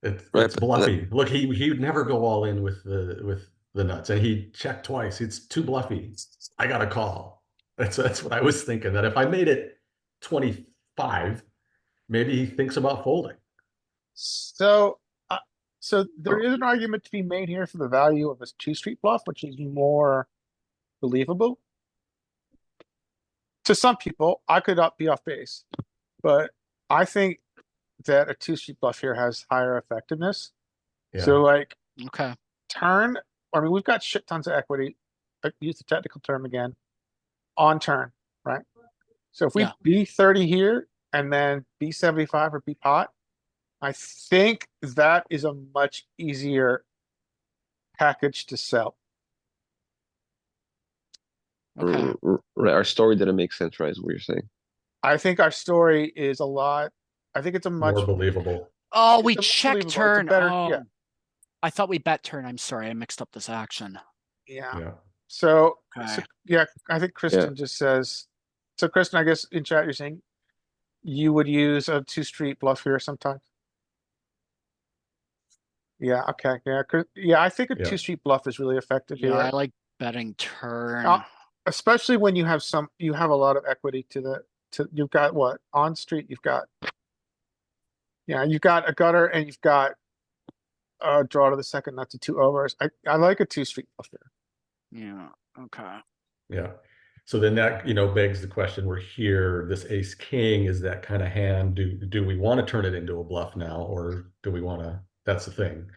It's Right, but bluffy. Look, he would never go all in with the nuts, and he checked twice. It's too bluffy. I got a call. That's what I was thinking. That if I made it 25, maybe he thinks about folding. So, so there is an argument to be made here for the value of a two street bluff, which is more believable. To some people, I could be off base, but I think that a two street bluff here has higher effectiveness. Yeah. So like Okay. turn, I mean, we've got shit tons of equity. Use the technical term again, on turn, right? So if we Yeah. B30 here and then B75 or B pot, I think that is a much easier package to sell. Okay. Right, our story didn't make sense, right? Is what you're saying. I think our story is a lot, I think it's a much, More believable. Oh, we It's a check believable, it's a turn. better- Oh. yeah. I thought we bet turn. I'm sorry. I mixed up this action. yeah. Yeah. So, Okay. yeah, I think Kristen just says, so Kristen, I guess in chat, you're saying you would use a two street bluff here sometimes? Yeah, okay, yeah, yeah, I think a Yeah. two street bluff is really effective Yeah, I here, like betting turn. especially when you have you have a lot of equity you've got what, on street, you've got. Yeah, you've got a gutter and you've got a draw to the second, not to two overs. I like a two street bluff here. Yeah. Okay. Yeah. So then that, begs the question, we're here, this ace king is that kind of hand. Do we want to turn it into a bluff now, or do we want to, that's the thing,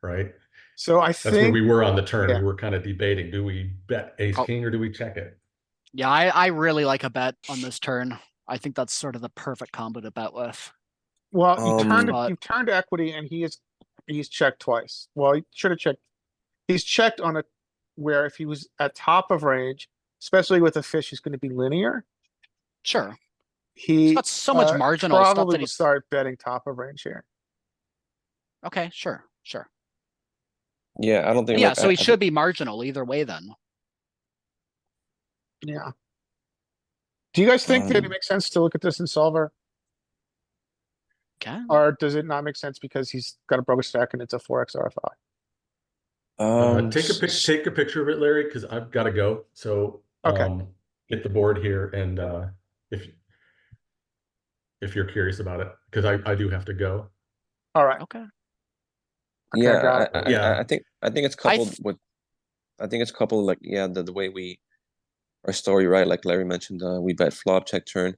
right? So I That's where think, we were on the turn. yeah. We were kind of debating, do we bet ace Oh. king or do we check it? Yeah, I really like a bet on this turn. I think that's sort of the perfect combo to bet with. well, Spot. you turned equity and he's checked twice. Well, he should have checked. He's checked on where if he was at top of range, especially with a fish who's gonna be linear, Sure. he. got so much marginal stuff Probably that will he's- start betting top of range here. Okay, sure. Yeah, I don't think. Yeah, like, so I he should be marginal either way then. Yeah. Do you guys think that it Um, makes sense to look at this in solver, Okay. or does it not make sense because he's got a broken stack and it's a 4x RFI? Um, Take a picture of it, Larry, because I've got to go. So, Okay. get the board here, and if you're curious about it, because I do have to go. All right. Okay. Okay, got it. Yeah. I think it's coupled with, I think it's coupled like, yeah, the way our story, right? Like Larry mentioned, we bet flop, check turn,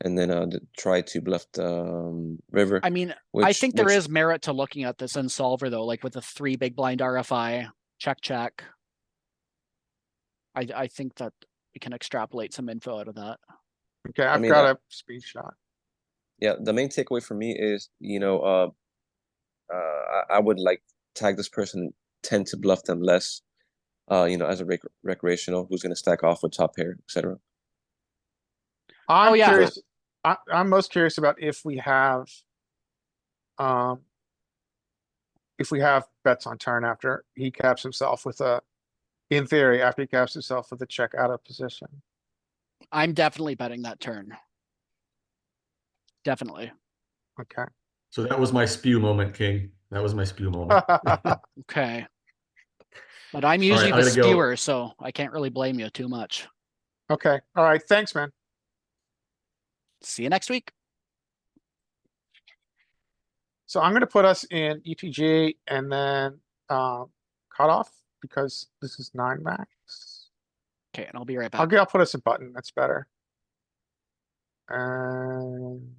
and then try to bluff the river. I mean, I think there is merit to looking at this in solver though, like with a 3 big blind RFI, check. I think that we can extrapolate some info out of that. Okay, I've mean, got a speed shot. Yeah, the main takeaway for me is, I would like tag this person, tend to bluff them less, as a recreational who's going to stack off with top pair, etc. I'm yeah. curious. I'm most curious about if we have bets on turn after he caps himself with in theory, after he caps himself with a check out of position. I'm definitely betting that turn. Definitely. Okay. So that was my spew moment, King. That was my spew moment. Okay. But I'm All usually right, the I gotta go. spewer, so I can't really blame you too much. Okay. All right. Thanks, man. See you next week. So I'm going to put us in ETG and then cutoff because this is 9 max. Okay, and I'll be right back. I'll put us in button. That's better. And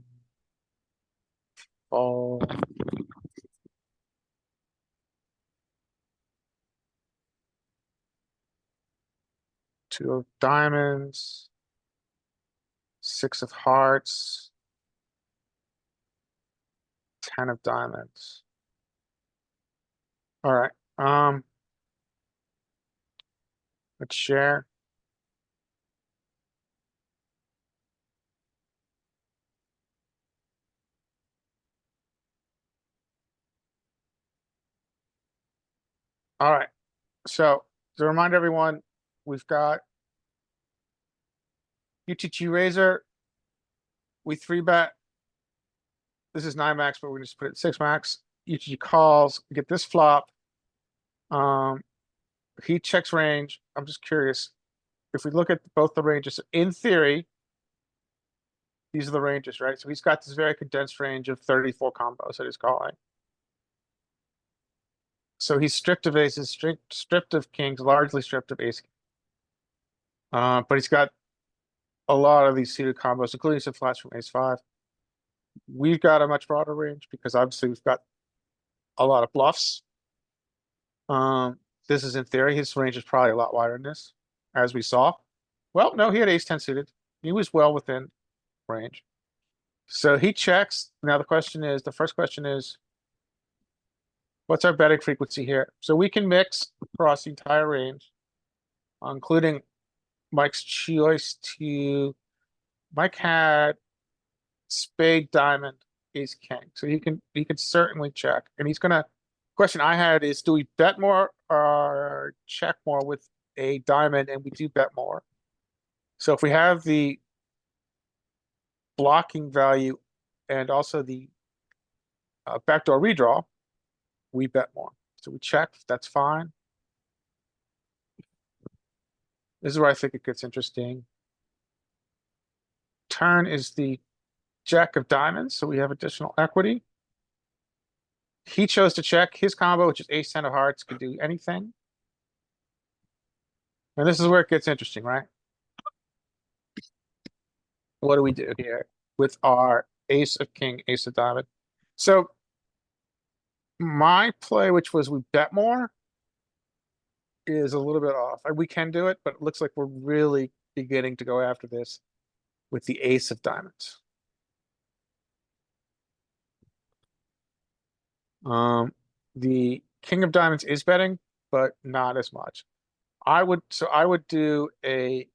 fold. Two of diamonds. 6 of hearts. 10 of diamonds. All right. Let's share. All right. So to remind everyone, we've got UTG Razor. We 3-bet. This is 9 max, but we're just put it at 6 max. UTG calls, get this flop. He checks range. I'm just curious. If we look at both the ranges, in theory, these are the ranges, right? So he's got this very condensed range of 34 combos that he's calling. So he's stripped of aces, stripped of kings, largely stripped of ace. But he's got a lot of these suited combos, including some flats from ace 5. We've got a much broader range because obviously we've got a lot of bluffs. This is in theory, his range is probably a lot wider than this, as we saw. Well, no, he had ace 10 suited. He was well within range. So he checks. Now the first question is, what's our betting frequency here? So we can mix across the entire range, including Mike's choice to, Mike had spade, diamond, ace, king. So he can certainly check. And he's gonna, question I had is, do we bet more or check more with a diamond? And we do bet more. So if we have the blocking value and also the backdoor redraw, we bet more. So we check, that's fine. This is where I think it gets interesting. Turn is the jack of diamonds, so we have additional equity. He chose to check. His combo, which is ace 10 of hearts, could do anything. And this is where it gets interesting, right? What do we do here with our ace of king, ace of diamond? So my play, which was we bet more, is a little bit off. We can do it, but it looks like we're really beginning to go after this with the ace of diamonds. The king of diamonds is betting, but not as much. I would do a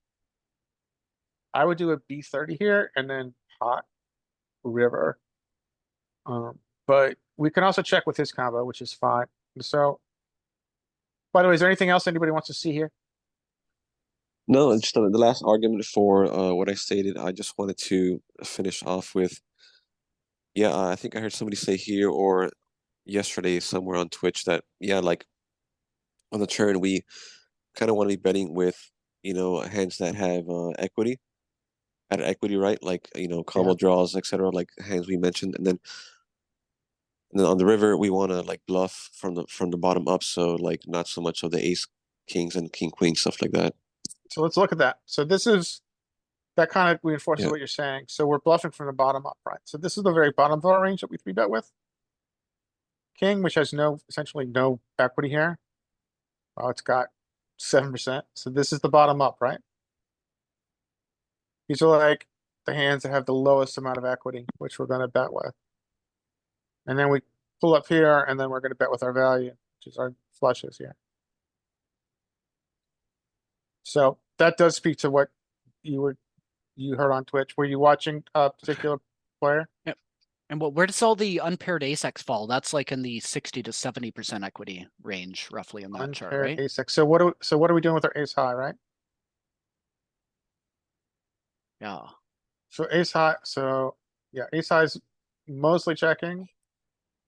B30 here and then pot river. But we can also check with his combo, which is fine. So, by the way, is there anything else anybody wants to see here? No, it's just the last argument for what I stated. I just wanted to finish off with, yeah, I think I heard somebody say here or yesterday somewhere on Twitch that, yeah, like on the turn, we kind of want to be betting with, hands that have equity, added equity, right? Like, combo Yeah. draws, etc. Like hands we mentioned, and then on the river we want to like bluff from the bottom up, so like not so much of the ace kings and king queen stuff like that. So let's look at that. So that kind of reinforces Yeah. what you're saying. So we're bluffing from the bottom up, right? So this is the very bottom of our range that we 3-bet with. King, which has essentially no equity here. Oh, it's got 7%. So this is the bottom up, right? These are like the hands that have the lowest amount of equity, which we're gonna bet with. And then we pull up here, and then we're gonna bet with our value, which is our flushes here. So that does speak to what you heard on Twitch. Were you watching a particular player? And where does all the unpaired ace X fall? That's like in the 60 to 70% equity range, roughly in that chart, Unpaired right? ace X. So what are we doing with our ace high, right? Yeah. So ace high, so yeah, ace high is mostly checking.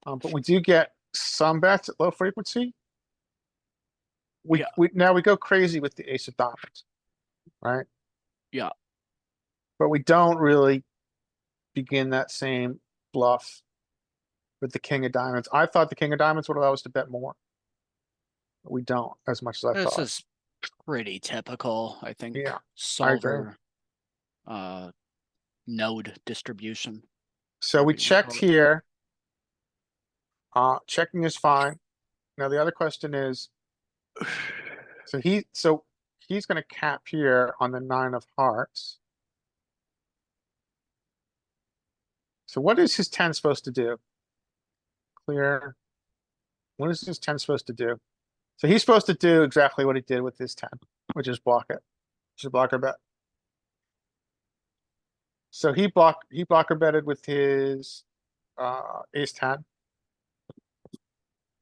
But we do get some bets at low frequency. Yeah. Now we go crazy with the ace of diamonds, right? Yeah. But we don't really begin that same bluff with the king of diamonds. I thought the king of diamonds would allow us to bet more. But we don't as much as I This thought. is pretty typical, I think. Yeah, I agree. Solver node distribution. So we Whatever you wanna checked call it. here. Checking is fine. Now the other question is, so he's gonna cap here on the 9 of hearts. So what is his 10 supposed to do? Clear. What is his 10 supposed to do? So he's supposed to do exactly what he did with his 10, which is block it. Which is blocker bet. So he blocker betted with his ace 10.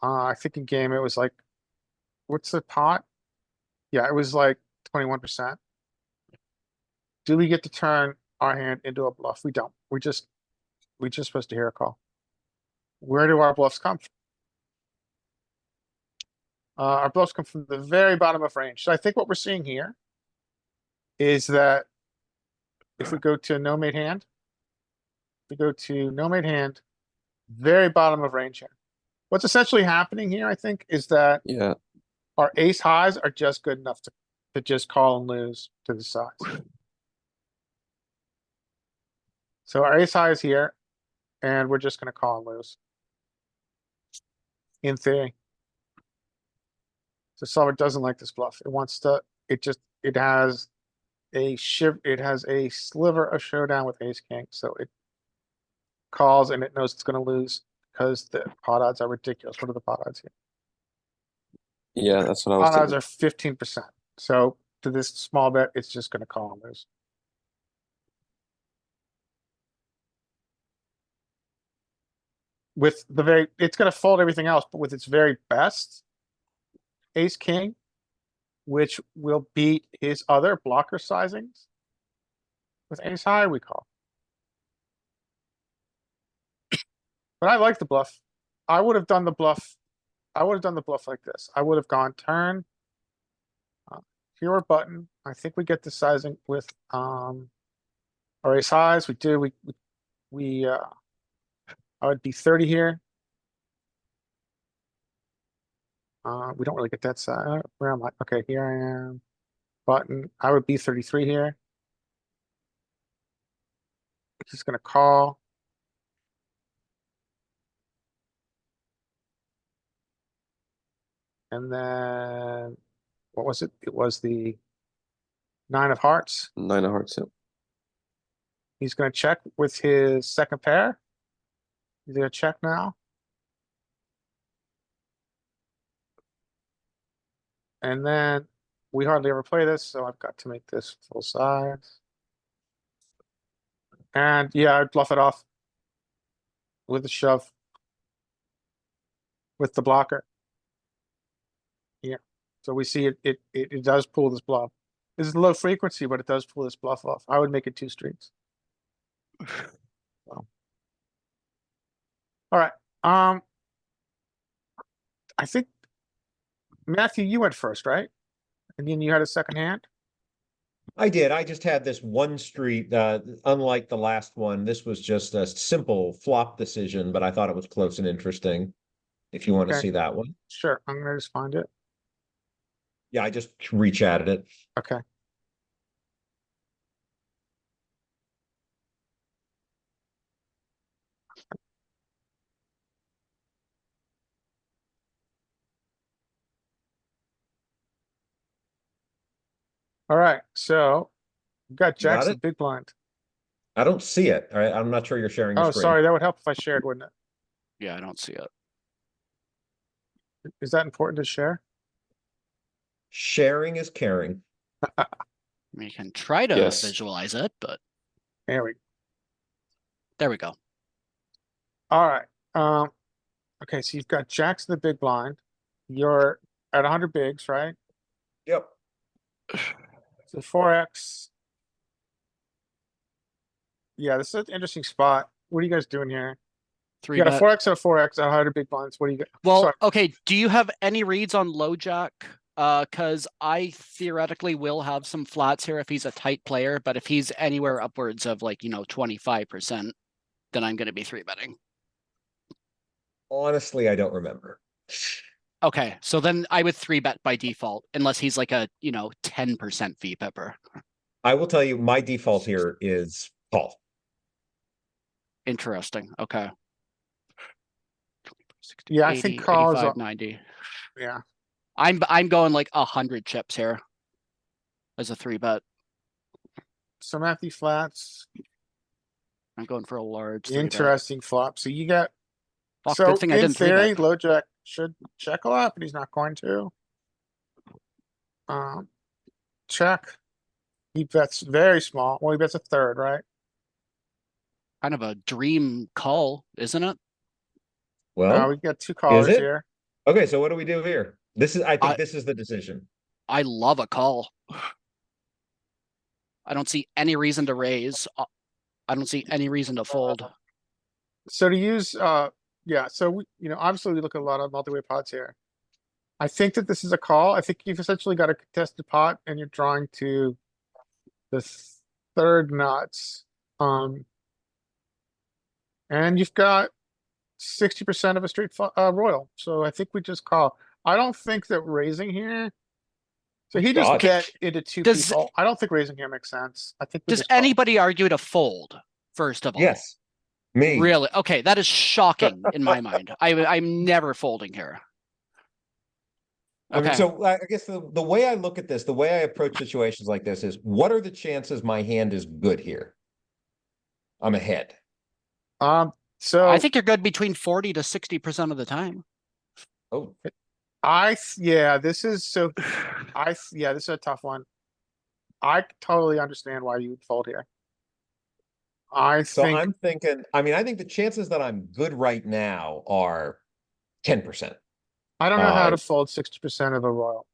I think in game it was like, what's the pot? Yeah, it was like 21%. Do we get to turn our hand into a bluff? We don't. We just supposed to hear a call. Where do our bluffs come from? Our bluffs come from the very bottom of range. So I think what we're seeing here is that if we go to no made hand, very bottom of range here. What's essentially happening here, I think, is that Yeah. our ace highs are just good enough to just call and lose to the size. So our ace high is here, and we're just gonna call and lose. In theory. So solver doesn't like this bluff. It wants to, it has a sliver of showdown with ace king, so it calls and it knows it's gonna lose because the pot odds are ridiculous. What are the pot odds here? Yeah, that's what I was Pot odds thinking. are 15%. So to this small bet, it's just gonna call and lose. With it's gonna fold everything else, but with its very best, ace king, which will beat his other blocker sizings. With ace high, we call. But I like the bluff. I would have done the bluff. I would have done the bluff like this. I would have gone turn. Hero button. I think we get the sizing with our ace highs. We do. I would be 30 here. We don't really get that side. Where am I? Okay, here I am. Button. I would be 33 here. He's gonna call. And then what was it? It was the 9 of hearts. 9 of hearts. Yeah. He's gonna check with his second pair. He's gonna check now. And then we hardly ever play this, so I've got to make this full size. And yeah, I'd bluff it off with the shove. With the blocker. Yeah, so we see it does pull this bluff. This is low frequency, but it does pull this bluff off. I would make it 2 streets. So. All right, I think Matthew, you went first, right? And then you had a second hand. I did. I just had this one street, unlike the last one, this was just a simple flop decision, but I thought it was close and interesting. If you want to Okay. see that one. Sure, I'm gonna just find it. Yeah, I just re-chatted it. Okay. All right, so we've got You got Jackson it? big blind. I don't see it. All right, I'm not sure you're sharing your Oh, screen. sorry, that would help if I shared, wouldn't it? Yeah, I don't see it. Is that important to share? Sharing is caring. I mean, you can try to Yes. visualize it, but There we go. there we go. All right. Okay, so you've got Jackson the big blind. You're at 100 bigs, right? Yep. So 4x. Yeah, this is an interesting spot. What are you guys doing here? Three You got a bet. 4x and a 4x at 100 big blinds. What do you got? Well, Sorry. okay. Do you have any reads on low jack? Because I theoretically will have some flats here if he's a tight player, but if he's anywhere upwards of like, 25%, then I'm going to be three betting. Honestly, I don't remember. Okay, so then I would three bet by default, unless he's like a, 10% fee pepper. I will tell you, my default here is call. Interesting. Okay. Yeah, I think call is 85, 90. Yeah. I'm going like 100 chips here as a three bet. Some empty flats. I'm going for a large. three bet. Interesting flop. So you got. Fuck, So good thing I in didn't three theory, bet. low jack should check a lot, but he's not going to. Check. He bets very small. Well, he bets a third, right? Kind of a dream call, isn't it? Well, We got two callers it? here. okay, so what do we do here? I think I- this is the decision. I love a call. I don't see any reason to raise. I don't see any reason to fold. So to use, yeah, so we, obviously we look at a lot of multi-way pots here. I think that this is a call. I think you've essentially got a contested pot and you're drawing to the third nuts. And you've got 60% of a straight royal. So I think we just call. I don't think that raising here. So he just God. bet into two Does- people. I don't think raising here makes sense. I think we Does just call. anybody argue to fold? First of all, Yes. Me. Really? Okay, that is shocking in my mind. I'm never folding here. I mean, Okay. so I guess the way I look at this, the way I approach situations like this is, what are the chances my hand is good here? I'm ahead. So I think you're good between 40 to 60% of the time. Oh, yeah, this is so. Yeah, this is a tough one. I totally understand why you would fold here. I so think I'm thinking, I mean, I think the chances that I'm good right now are 10%. I don't know how uh, to fold 60% of a royal.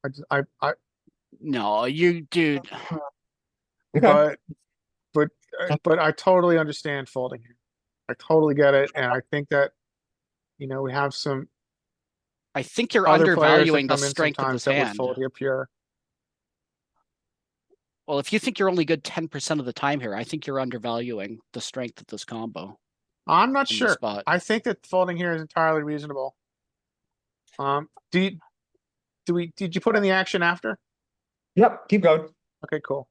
No, you dude. Okay. But I totally understand folding here. I totally get it, and I think that we have some I think you're other players that undervaluing the come in strength of sometimes this that would hand. fold here pure. Well, if you think you're only good 10% of the time here, I think you're undervaluing the strength of this combo. I'm not in the sure. spot. I think that folding here is entirely reasonable. Did you put in the action after? Yep, keep going. Okay, cool.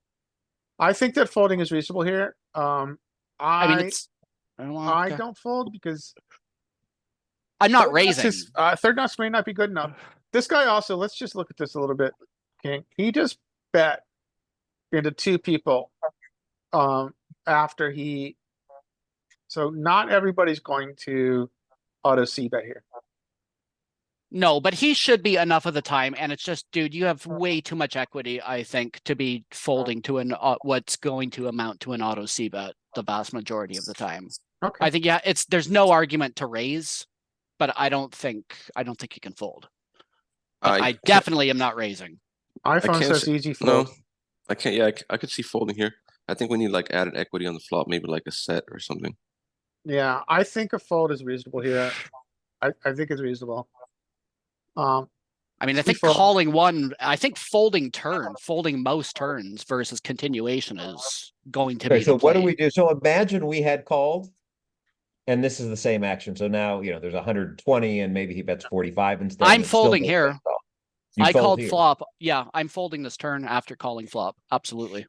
I think that folding is reasonable here. I mean, I it's. I don't fold because I'm not third nuts raising. third nuts may not be good enough. This guy also, let's just look at this a little bit. King, he just bet into two people after he. So not everybody's going to auto C bet here. No, but he should be enough of the time, and it's just, dude, you have way too much equity, I think, to be folding to an what's going to amount to an auto C bet the vast majority of the time. Okay. I think there's no argument to raise, but I don't think you can fold. But I can't- definitely am not raising. iPhone can't says say- easy No, fold. I can't. Yeah, I could see folding here. I think we need like added equity on the flop, maybe like a set or something. Yeah, I think a fold is reasonable here. I think it's reasonable. I mean, I We think fold. calling one, I think folding turn, folding most turns versus continuation is going to Okay, be so the what do play. we do? So imagine we had called, and this is the same action. So now, there's 120 and maybe he bets 45 instead. I'm and it still folding goes here. like that. You I fold called here. flop. Yeah, I'm folding this turn after calling flop. Absolutely.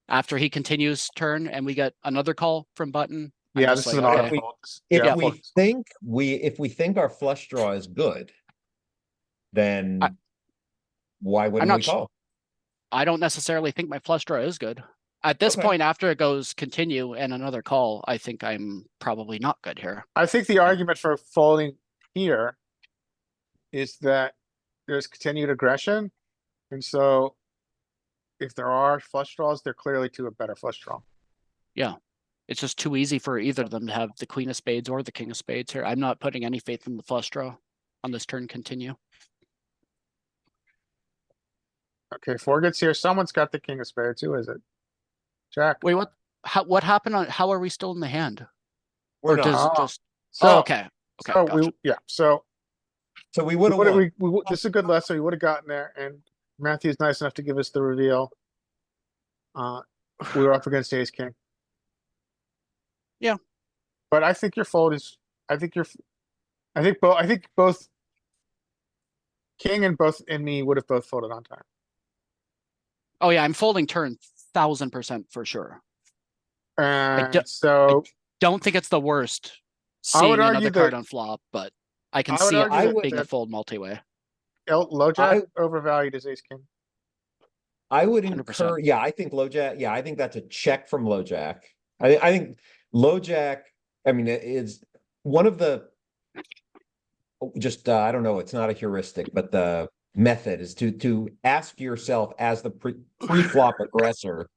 After he continues turn and we get another call from button. I'm Yeah, just this is like, an okay. auto fold. If Yeah, we fold. think if we think our flush draw is good, then why wouldn't not we sh- call? I don't necessarily think my flush draw is good. At this Okay. point, after it goes continue and another call, I think I'm probably not good here. I think the argument for folding here is that there's continued aggression. And so if there are flush draws, they're clearly to a better flush draw. It's just too easy for either of them to have the queen of spades or the king of spades here. I'm not putting any faith in the flush draw on this turn continue. Okay, four gets here. Someone's got the king of spades. Who is it? Jack. Wait, what happened on, how are we still in the hand? We're Or not. does it Ah, just, So, oh, okay. Okay, so gotcha. so We we would have would won. this is a good lesson. We would have gotten there, and Matthew's nice enough to give us the reveal. We were up against ace king. Yeah. But I think your fold is, I think both king and me would have both folded on time. Oh yeah, I'm folding turn 1000% for sure. And so Don't think it's the worst I would seeing argue another card that- on flop, but I can I would see it argue being a that- fold multi-way. low jack overvalued his ace king. I would 100%. yeah, I think low jack. Yeah, I think that's a check from low jack. I think low jack. I mean, it is one of the I don't know. It's not a heuristic, but the method is to ask yourself as the pre-flop aggressor,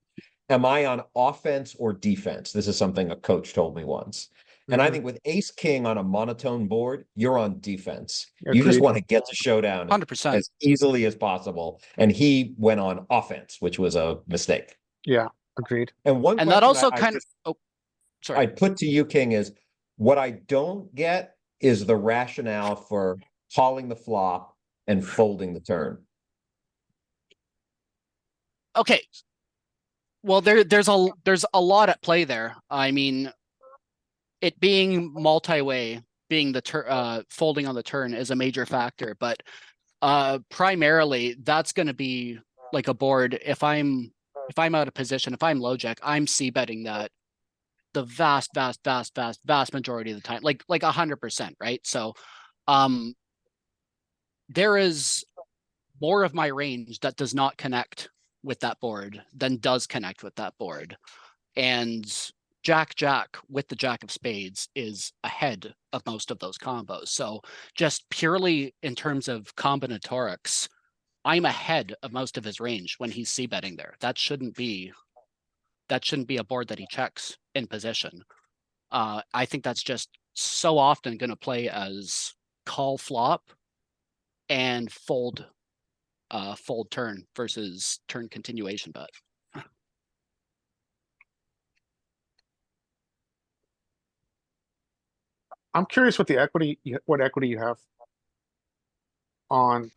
am I on offense or defense? This is something a coach told me once. And I think with ace king on a monotone board, you're on defense. You just Agreed. want to get the showdown 100%. as easily as possible. And he went on offense, which was a mistake. Yeah, agreed. And one And that question also I kind of, just- oh, sorry. I'd put to you, King, is what I don't get is the rationale for calling the flop and folding the turn. Okay. Well, there's a lot at play there. I mean, it being multi-way, being the folding on the turn is a major factor, but primarily that's going to be like a board. If I'm out of position, if I'm low jack, I'm c-betting that the vast majority of the time, like 100%, right? So, there is more of my range that does not connect with that board than does connect with that board. And Jack with the jack of spades is ahead of most of those combos. So just purely in terms of combinatorics, I'm ahead of most of his range when he's c-betting there. That shouldn't be a board that he checks in position. I think that's just so often going to play as call flop and fold turn versus turn continuation bet. I'm curious what equity you have on.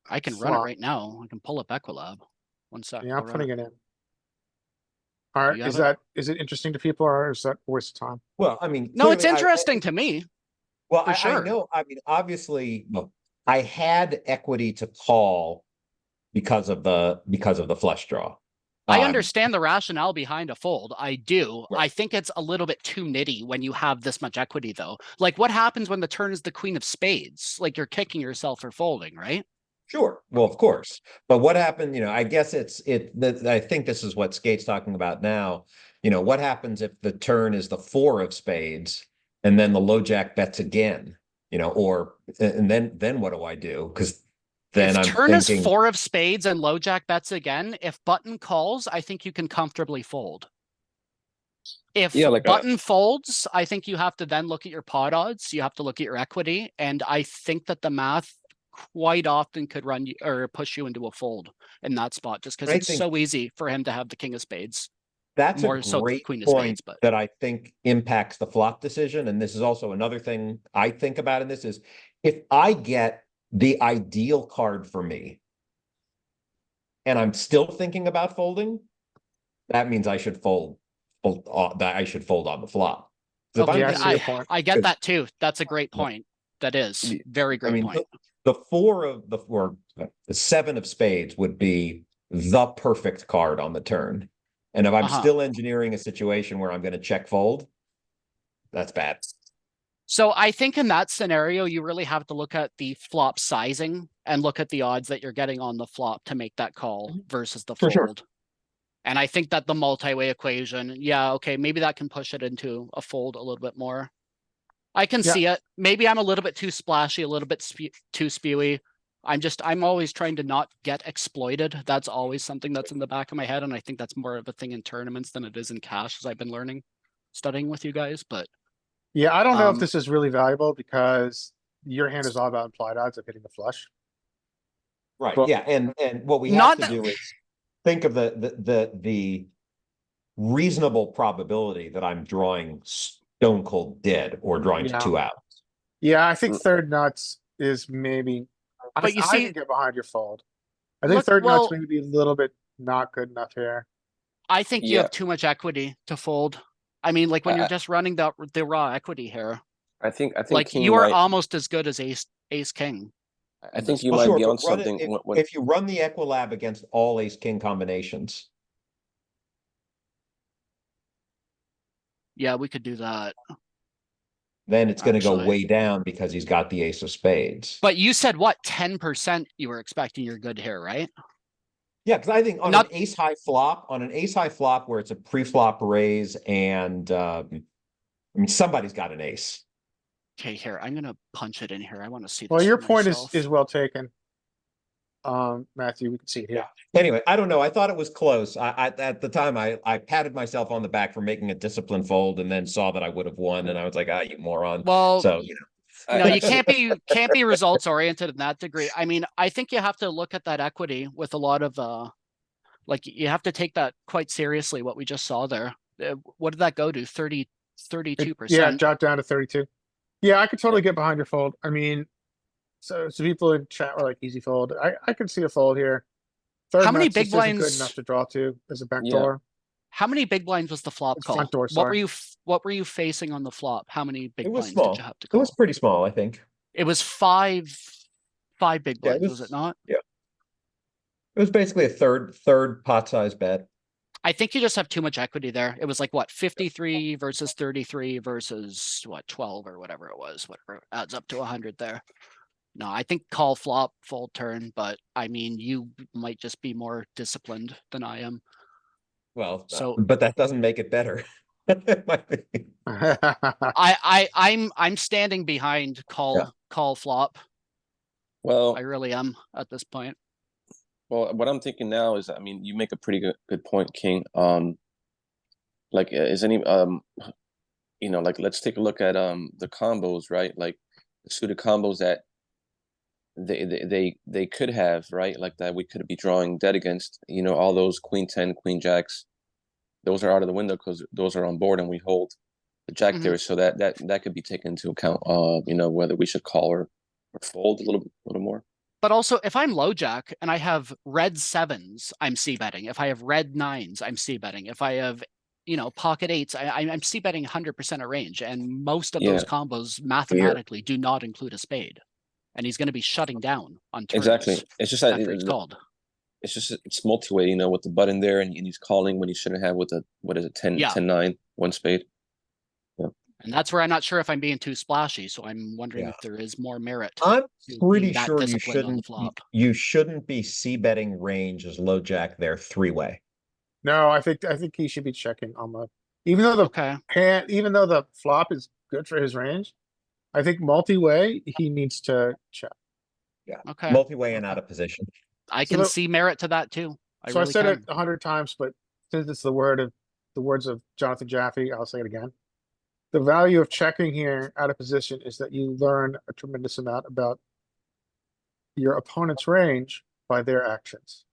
I can run it Flop. right now. I can pull up Equilab. One sec. Yeah, I'll I'm run putting it. it in. All right, You have is it interesting to people or is that a waste of time? Well, I mean, No, it's clearly, interesting to me. Well, for I sure. know. I mean, obviously, I had equity to call because of the flush draw. I understand the rationale behind a fold. I do. Right. I think it's a little bit too nitty when you have this much equity, though. Like, what happens when the turn is the queen of spades? Like, you're kicking yourself for folding, right? Sure. Well, of course. But what happened, I guess I think this is what Skate's talking about now. What happens if the turn is the four of spades and then the low jack bets again, and then what do I do? Because then I'm turn thinking, is four of spades and low jack bets again, if button calls, I think you can comfortably fold. If button folds, I think you have to then look at your pot odds. You have to look at your equity. And I think that the math quite often could run you or push you into a fold in that spot, just because I it's think- so easy for him to have the king of spades. that's more a so the great queen of point spades, but- that I think impacts the flop decision. And this is also another thing I think about in this is if I get the ideal card for me, and I'm still thinking about folding, that means I should fold that I should fold on the flop. 'Cause if Okay, I'm Yeah, I thinking- see your point. I get Because- that too. That's a great point. That is very I great mean, point. the the 7 of spades would be the perfect card on the turn. And if I'm Uh-huh. still engineering a situation where I'm going to check fold, that's bad. So I think in that scenario, you really have to look at the flop sizing and look at the odds that you're getting on the flop to make that call versus the For sure. fold. And I think that the multi-way equation, yeah, okay, maybe that can push it into a fold a little bit more. I can Yeah. see it. Maybe I'm a little bit too splashy, a little bit too spewy. I'm always trying to not get exploited. That's always something that's in the back of my head. And I think that's more of a thing in tournaments than it is in cash, as I've been learning, studying with you guys, but Yeah, I don't know if Um, this is really valuable because your hand is all about implied odds of hitting the flush. Right. Well- Yeah. And what we Not- have to do is think of the reasonable probability that I'm drawing stone cold dead or drawing to Yeah. 2 outs. Yeah, I think third nuts is maybe. But you I see- can get behind your fold. I think Look, third well- nuts maybe be a little bit not good enough here. I think you Yeah. have too much equity to fold. I mean, like when you're I- just running the raw equity here, I think like King you are might, almost as good as ace king. I think you Well, might sure, be but on run it- something. if you run the Equilab against all ace king combinations, Yeah, we could do that. then it's going to go Actually. way down because he's got the ace of spades. But you said what, 10% you were expecting you're good here, right? Yeah, because I think on Not- an ace high flop where it's a pre-flop raise and I mean somebody's got an ace. Okay, here, I'm gonna punch it in here. I want to see this. Well, your for point myself. is well taken. Matthew, we can see it here. Anyway, I don't know. I thought it was close. I at the time I patted myself on the back for making a disciplined fold and then saw that I would have won and I was like, ah, you moron. Well, So no, you can't be results oriented in that degree. I mean, I think you have to look at that equity with a lot of like you have to take that quite seriously, what we just saw there. What did that go to? 32%. Yeah, drop down to 32. Yeah, I could totally get behind your fold. I mean, so people in chat were like easy fold. I can see a fold here. Third How many nuts big just isn't good blinds- enough to draw to as a back Yeah. door. How many big blinds was the flop It's call? front door, What were sorry. what were you facing on the flop? How many big it was blinds small. did you have to It call? was pretty small, I think. It was five big Yeah, it blinds, was was- it not? It was basically a third pot size bet. I think you just have too much equity there. It was like what, 53 versus 33 versus what, 12 or whatever it was, whatever adds up to 100 there. No, I think call flop, fold turn, but I mean, you might just be more disciplined than I am. Well, So- but that doesn't make it better. I'm standing behind call flop. Well, I really am at this point. Well, what I'm thinking now is, I mean, you make a pretty good point, King. Like, is any like let's take a look at the combos, right? Like the suited combos that they could have, right? Like that we could be drawing dead against. All those queen 10, queen jacks. Those are out of the window because those are on board and we hold the jack Mhm. there, so that could be taken into account. Whether we should call or fold a little more. But also, if I'm low jack and I have red sevens, I'm c betting. If I have red nines, I'm c betting. If I have, pocket eights, I'm c betting 100% of range. And most of those Yeah. combos mathematically do not include a spade. And he's going to be shutting down on turns Exactly. It's just that after it's called. it's multi-way, with the button there, and he's calling when he shouldn't have with the 10, Yeah. 10-9, one spade. And that's where I'm not sure if I'm being too splashy. So I'm wondering Yeah. if there is more merit. I'm to pretty being that sure you disciplined on the shouldn't flop. you shouldn't be c betting range as low jack there 3-way. No, I think he should be checking on the, even though the Okay. hand, even though the flop is good for his range, I think multi-way, he needs to check. Okay. Multi-way and out of position. I So can the- see merit to that too. I So I really said can. it 100 times, but since it's the words of Jonathan Jaffe, I'll say it again. The value of checking here out of position is that you learn a tremendous amount about your opponent's range by their actions.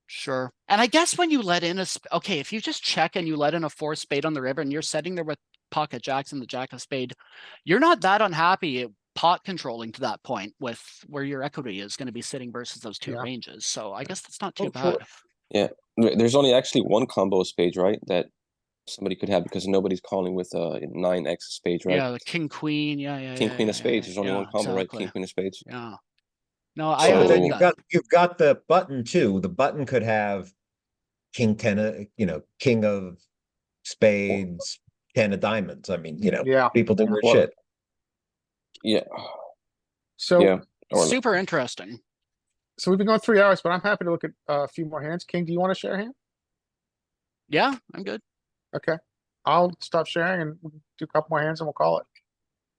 Sure. And I guess when you let in okay, if you just check and you let in a 4 spade on the river and you're sitting there with pocket jacks and the jack of spade, you're not that unhappy pot controlling to that point with where your equity is going to be sitting versus those two Yeah. ranges. So I guess that's not too Oh, bad. sure. There's only actually one combo of spades, right? That somebody could have because nobody's calling with 9x of spades, right? Yeah, the king queen. Yeah. King queen of spades. There's only yeah, one combo, right? exactly. King queen of spades. Yeah. No, I Yeah, but then believe So- that. you've got the button too. The button could have king 10, king of spades, 10 of diamonds. I mean, Yeah. people do weird Well, shit. Yeah. So, Yeah. Or Super interesting. so we've been going 3 hours, but I'm happy to look at a few more hands. King, do you want to share a hand? Yeah, I'm good. Okay. I'll stop sharing and we'll do a couple more hands and we'll call it.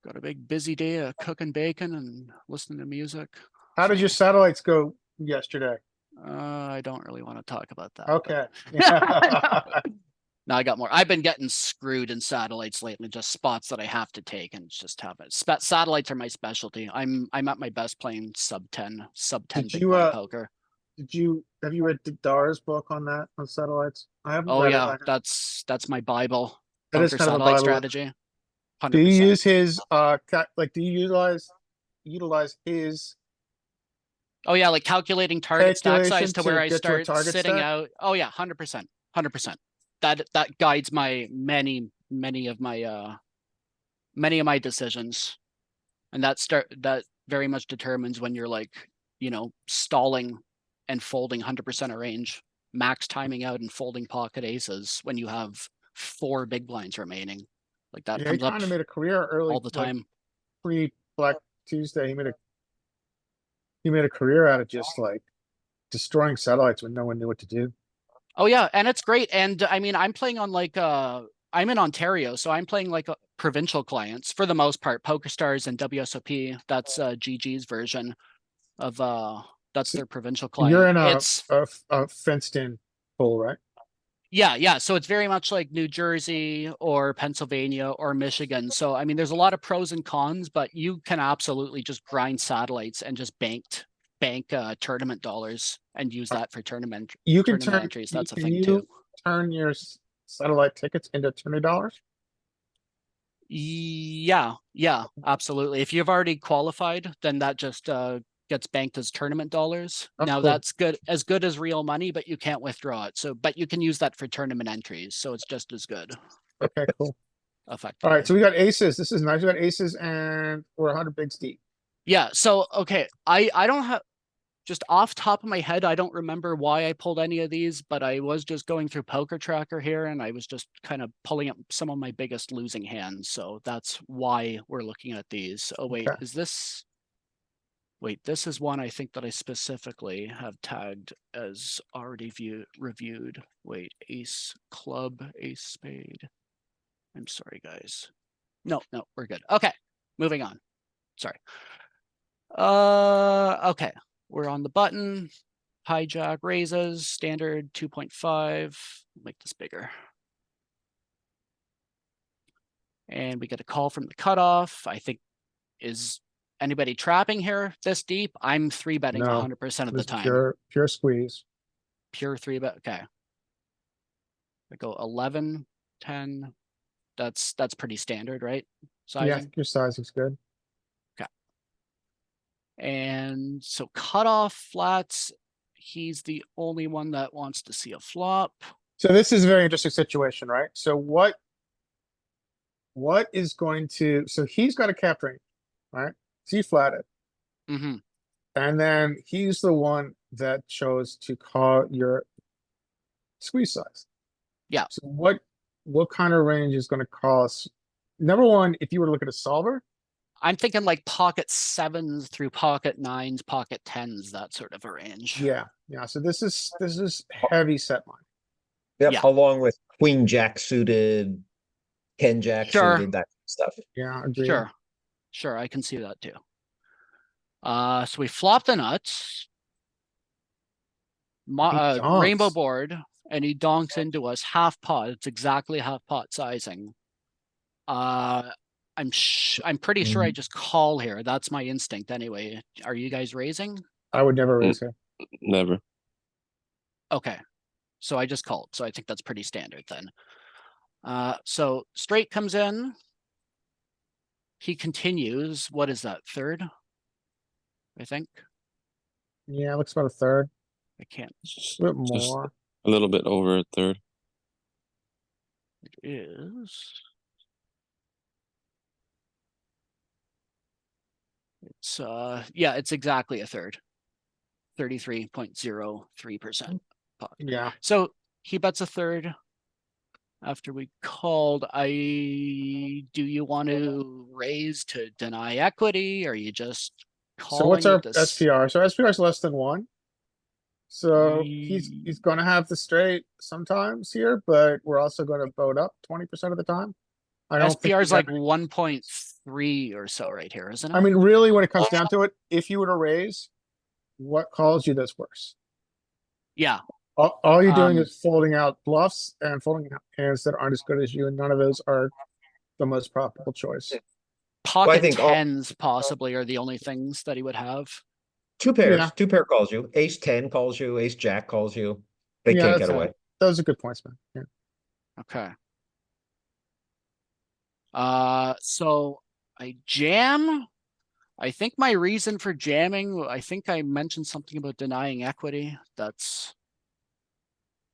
Got a big busy day of cooking bacon and listening to music. How did your satellites go yesterday? I don't really want to talk about that. but- Okay. No, I got more. I've been getting screwed in satellites lately, just spots that I have to take and just have it. Satellites are my specialty. I'm at my best playing sub 10 Did big you, blind poker. Have you read Dara's book on that, on satellites? I haven't Oh read it. yeah, I- that's my Bible. That is Poker kind of a satellite Bible. strategy. 100%. Do you use his, do you utilize his, Oh yeah, like calculating target stack size Calculation to where to I get to a start target sitting stack? out. Oh yeah, 100%. That guides my many of my decisions. And that very much determines when you're like, stalling and folding 100% of range, max timing out and folding pocket aces when you have 4 big blinds remaining. Like that yeah, he comes up kind of made a career early, all the like time. pre-Black Tuesday. He made a career out of just like destroying satellites when no one knew what to do. Oh yeah, and it's great. And I mean, I'm playing on like I'm in Ontario, so I'm playing like provincial clients for the most part. PokerStars and WSOP. That's GG's version of that's So their provincial client. You're in It's a fenced-in pool, right? yeah. So it's very much like New Jersey or Pennsylvania or Michigan. So I mean, there's a lot of pros and cons, but you can absolutely just grind satellites and just bank tournament dollars and use that for tournament You can tournament turn, entries. That's a can thing you too. turn your satellite tickets into $20? Yeah, absolutely. If you've already qualified, then that just gets banked as tournament dollars. Oh, Now cool. that's good as real money, but you can't withdraw it. So, but you can use that for tournament entries, so it's just as good. Okay, cool. Effectively. All right, so we got aces. This is nice. We got aces and we're 100 bigs deep. Yeah. So okay, I don't have just off top of my head, I don't remember why I pulled any of these, but I was just going through Poker Tracker here and I was just kind of pulling up some of my biggest losing hands. So that's why we're looking at these. Oh wait, Okay. is this? Wait, this is one I think that I specifically have tagged as already reviewed. Wait, ace, club, ace, spade. I'm sorry, guys. No, we're good. Okay, moving on. Sorry. Okay. We're on the button. Hijack raises, standard 2.5. Make this bigger. And we get a call from the cutoff. I think, is anybody trapping here this deep? I'm 3-betting No, 100% of the This time. pure squeeze. Pure 3-bet. Okay. I go 11, 10. That's pretty standard, right? Yeah, I Sizing. think your sizing's good. And so cutoff flats, he's the only one that wants to see a flop. So this is a very interesting situation, right? So what is going to, so he's got a cap range, right? So he flatted. Mm-hmm. And then he's the one that chose to call your squeeze size. Yeah. So what kind of range is going to call us? Number one, if you were to look at a solver, I'm thinking like pocket 7s through pocket 9s, pocket 10s, that sort of a range. yeah. So this is heavy set line. Yep, Yeah. along with queen jack suited, 10 jack Sure. suited, that stuff. Yeah, agreed. Sure, I can see that too. So we flop the nuts. Rainbow donks. board, and he donks into us half pot. It's exactly half pot sizing. I'm pretty sure I just call here. That's my instinct anyway. Are you guys raising? I would never raise here. Never. Okay. So I just called. So I think that's pretty standard then. So straight comes in. he continues. What is that? Third? I think. Yeah, looks about a third, I can't. Just a bit more. a little bit over a third. It is. It's yeah, it's exactly a third. 33.03%. Yeah. So he bets a third after we called. Do you want to raise to deny equity, or are you just So what's calling our it this? SPR? So SPR is less than 1. So he's gonna have the straight sometimes here, but we're also gonna vote up 20% of the time. I don't think SPR we is like have any- 1.3 or so right here, isn't it? I mean, really, when it comes down to it, if you were to raise, what calls you this worse? Yeah, All you're doing Um, is folding out bluffs and folding out hands that aren't as good as you, and none of those are the most profitable choice. pocket think all- tens possibly are the only things that he would have. Two pairs, Yeah. two pair calls you, ace 10 calls you, ace jack calls you. They Yeah, can't that's get away. Those are good points, man. Yeah. Okay. So I jam. I think my reason for jamming, I think I mentioned something about denying equity. That's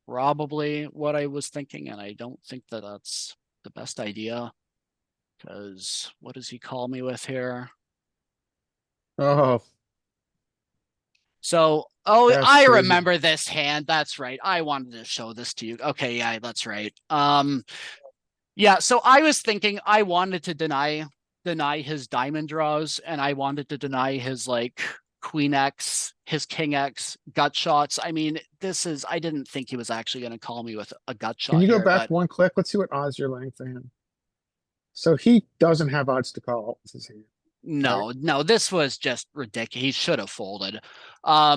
probably what I was thinking, and I don't think that that's the best idea. Because what does he call me with here? Oh, So, oh, That's I crazy. remember this hand. That's right. I wanted to show this to you. Okay, yeah, that's right. Yeah, so I was thinking I wanted to deny his diamond draws, and I wanted to deny his like queen X, his king X gut shots. I mean, I didn't think he was actually going to call me with a gut shot can you go here, back but one click? Let's see what odds you're laying for him. So he doesn't have odds to call. This is hand. no, this was just ridiculous. He should have folded. I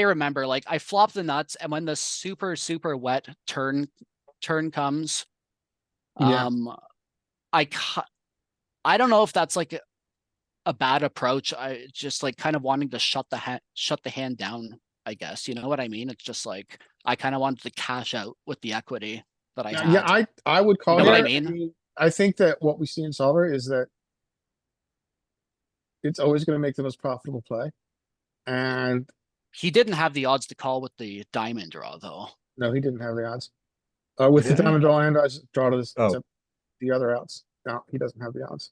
remember like I flopped the nuts, and when the super wet turn comes, Yeah. I don't know if that's like a bad approach. I just like kind of wanting to shut the hand down, I guess. You know what I mean? It's just like I kind of wanted to cash out with the equity that I had. Yeah, I would call You know what I here. mean? I think that what we see in solver is that it's always going to make the most profitable play. And He didn't have the odds to call with the diamond draw though. no, he didn't have the odds. With the didn't? diamond draw and I just draw to this, Oh. the other outs. No, he doesn't have the odds.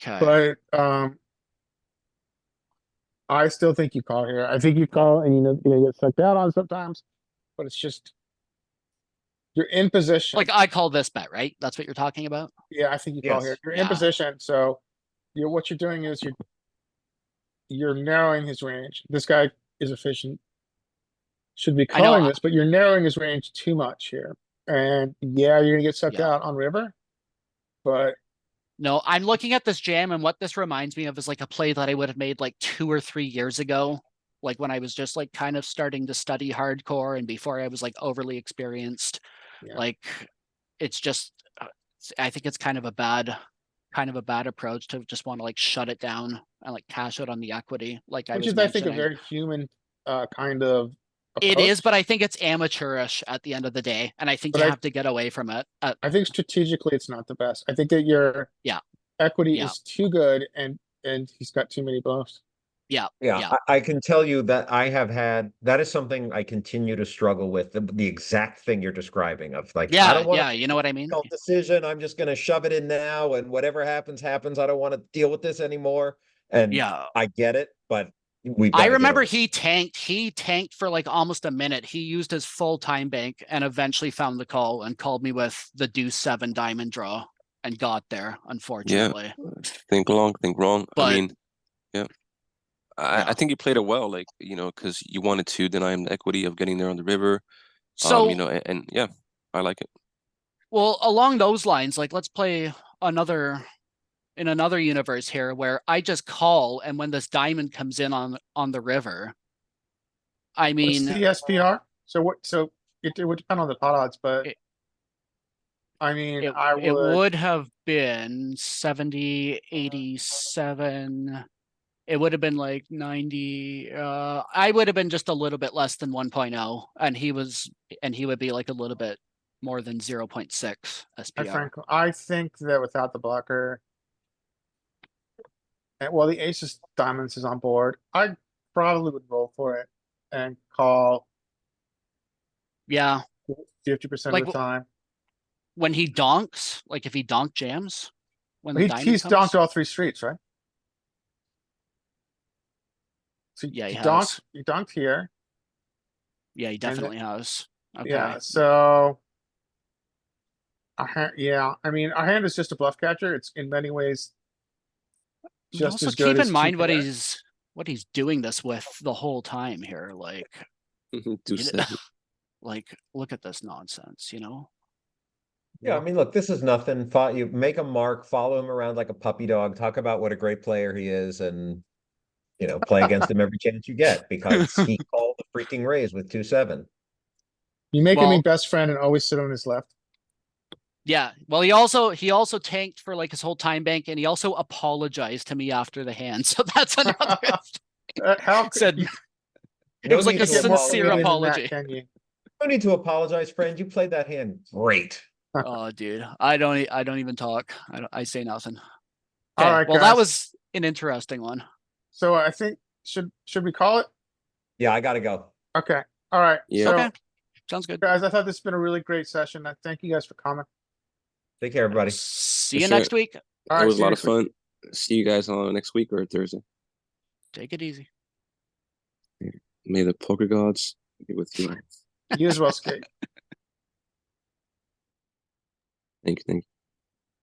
Okay. But I still think you call here. I think you call and you're gonna get sucked out on sometimes, but it's just you're in position. Like I call this bet, right? That's what you're talking about? Yeah, I think you call Yes. here. You're in Yeah. position, so what you're doing is you're narrowing his range. This guy is efficient. Should be I know, calling this, but you're narrowing his range too much here. And yeah, you're gonna get sucked Yeah. out on river. But No, I'm looking at this jam, and what this reminds me of is like a play that I would have made like 2 or 3 years ago. Like when I was just like kind of starting to study hardcore and before I was like overly experienced. Yeah. Like it's just, I think it's kind of a bad approach to just want to like shut it down and like cash out on the equity. Like I which was is, I think, a mentioning. very human kind of It is, approach. but I think it's amateurish at the end of the day, and I think But you I- have to get away from it. I think strategically it's not the best. I think that your Yeah. equity Yeah. is too good and he's got too many bluffs. Yeah, Yeah. I can tell you that I have had, that is something I continue to struggle with, the exact thing you're describing of like, I Yeah, don't want yeah, you know what I mean? a decision, I'm just gonna shove it in now and whatever happens, happens. I don't want to deal with this anymore. And Yeah. I get it, but we've I gotta get remember over it. he tanked for like almost a minute. He used his full time bank and eventually found the call and called me with the deuce 7 diamond draw and got there, unfortunately. Think long, think wrong. But- I mean, yeah. Yeah. I think you played it well, like, because you wanted to deny him the equity of getting there on the river. So, And yeah, I like it. well, along those lines, like let's play another universe here where I just call, and when this diamond comes in on the river, I What's mean, the SPR? So it would depend on the pot odds, but It- I mean, it I would. would have been 70, 87. It would have been like 90. I would have been just a little bit less than 1.0, and he would be like a little bit more than 0.6 SPR. I think that without the blocker, And well, the aces diamonds is on board. I probably would roll for it and call Yeah, 50% Like of the time. when he donks, like if he donk jams, when the diamond He's comes. donked all three streets, right? So Yeah, he he has. donked here. Yeah, he then- definitely has. Okay. Yeah, so. Yeah, I mean, our hand is just a bluff catcher. It's in many ways But just also as good keep as in mind what GPX. he's doing this with the whole time here. Like, Do you know, seven. like look at this nonsense, you know? Yeah, I mean, look, this is nothing. You make a mark, follow him around like a puppy dog, talk about what a great player he is, and play against him every chance you get because he called the freaking raise with 2-7. You making me Well- best friend and always sit on his left. Yeah. Well, he also tanked for like his whole time bank, and he also apologized to me after the hand. So that's another. How could Said you it was like need a to get more sincere Canadian than that, apology. can you? No need to apologize, friend. You played that hand great. Oh, dude, I don't even talk. I say nothing. All Okay. right, Well, that guys. was an interesting one. So I think should we call it? Yeah, I gotta go. Okay. All right. Yeah. So Okay. Sounds good. guys, I thought this has been a really great session. I thank you guys for coming. Take care, everybody. See For you sure. next week. All It right, was see a you lot next of week. fun. See you guys on next week or Thursday. Take it easy. May the poker gods be with you. You as well, Skate. Thank you.